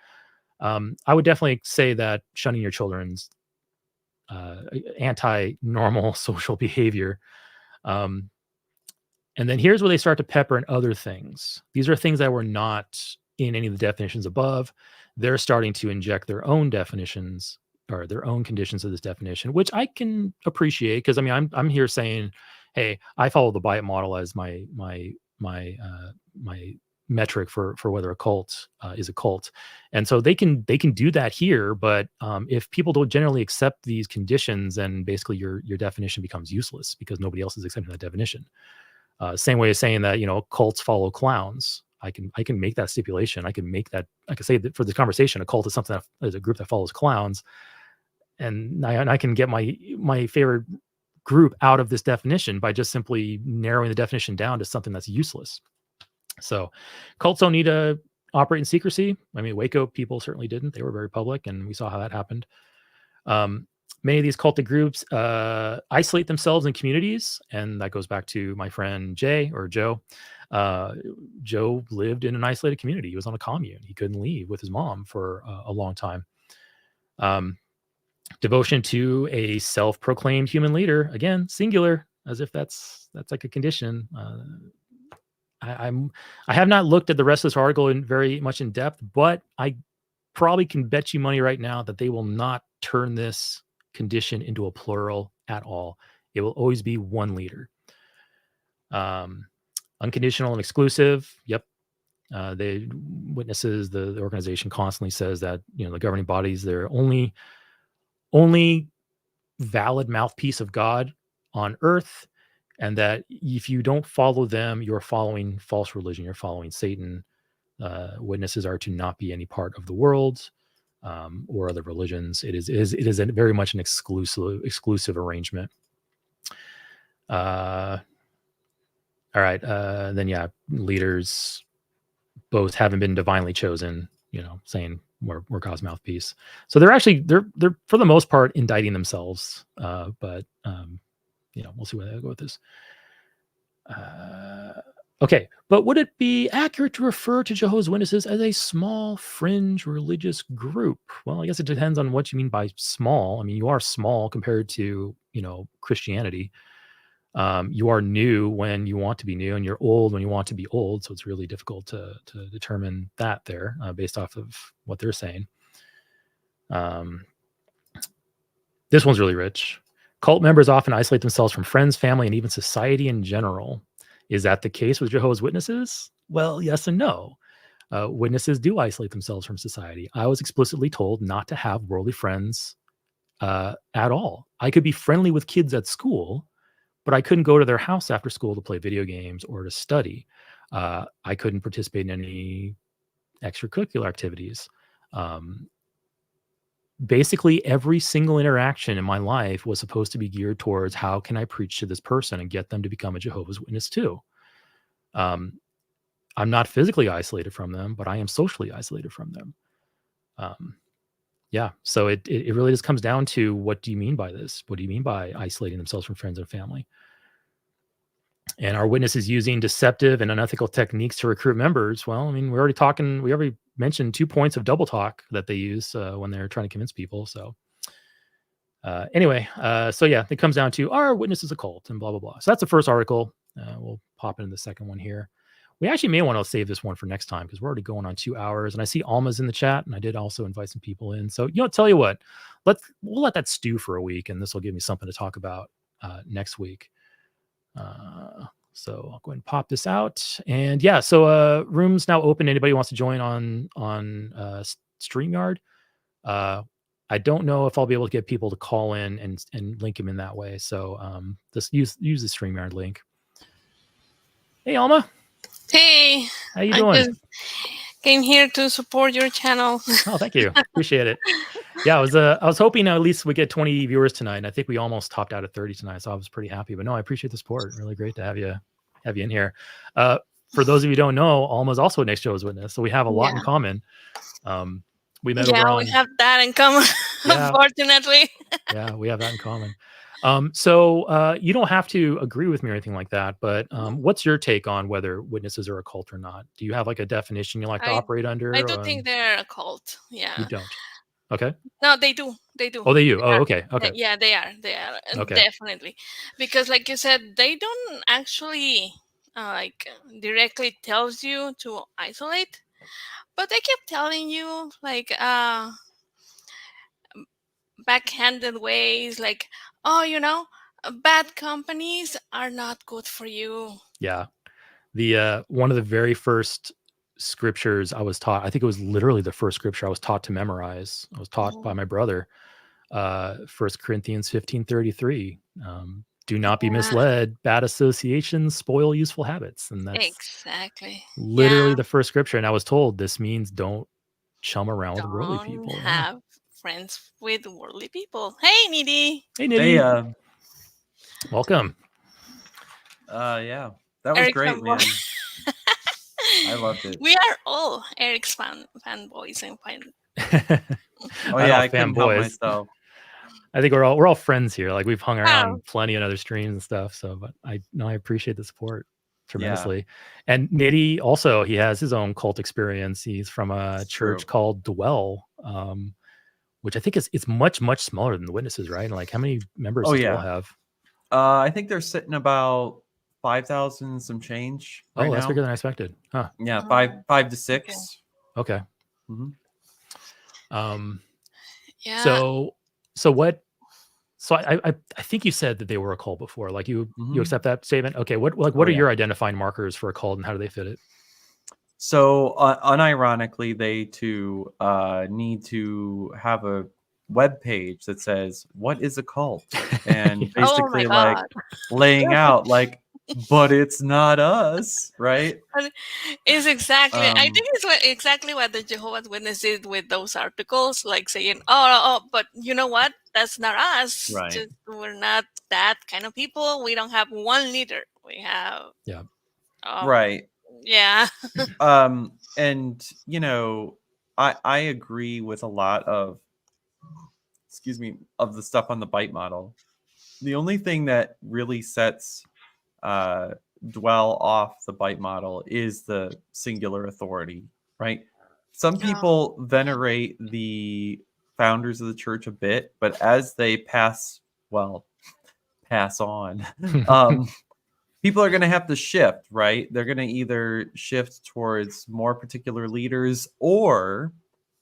I would definitely say that shunning your children's anti-normal social behavior. And then here's where they start to pepper in other things. These are things that were not in any of the definitions above. They're starting to inject their own definitions or their own conditions of this definition, which I can appreciate, because I'm here saying, hey, I follow the Bible model as my metric for whether a cult is a cult, and so they can do that here. But if people don't generally accept these conditions, then basically your definition becomes useless because nobody else is accepting that definition. Same way as saying that cults follow clowns. I can make that stipulation. I can say that for this conversation, a cult is something that is a group that follows clowns, and I can get my favorite group out of this definition by just simply narrowing the definition down to something that's useless. So cults don't need to operate in secrecy. Waco people certainly didn't. They were very public, and we saw how that happened. Many of these cultic groups isolate themselves in communities, and that goes back to my friend Joe. Joe lived in an isolated community. He was on a commune. He couldn't leave with his mom for a long time. Devotion to a self-proclaimed human leader, again, singular, as if that's like a condition. I have not looked at the rest of this article very much in depth, but I probably can bet you money right now that they will not turn this condition into a plural at all. It will always be one leader. Unconditional and exclusive. Yep. The witnesses, the organization constantly says that, the governing bodies, they're only valid mouthpiece of God on earth. and that if you don't follow them, you're following false religion, you're following Satan. Witnesses are to not be any part of the world or other religions. It is very much an exclusive arrangement. All right, then yeah, leaders both haven't been divinely chosen. Saying we're God's mouthpiece. So they're for the most part indicting themselves. But we'll see where they go with this. Okay, but would it be accurate to refer to Jehovah's Witnesses as a small fringe religious group? Well, I guess it depends on what you mean by small. I mean, you are small compared to, Christianity. You are new when you want to be new, and you're old when you want to be old. So it's really difficult to determine that there based off of what they're saying. This one's really rich. Cult members often isolate themselves from friends, family, and even society in general. Is that the case with Jehovah's Witnesses? Well, yes and no. Witnesses do isolate themselves from society. I was explicitly told not to have worldly friends at all. I could be friendly with kids at school, but I couldn't go to their house after school to play video games or to study. I couldn't participate in any extracurricular activities. Basically, every single interaction in my life was supposed to be geared towards how can I preach to this person and get them to become a Jehovah's Witness too. I'm not physically isolated from them, but I am socially isolated from them. Yeah, so it really just comes down to, what do you mean by this? What do you mean by isolating themselves from friends and family? And are witnesses using deceptive and unethical techniques to recruit members? Well, I mean, we already mentioned 2 points of double talk that they use when they're trying to convince people. So anyway, so yeah, it comes down to, are witnesses a cult, and blah, blah, blah. So that's the first article. We'll pop into the second one here. We actually may want to save this one for next time because we're already going on 2 hours, and I see Alma's in the chat, and I did also invite some people in. So, tell you what, we'll let that stew for a week, and this will give me something to talk about next week. So I'll go ahead and pop this out, and yeah, so room's now open. Anybody who wants to join on StreamYard. I don't know if I'll be able to get people to call in and link them in that way. So just use the StreamYard link. Hey, Alma. Hey. How you doing? I just came here to support your channel. Oh, thank you. Appreciate it. Yeah, I was hoping at least we get 20 viewers tonight, and I think we almost topped out at 30 tonight, so I was pretty happy. But no, I appreciate the support. Really great to have you in here. For those of you who don't know, Alma's also an exJW's witness, so we have a lot in common. We met over on... we have that in common, unfortunately. Yeah, we have that in common. So you don't have to agree with me or anything like that, but what's your take on whether witnesses are a cult or not? Do you have like a definition you like to operate under? I do think they're a cult. Yeah. You don't? Okay. No, they do. They do. Oh, they do. Oh, okay. Okay. Yeah, they are. They are. Okay. Definitely. Because like you said, they don't actually directly tells you to isolate, but they keep telling you like backhanded ways, like, oh, bad companies are not good for you. Yeah. The one of the very first scriptures I was taught, I think it was literally the first scripture I was taught to memorize. I was taught by my brother, 1 Corinthians 15:33. Do not be misled. Bad associations spoil useful habits. And that's exactly literally the first scripture. And I was told this means don't chum around with worldly people. Have friends with worldly people. Hey, Niddy. Hey, Niddy. Hey, welcome. Yeah, that was great, man. I loved it. We are all Eric's fanboys and I couldn't help myself. I think we're all friends here. Like, we've hung around plenty on other streams and stuff. So, but I appreciate the support tremendously. Yeah. And Niddy also, he has his own cult experience. He's from a church called Dwell, which I think it's much smaller than the Witnesses, right? And like, how many members does Dwell have? I think they're sitting about 5,000 some change. Right that's bigger than I expected. Huh? Yeah, 5 to 6. Okay. Mm-hmm. Yeah. So what? So I think you said that they were a cult before. Like you accept that statement? Okay. What are your identifying markers for a cult, and how do they fit it? So unironically, they too need to have a webpage that says, "What is a cult?" and Oh my basically like God. laying out like, but it's not us, right? It's exactly. I Um, think it's exactly what the Jehovah's Witness did with those articles, like saying, "Oh, but you know what? That's not us. Right. Just we're not that kind of people. We don't have one leader. We have, right. yeah, And you know, I agree with a lot of, excuse me, of the stuff on the bite model. The only thing that really sets dwell off the bite model is the singular authority, right? Some people venerate the founders of the church a bit, but as they pass on, people are going to have to shift, right? They're going to either shift towards more particular leaders, or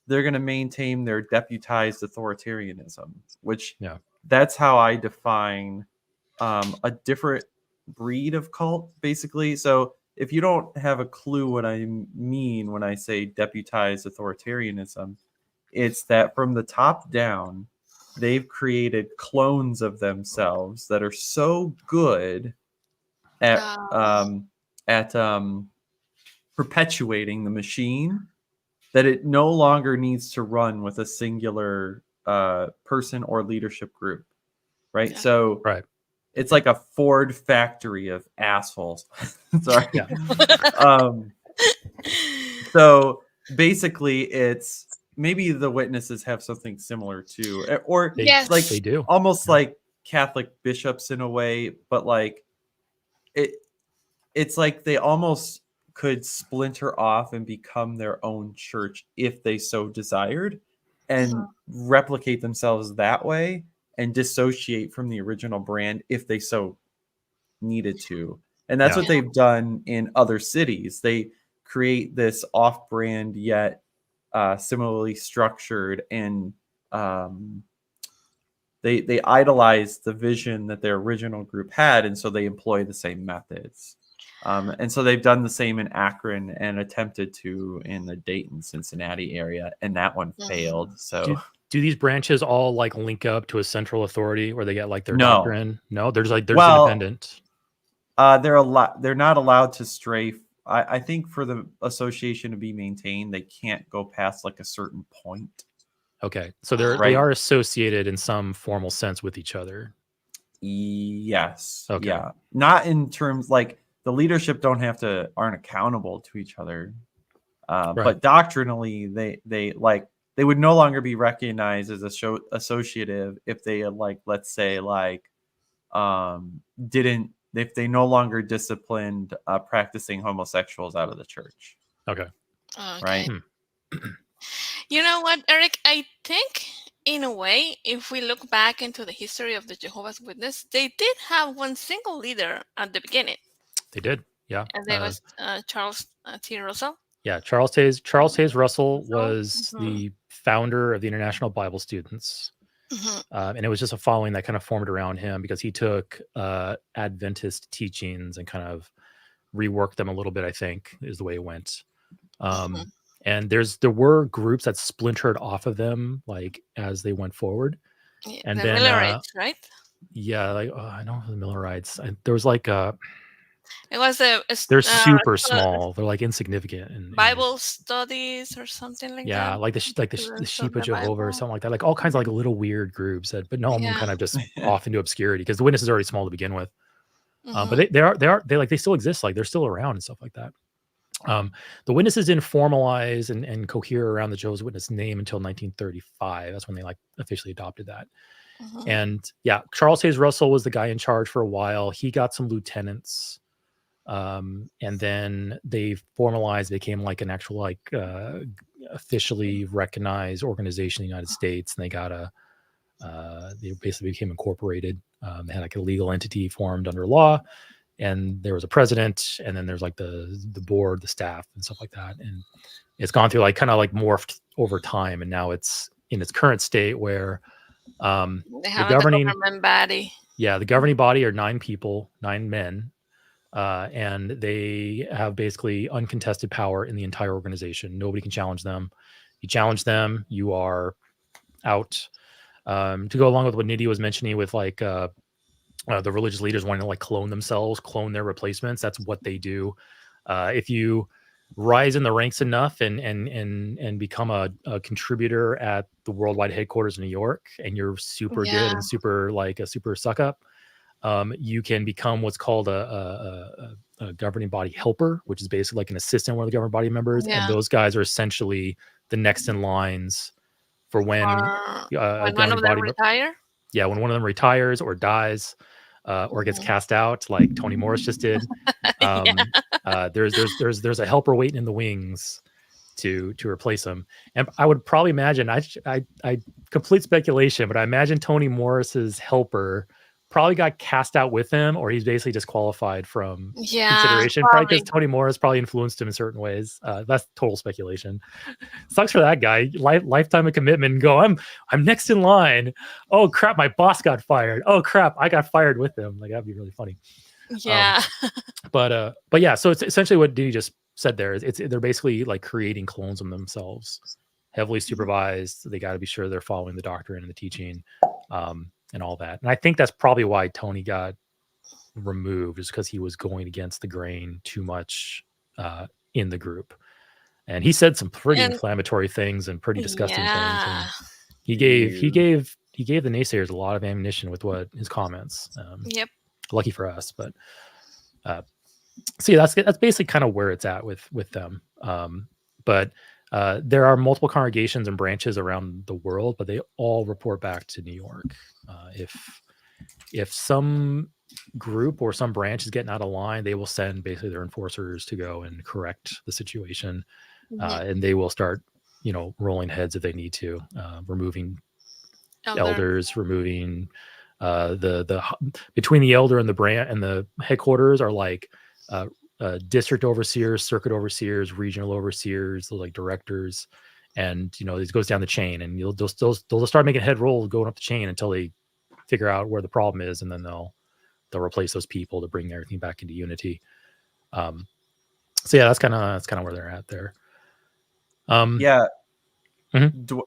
they're going to maintain their deputized authoritarianism, which that's how I define a different breed of cult, basically. So if you don't have a clue what I mean when I say deputized authoritarianism, it's that from the top down, they've created clones of themselves that are so good at perpetuating the machine that it no longer needs to run with a singular person or leadership group, right? So it's like a Ford factory of assholes. Sorry. So basically, it's maybe the witnesses have something similar too, or like they do almost like Catholic bishops in a way, but like it's like they almost could splinter off and become their own church if they so desired, and replicate themselves that way and dissociate from the original brand if they so needed to. And that's what they've done in other cities. They create this off-brand yet similarly structured, and they idolize the vision that their original group had, and so they employ the same methods. And so they've done the same in Akron and attempted to in the Dayton, Cincinnati area, and that one failed. So do these branches all like link up to a central authority where they get like their doctrine? No, they're just like they're independent. They're not allowed to stray. I think for the association to be maintained, they can't go past like a certain point. Okay, so they are associated in some formal sense with each other. Yes. Okay. Yeah. Not in terms like the leadership aren't accountable to each other, but doctrinally they would no longer be recognized as associative if they like, let's say like if they no longer disciplined practicing homosexuals out of the church. Okay. Right. You know what, Eric? I think in a way, if we look back into the history of the Jehovah's Witness, they did have one single leader at the beginning. They did, yeah. And that was Charles T. Russell. Yeah, Charles Taze Russell was the founder of the International Bible Students. And it was just a following that kind of formed around him because he took Adventist teachings and kind of reworked them a little bit, I think, is the way it went. And there were groups that splintered off of them, like as they went forward. Yeah, and the then Millerites, right? Yeah, like I know the Millerites. There was like it was they're super small. They're like insignificant and Bible studies or something like that. Yeah, like the Sheep of Jehovah or something like that. Like all kinds of like little weird groups but no one kind of just off into obscurity because the witness is already small to begin with. But they still exist. Like they're still around and stuff like that. The witnesses didn't formalize and cohere around the Jehovah's Witness name until 1935. That's when they like officially adopted that. And yeah, Charles Hayes Russell was the guy in charge for a while. He got some lieutenants. And then they formalized, became like an actual like officially recognized organization in the United States. And they got they basically became incorporated. They had like a legal entity formed under law. And there was a president, and then there's like the board, the staff, and stuff like that. And it's gone through like kind of like morphed over time, and now it's in its current state where they have the government body. Yeah, the governing body are 9 people, 9 men, and they have basically uncontested power in the entire organization. Nobody can challenge them. You challenge them, you are out. To go along with what Niddy was mentioning with like the religious leaders wanting to like clone themselves, clone their replacements. That's what they do. If you rise in the ranks enough and become a contributor at the worldwide headquarters in New York, and you're super good and super like a super suck up, you can become what's called a governing body helper, which is basically like an assistant, one of the governing body members. And those guys are essentially the next in lines for when one of them retire. Yeah, when one of them retires or dies or gets cast out, like Tony Morris just did. There's a helper waiting in the wings to replace him. And I would probably imagine, I complete speculation, but I imagine Tony Morris's helper probably got cast out with him, or he's basically disqualified from consideration. Probably because Tony Morris probably influenced him in certain ways. That's total speculation. Sucks for that guy. Lifetime of commitment. And go, I'm next in line. Oh crap, my boss got fired. Oh crap, I got fired with him. Like that'd be really funny. Yeah. But yeah, so it's essentially what Dee just said there. They're basically like creating clones of themselves, heavily supervised. They got to be sure they're following the doctrine and the teaching. And all that. And I think that's probably why Tony got removed, is because he was going against the grain too much in the group. And he said some pretty inflammatory things and pretty disgusting things. And he gave the naysayers a lot of ammunition with what his comments. Lucky for us, but see, that's basically kind of where it's at with them. But there are multiple congregations and branches around the world, but they all report back to New York. If some group or some branch is getting out of line, they will send basically their enforcers to go and correct the situation, and they will start, rolling heads if they need to, removing elders, removing the between the elder and the branch and the headquarters are like district overseers, circuit overseers, regional overseers, like directors, and this goes down the chain, and they'll start making head rolls going up the chain until they figure out where the problem is, and then they'll replace those people to bring everything back into unity. So yeah, that's kind of where they're at there.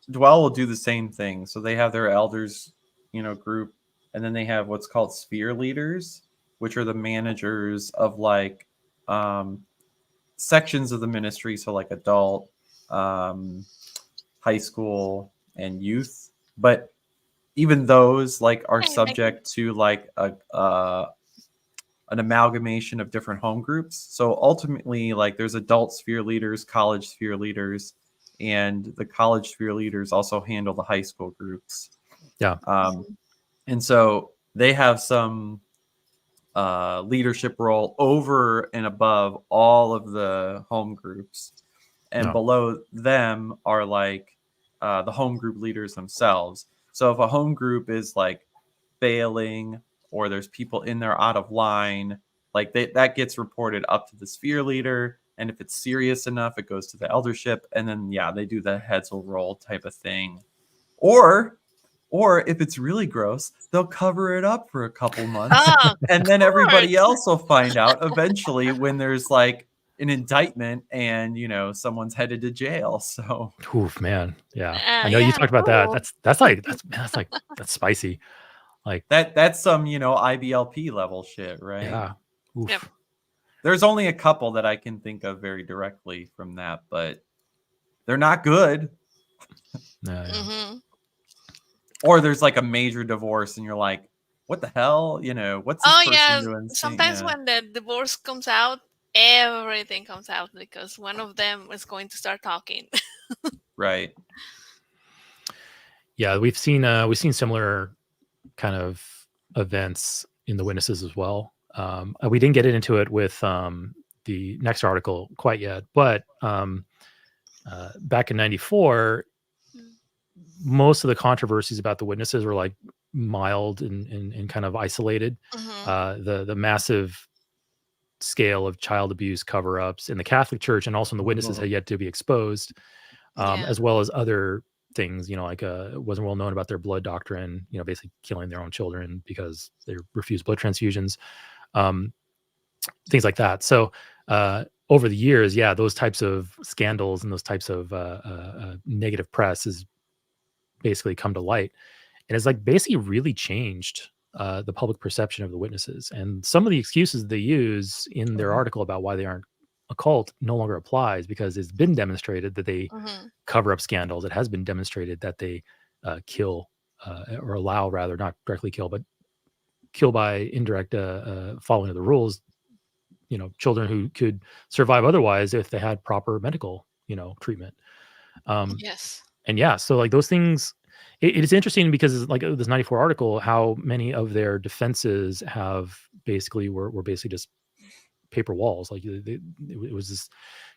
Dwell will do the same thing. So they have their elders, group, and then they have what's called sphere leaders, which are the managers of like sections of the ministry, so like adult, high school, and youth. But even those like are subject to like an amalgamation of different home groups. So ultimately, like there's adult sphere leaders, college sphere leaders, and the college sphere leaders also handle the high school groups. And so they have some leadership role over and above all of the home groups, and below them are like the home group leaders themselves. So if a home group is like failing, or there's people in there out of line, like that gets reported up to the sphere leader, and if it's serious enough, it goes to the eldership, and then they do the heads will roll type of thing. Or if it's really gross, they'll cover it up for a couple months, and then everybody else will find out eventually when there's like an indictment and someone's headed to jail. So, oof, man, I know you talked about that. That's spicy. Like that's some IBLP level shit, right? Yeah. Oof. Yep. There's only a couple that I can think of very directly from that, but they're not good. Or there's like a major divorce, and you're like, what the hell? What's this person doing? Sometimes when the divorce comes out, everything comes out because one of them is going to start talking. Right. Yeah, we've seen similar kind of events in the witnesses as well. We didn't get into it with the next article quite yet, but back in '94, most of the controversies about the witnesses were like mild and kind of isolated. The massive scale of child abuse cover-ups in the Catholic Church and also in the witnesses had yet to be exposed, as well as other things, like it wasn't well known about their blood doctrine, basically killing their own children because they refused blood transfusions, things like that. So over the years, those types of scandals and those types of negative press has basically come to light. and it's like basically really changed the public perception of the witnesses. And some of the excuses they use in their article about why they aren't a cult no longer applies, because it's been demonstrated that they cover up scandals. It has been demonstrated that they kill or allow, rather, not directly kill, but kill by indirect following of the rules, children who could survive otherwise if they had proper medical, treatment. Yes. And yeah, so like those things, it is interesting because like this 94 article, how many of their defenses have basically were basically just paper walls. Like it was this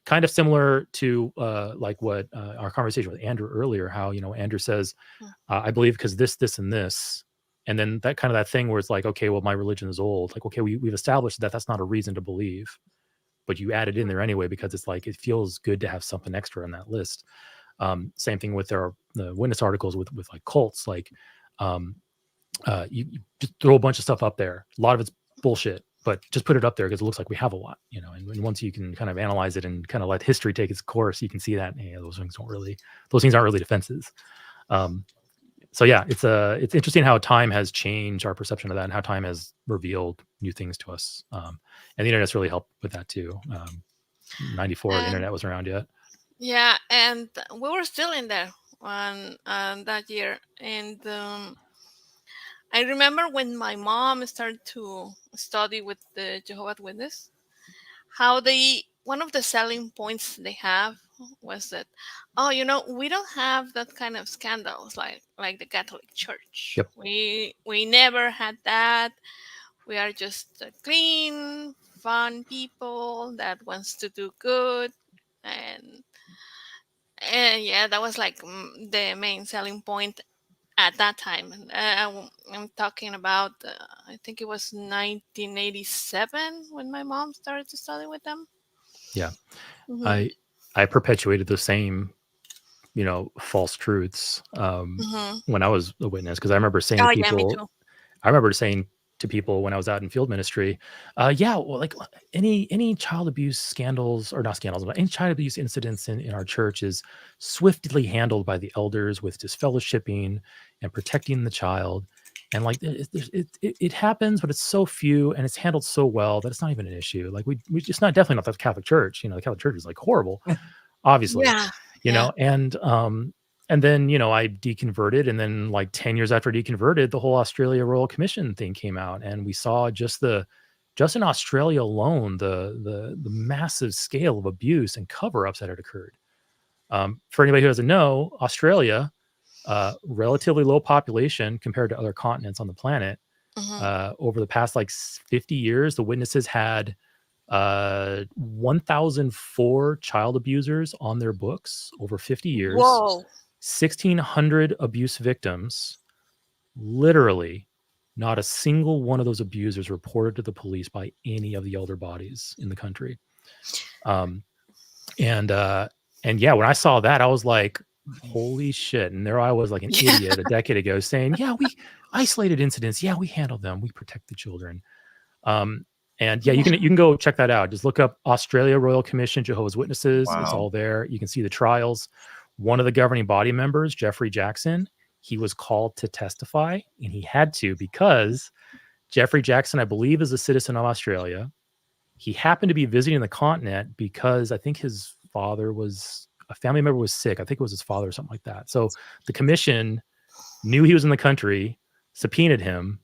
kind of similar to like what our conversation with Andrew earlier, how, Andrew says, I believe because this, and this. And then that thing where it's like, okay, well, my religion is old. Like, okay, we've established that that's not a reason to believe, but you add it in there anyway, because it's like, it feels good to have something extra on that list. Same thing with the witness articles with like cults. Like you just throw a bunch of stuff up there. A lot of it's bullshit, but just put it up there because it looks like we have a lot, and once you can kind of analyze it and kind of let history take its course, you can see that those things aren't really defenses. So yeah, it's interesting how time has changed our perception of that, and how time has revealed new things to us. And the internet's really helped with that too. 94, the internet was around yet. Yeah, and we were still in there on that year. And I remember when my mom started to study with the Jehovah's Witness, how one of the selling points they have was that, we don't have that kind of scandals like the Catholic Church. Yep. We never had that. We are just clean, fun people that wants to do good. And yeah, that was like the main selling point at that time. I'm talking about, I think it was 1987 when my mom started to study with them. Yeah. Mhm. I perpetuated the same, false truths when I was a witness, because I remember saying to Yeah, me people, too. when I was out in field ministry, well, like any child abuse scandals, or not scandals, but any child abuse incidents in our church is swiftly handled by the elders with disfellowshipping and protecting the child. And like it happens, but it's so few, and it's handled so well that it's not even an issue. Like we it's not definitely not the Catholic Church. The Catholic Church is like horrible, obviously. Yeah. And then, I deconverted, and then like 10 years after I deconverted, the whole Australia Royal Commission thing came out, and we saw just in Australia alone, the massive scale of abuse and cover-ups that had occurred. For anybody who doesn't know, Australia, relatively low population compared to other continents on the planet. Over the past like 50 years, the witnesses had 1,004 child abusers on their books over 50 years. Whoa. 1,600 abuse victims. Literally, not a single one of those abusers reported to the police by any of the elder bodies in the country. And yeah, when I saw that, I was like, holy shit. And there I was like an idiot a decade ago saying, yeah, we isolated incidents. Yeah, we handled them. We protect the children. And yeah, you can go check that out. Just look up Australia Royal Commission, Jehovah's Witnesses. Wow. It's all there. You can see the trials. One of the governing body members, Jeffrey Jackson, he was called to testify, and he had to, because Jeffrey Jackson, I believe, is a citizen of Australia. He happened to be visiting the continent because I think his father a family member was sick. I think it was his father or something like that. So the commission knew he was in the country, subpoenaed him,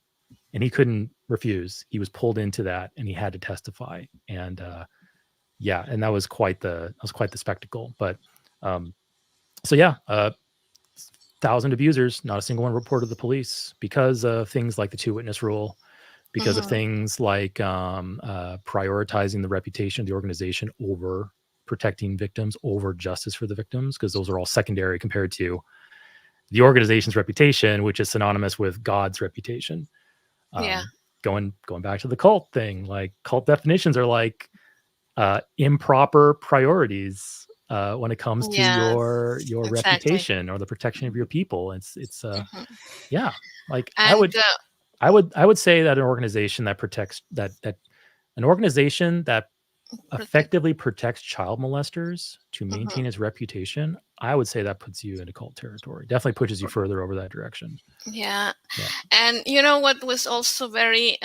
and he couldn't refuse. He was pulled into that, and he had to testify. And yeah, and that was quite the spectacle. But so yeah, 1,000 abusers, not a single one reported to the police, because of things like the 2-witness rule, because of things like prioritizing the reputation of the organization over protecting victims, over justice for the victims, because those are all secondary compared to the organization's reputation, which is synonymous with God's reputation. Going back to the cult thing, like cult definitions are like improper priorities when it comes to your reputation or the protection of your people. It's yeah, like And, I would say that an organization that protects that an organization that effectively protects child molesters to maintain his reputation, I would say that puts you into cult territory. Definitely pushes you further over that direction. Yeah. Yeah. And you know what was also very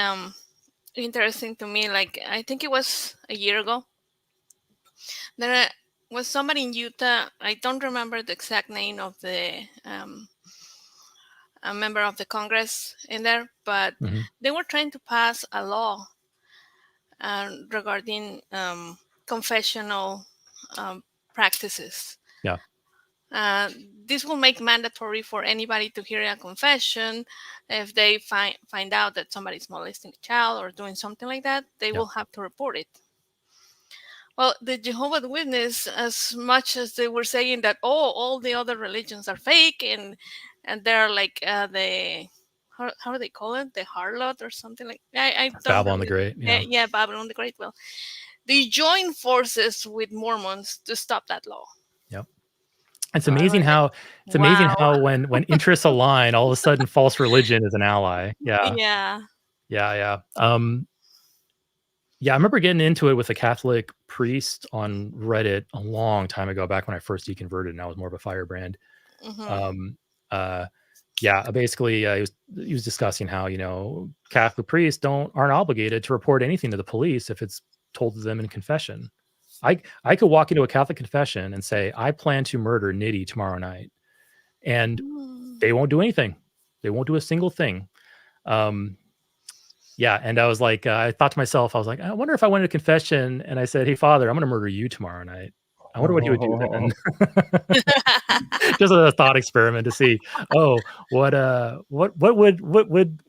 interesting to me, like I think it was a year ago, there was somebody in Utah, I don't remember the exact name of the a member of the Congress in there, but they were trying to pass a law regarding confessional practices. Yeah. This will make mandatory for anybody to hear a confession. If they find out that somebody's molesting a child or doing something like that, they will have to report it. Well, the Jehovah's Witness, as much as they were saying that, all the other religions are fake and they're like the how do they call it, the harlot or something like that. I don't Babylon the Great. Yeah, Babylon the Great. Well, they joined forces with Mormons to stop that law. Yep. It's amazing how when interests align, all of a sudden false religion is an ally. Yeah. Yeah. Yeah, I remember getting into it with a Catholic priest on Reddit a long time ago, back when I first deconverted and I was more of a firebrand. Basically he was discussing how, Catholic priests aren't obligated to report anything to the police if it's told to them in confession. I could walk into a Catholic confession and say, I plan to murder Niddy tomorrow night, and they won't do anything. They won't do a single thing. And I was like, I thought to myself, I was like, I wonder if I went to confession and I said, hey, Father, I'm going to murder you tomorrow night. I wonder what he would do then. Just a thought experiment to see, what would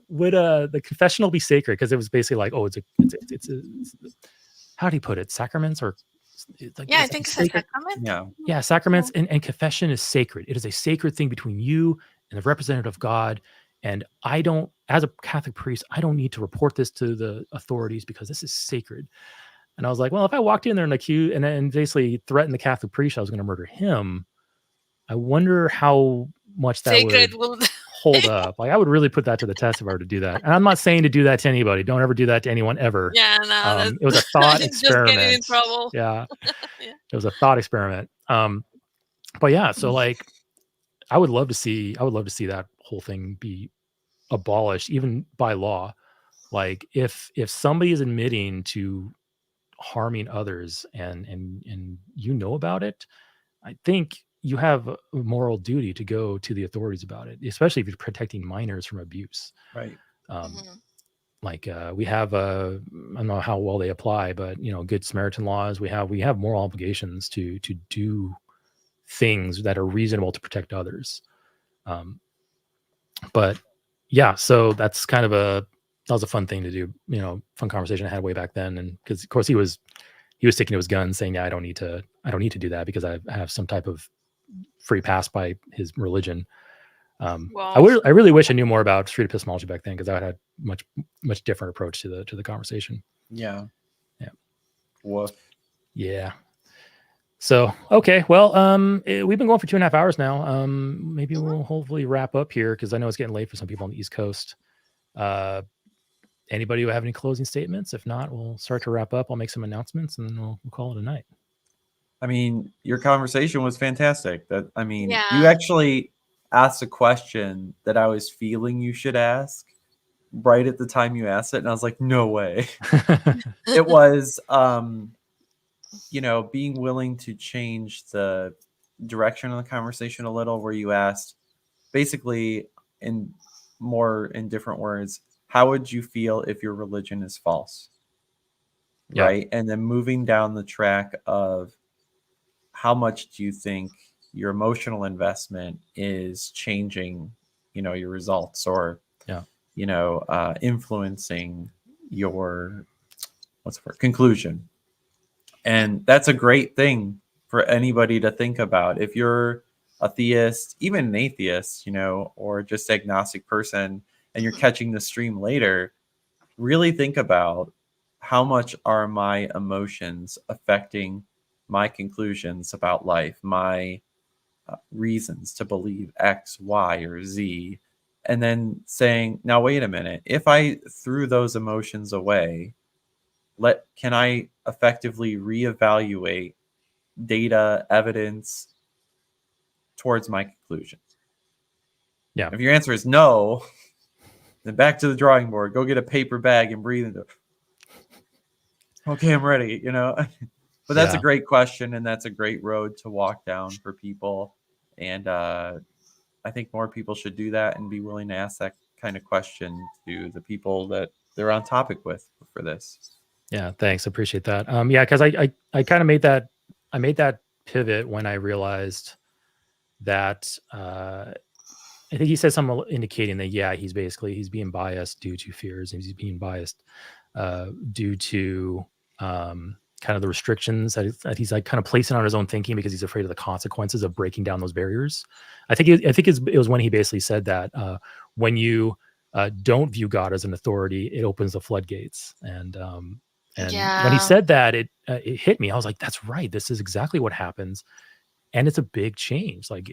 the confessional be sacred? Because it was basically like, it's how do you put it? Sacraments or like, I think sacrament. Yeah, sacraments and confession is sacred. It is a sacred thing between you and the representative of God. And I don't, as a Catholic priest, I don't need to report this to the authorities because this is sacred. And I was like, well, if I walked in there and accused and basically threatened the Catholic priest I was going to murder him, I wonder how much that would hold up. Like, I would really put that to the test if I were to do that. And I'm not saying to do that to anybody. Don't ever do that to anyone ever. Yeah, no. It was a thought experiment. Just getting in trouble. Yeah. It was a thought experiment. But yeah, so like, I would love to see that whole thing be abolished, even by law. Like if somebody is admitting to harming others and about it, I think you have a moral duty to go to the authorities about it, especially if you're protecting minors from abuse. Right. Like we have I don't know how well they apply, but Good Samaritan laws. We have moral obligations to do things that are reasonable to protect others. But yeah, so that's kind of that was a fun thing to do, fun conversation I had way back then. And because of course he was sticking to his guns saying, yeah, I don't need to do that because I have some type of free pass by his religion. I really wish I knew more about street epistemology back then, because I would have much different approach to the conversation. Yeah. Woof. Yeah. So, okay. Well, we've been going for 2.5 hours now. Maybe we'll hopefully wrap up here, because I know it's getting late for some people on the East Coast. Anybody who have any closing statements? If not, we'll start to wrap up. I'll make some announcements and then we'll call it a night. I mean, your conversation was fantastic. You actually asked a question that I was feeling you should ask right at the time you asked it. And I was like, no way. It was, being willing to change the direction of the conversation a little, where you asked basically in different words, how would you feel if your religion is false? Yeah. Right. And then moving down the track of how much do you think your emotional investment is changing, your results, or, influencing your, conclusion. And that's a great thing for anybody to think about. If you're a theist, even an atheist, or just agnostic person, and you're catching the stream later, really think about how much are my emotions affecting my conclusions about life, my reasons to believe X, Y, or Z, and then saying, now, wait a minute, if I threw those emotions away, can I effectively reevaluate data, evidence towards my conclusions? Yeah. If your answer is no, then back to the drawing board. Go get a paper bag and breathe into it. Okay, I'm ready, But that's a great question, and that's a great road to walk down for people. And I think more people should do that and be willing to ask that kind of question to the people that they're on topic with for this. Yeah, thanks. Appreciate that. Yeah, because I kind of made that pivot when I realized that I think he said something indicating that he's being biased due to fears, and he's being biased due to kind of the restrictions that he's like kind of placing on his own thinking because he's afraid of the consequences of breaking down those barriers. I think it was when he basically said that when you don't view God as an authority, it opens the floodgates. And when he said that, it hit me. I was like, that's right. This is exactly what happens, and it's a big change. Like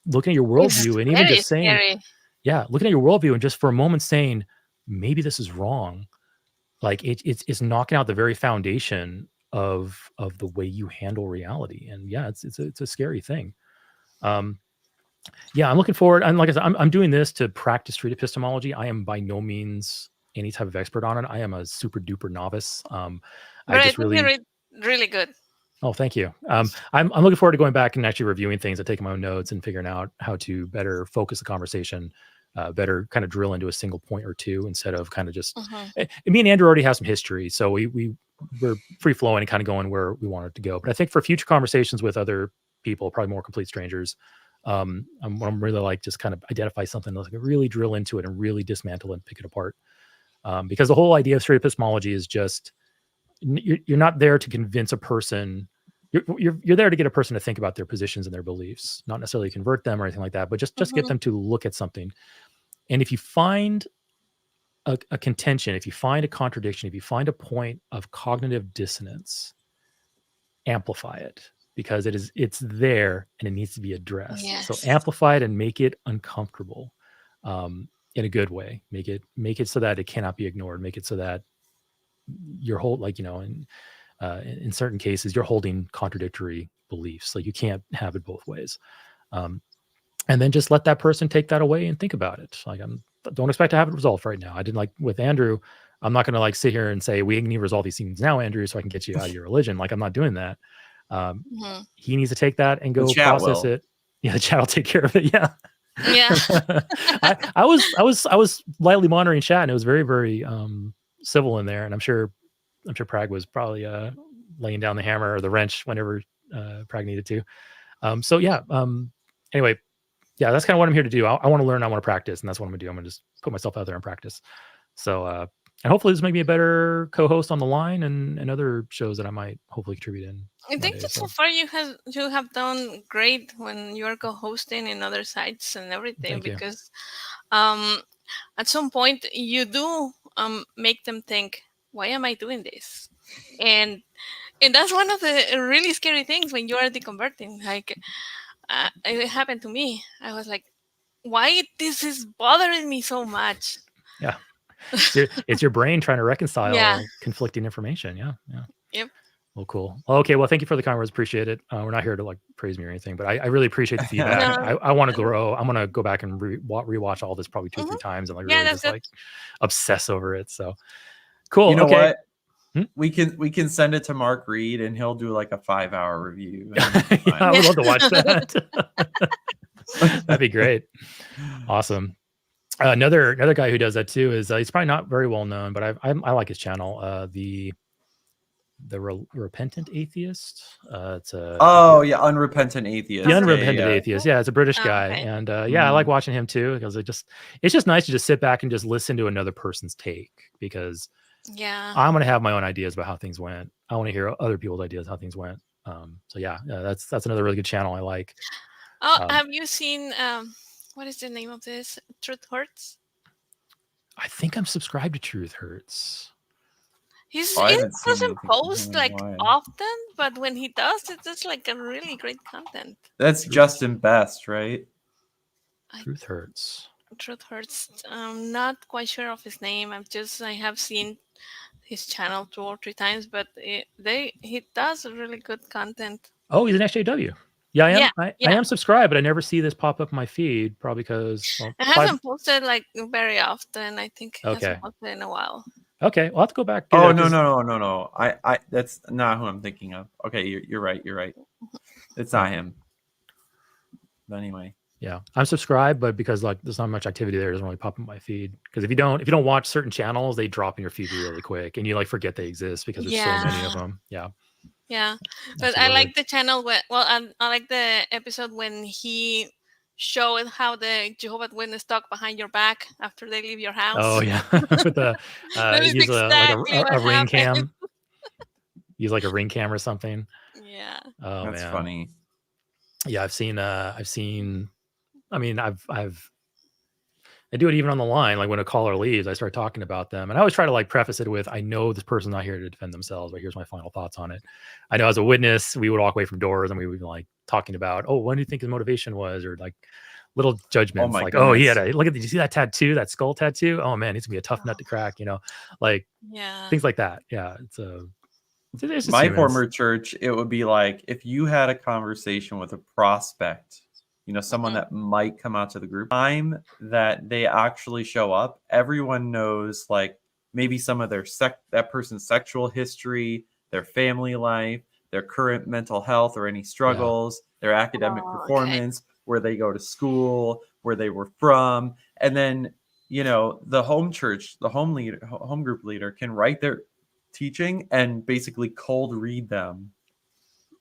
looking at your worldview, and even just saying, looking at your worldview, and just for a moment saying, maybe this is wrong. Like it's knocking out the very foundation of the way you handle reality. And it's a scary thing. I'm looking forward. And like I said, I'm doing this to practice street epistemology. I am by no means any type of expert on it. I am a super duper novice. I just really good. Oh, thank you. I'm looking forward to going back and actually reviewing things and taking my own notes and figuring out how to better focus the conversation, better kind of drill into a single point or two instead of kind of just. Me and Andrew already have some history, so we're free flowing and kind of going where we want it to go. But I think for future conversations with other people, probably more complete strangers, I'm really like just kind of identify something, like really drill into it and really dismantle and pick it apart, because the whole idea of straight epistemology is just you're not there to convince a person. You're there to get a person to think about their positions and their beliefs, not necessarily convert them or anything like that, but just get them to look at something. And if you find a contention, if you find a contradiction, if you find a point of cognitive dissonance, amplify it, because it's there and it needs to be addressed. Yes. So amplify it and make it uncomfortable, in a good way. Make it so that it cannot be ignored. Make it so that your whole, like, in certain cases, you're holding contradictory beliefs. Like you can't have it both ways. And then just let that person take that away and think about it. Like don't expect to have it resolved right now. I didn't, like with Andrew, I'm not going to like sit here and say, we need to resolve these things now, Andrew, so I can get you out of your religion. Like I'm not doing that. He needs to take that and go process it. Yeah. The chat will take care of it. Yeah. Yeah. I was lightly monitoring chat, and it was very, very civil in there. And I'm sure Prag was probably laying down the hammer or the wrench whenever Prag needed to. Anyway, that's kind of what I'm here to do. I want to learn, I want to practice, and that's what I'm gonna do. I'm gonna just put myself out there and practice. So and hopefully this make me a better co-host on the line and other shows that I might hopefully contribute in. I think that so far you have done great when you are co-hosting in other sites and everything. Thank you. Because at some point you do make them think, why am I doing this? And that's one of the really scary things when you are deconverting. Like it happened to me. I was like, why this is bothering me so much? Yeah. It's your brain trying to reconcile conflicting information. Yeah. Yep. Well, cool. Okay. Well, thank you for the kind words. Appreciate it. We're not here to like praise me or anything, but I really appreciate the feedback. I want to grow. I'm going to go back and rewatch all this probably 2 or 3 times and like really just like obsess over it. So cool. You know what? We can send it to Mark Reed and he'll do like a 5-hour review. I would love to watch that. That'd be great. Awesome. Another guy who does that too is he's probably not very well known, but I like his channel. The Repentant Atheist. It's Unrepentant Atheist. The Unrepentant Atheist. Yeah, it's a British guy, and I like watching him too, because it's just nice to just sit back and just listen to another person's take, because I'm gonna have my own ideas about how things went. I want to hear other people's ideas how things went. That's another really good channel I like. Have you seen what is the name of this? Truth Hurts? I think I'm subscribed to Truth Hurts. He doesn't post like often, but when he does, it's just like a really great content. That's Justin Best, right? Truth Hurts. Truth Hurts. I'm not quite sure of his name. I have seen his channel 2 or 3 times, but he does really good content. Oh, he's an exJW. Yeah, I am. Yeah, I am subscribed, but I never see this pop up in my feed. Probably because I haven't posted like very often. I think he Okay. hasn't posted in a while. Okay, we'll have to go back. Oh no! I that's not who I'm thinking of. Okay, you're right. It's not him. But anyway, yeah, I'm subscribed, but because like there's not much activity there, it doesn't really pop in my feed. Because if you don't watch certain channels, they drop in your feed really quick, and you like forget they exist because there's so many of them. Yeah. Yeah, but I like the channel I like the episode when he showed how the Jehovah Witness talk behind your back after they leave your house. Oh yeah, with the use exactly a ring cam. Use like a ring cam or something. Yeah. Oh, that's man. funny. Yeah, I've seen. I mean, I do it even on the line. Like when a caller leaves, I start talking about them, and I always try to like preface it with, "I know this person's not here to defend themselves, but here's my final thoughts on it." I know as a witness, we would walk away from doors and we would be like talking about, "Oh, what do you think his motivation was?" Or like little judgments, like, goodness. "Oh, he had a look at. Did you see that tattoo? That skull tattoo? Oh man, it's gonna be a tough nut to crack." You know, like things like that. Yeah, it's my former church. It would be like if you had a conversation with a prospect. Someone that might come out to the group. Time that they actually show up, everyone knows like maybe some of their that person's sexual history, their family life, their current mental health or any struggles, their academic performance, where they go to school, where they were from, and then the home church, the home group leader can write their teaching and basically cold read them.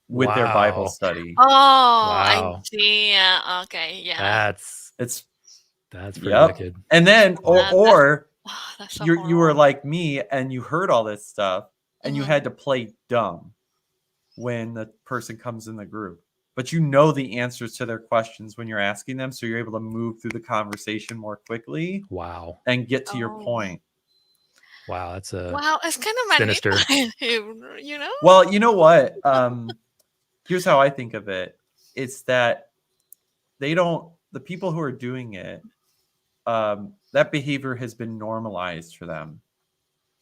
With their Bible study. Oh, wow. I see. Yeah. Okay. Yeah. That's pretty wicked. And then, or you were like me and you heard all this stuff and you had to play dumb when the person comes in the group, but you know the answers to their questions when you're asking them, so you're able to move through the conversation more quickly. Wow. And get to your point. Wow, that's it's kind of sinister. Well, you know what? Here's how I think of it. It's that the people who are doing it, that behavior has been normalized for them.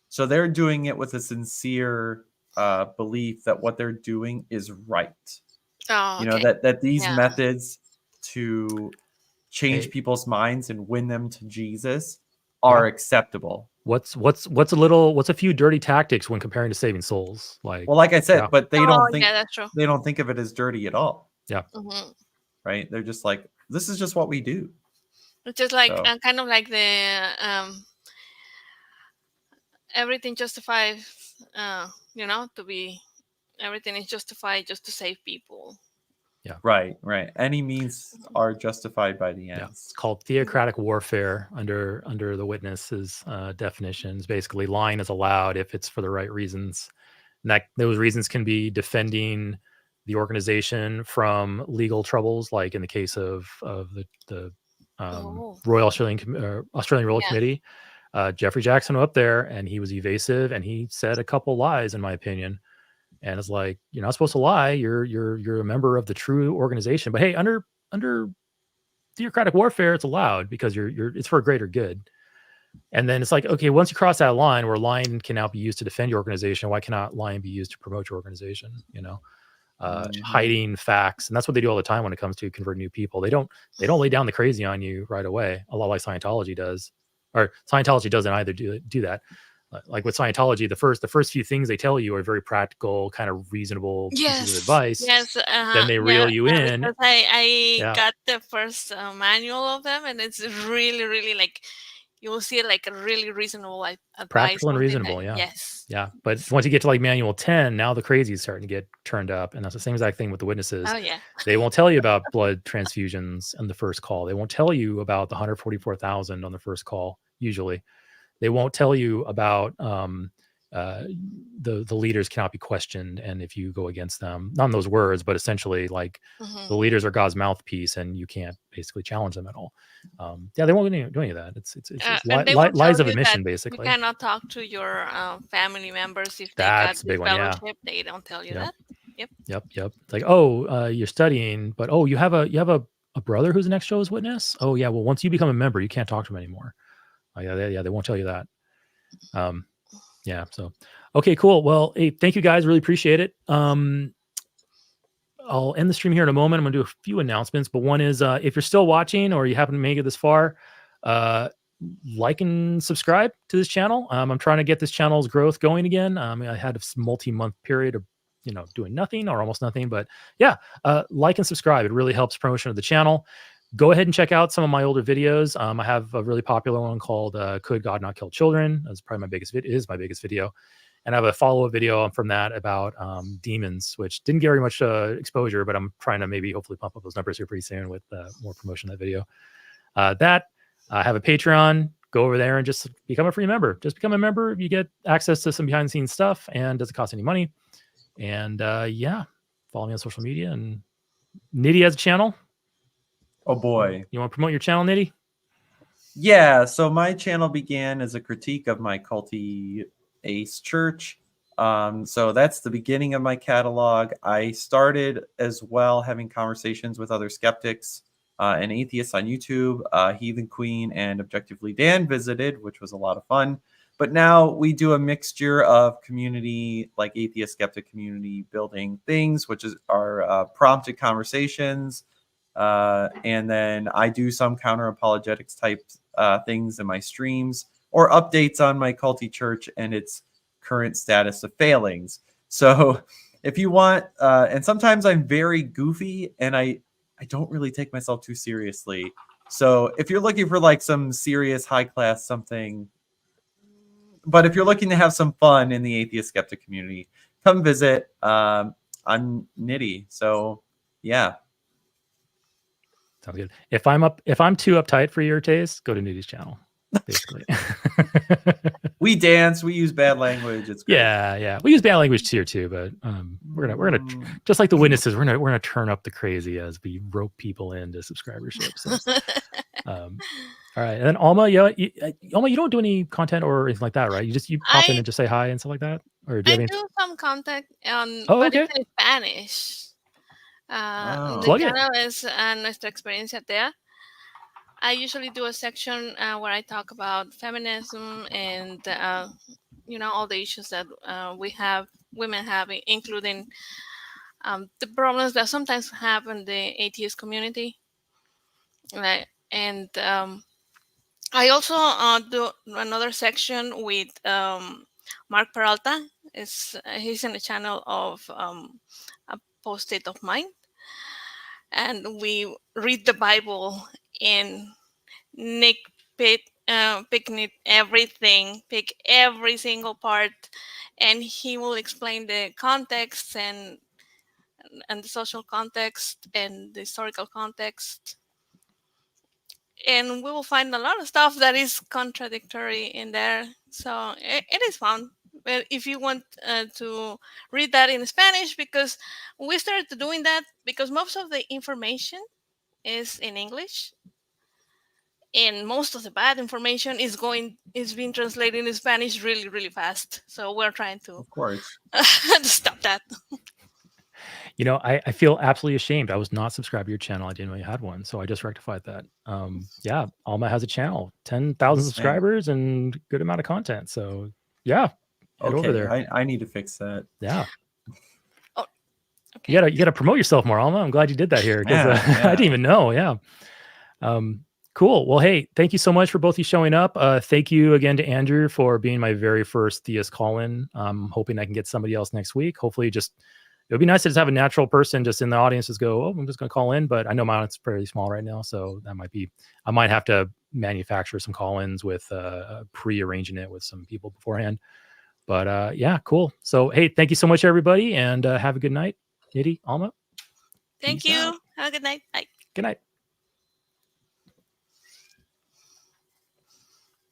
So they're doing it with a sincere belief that what they're doing is right. Oh, okay. That these methods to change people's minds and win them to Jesus are acceptable. What's a few dirty tactics when comparing to saving souls? Like, well, like I said, but they don't think that's true. They don't think of it as dirty at all. Yeah. Right. They're just like, this is just what we do. It's just like kind of like the everything justifies. To be everything is justified just to save people. Yeah. Right. Any means are justified by the ends. Yeah. It's called theocratic warfare under the witness's definitions. Basically, lying is allowed if it's for the right reasons. And those reasons can be defending the organization from legal troubles, like in the case of the Royal Australian Royal Committee. Jeffrey Jackson went up there and he was evasive and he said a couple lies, in my opinion. And it's like, you're not supposed to lie. You're a member of the true organization. But hey, under theocratic warfare, it's allowed because it's for a greater good. And then it's like, okay, once you cross that line where lying can now be used to defend your organization, why cannot lying be used to promote your organization? Hiding facts, and that's what they do all the time when it comes to converting new people. They don't lay down the crazy on you right away. A lot like Scientology does, or Scientology doesn't either do that. Like with Scientology, the first few things they tell you are very practical, kind of reasonable pieces of advice. Yes. Then they reel you in. I got the first manual of them, and it's really, really like you will see it like a really reasonable advice. Practical and reasonable, yeah. Yes. Yeah. But once you get to like manual 10, now the crazy is starting to get turned up. And that's the same exact thing with the witnesses. Oh, yeah. They won't tell you about blood transfusions on the first call. They won't tell you about the 144,000 on the first call, usually. They won't tell you about the leaders cannot be questioned, and if you go against them, not in those words, but essentially like the leaders are God's mouthpiece, and you can't basically challenge them at all. They won't do any of that. It's lies of admission, basically. You cannot talk to your family members if they That's got the big one, yeah. fellowship. They don't tell you that. Yep. It's like, you're studying, but you have a brother who's an ex-Jehovah's Witness. Oh yeah, well once you become a member, you can't talk to him anymore. Oh, yeah, they won't tell you that. Yeah. So, okay, cool. Well, hey, thank you guys. Really appreciate it. I'll end the stream here in a moment. I'm going to do a few announcements, but one is if you're still watching or you happen to make it this far, like and subscribe to this channel. I'm trying to get this channel's growth going again. I had a multi-month period of doing nothing or almost nothing, but yeah, like and subscribe. It really helps promotion of the channel. Go ahead and check out some of my older videos. I have a really popular one called "Could God Not Kill Children?" That's probably my biggest video. And I have a follow-up video from that about demons, which didn't get very much exposure, but I'm trying to hopefully pump up those numbers here pretty soon with more promotion of that video. I have a Patreon. Go over there and just become a free member. Just become a member. You get access to some behind-the-scenes stuff and doesn't cost any money. And yeah, follow me on social media. And Niddy has a channel. Oh boy. You want to promote your channel, Niddy? Yeah, so my channel began as a critique of my culty ace church. So that's the beginning of my catalog. I started as well having conversations with other skeptics and atheists on YouTube. Heathen Queen and Objectively Dan visited, which was a lot of fun. But now we do a mixture of community, like atheist skeptic community building things, which is our prompted conversations. And then I do some counter apologetics type things in my streams or updates on my culty church and its current status of failings. So if you want, and sometimes I'm very goofy and I don't really take myself too seriously. So if you're looking for like some serious high class something, but if you're looking to have some fun in the atheist skeptic community, come visit. I'm Niddy. So yeah. Sounds good. If I'm too uptight for your taste, go to Niddy's channel. Basically, we dance, we use bad language. It's great. Yeah. We use bad language here too, but we're gonna just like the witnesses, we're gonna turn up the crazy as we rope people into subscribership. So, all right, and then Alma, Alma, you don't do any content or anything like that, right? You pop in and just say hi and stuff like that, or do you I have do some content on, Oh, but okay. it's in Spanish. The Plug it. channel is Nuestra Experiencia Tea. I usually do a section where I talk about feminism and all the issues that women have, including the problems that sometimes happen in the atheist community. And I also do another section with Mark Peralta. He's in the channel of a post-it of mine, and we read the Bible and pick everything, pick every single part, and he will explain the context and the social context and the historical context. And we will find a lot of stuff that is contradictory in there. So it is fun. But if you want to read that in Spanish, because we started doing that because most of the information is in English, and most of the bad information is being translated in Spanish really, really fast. So we're trying to, of course, to stop that. I feel absolutely ashamed. I was not subscribed to your channel. I didn't know you had one, so I just rectified that. Yeah, Alma has a channel, 10,000 subscribers, and good amount of content. So yeah, head over there. I need to fix that. Yeah. Oh, okay. You gotta promote yourself more, Alma. I'm glad you did that here because I didn't even know. Yeah. Cool. Well, hey, thank you so much for both of you showing up. Thank you again to Andrew for being my very first theist call-in. I'm hoping I can get somebody else next week. Hopefully it would be nice to just have a natural person just in the audience just go, I'm just going to call in, but I know my audience is pretty small right now. So I might have to manufacture some call-ins with pre-arranging it with some people beforehand. But yeah, cool. So, hey, thank you so much, everybody. And have a good night. Niddy, Alma. Thank you. Have a good night. Bye. Good night.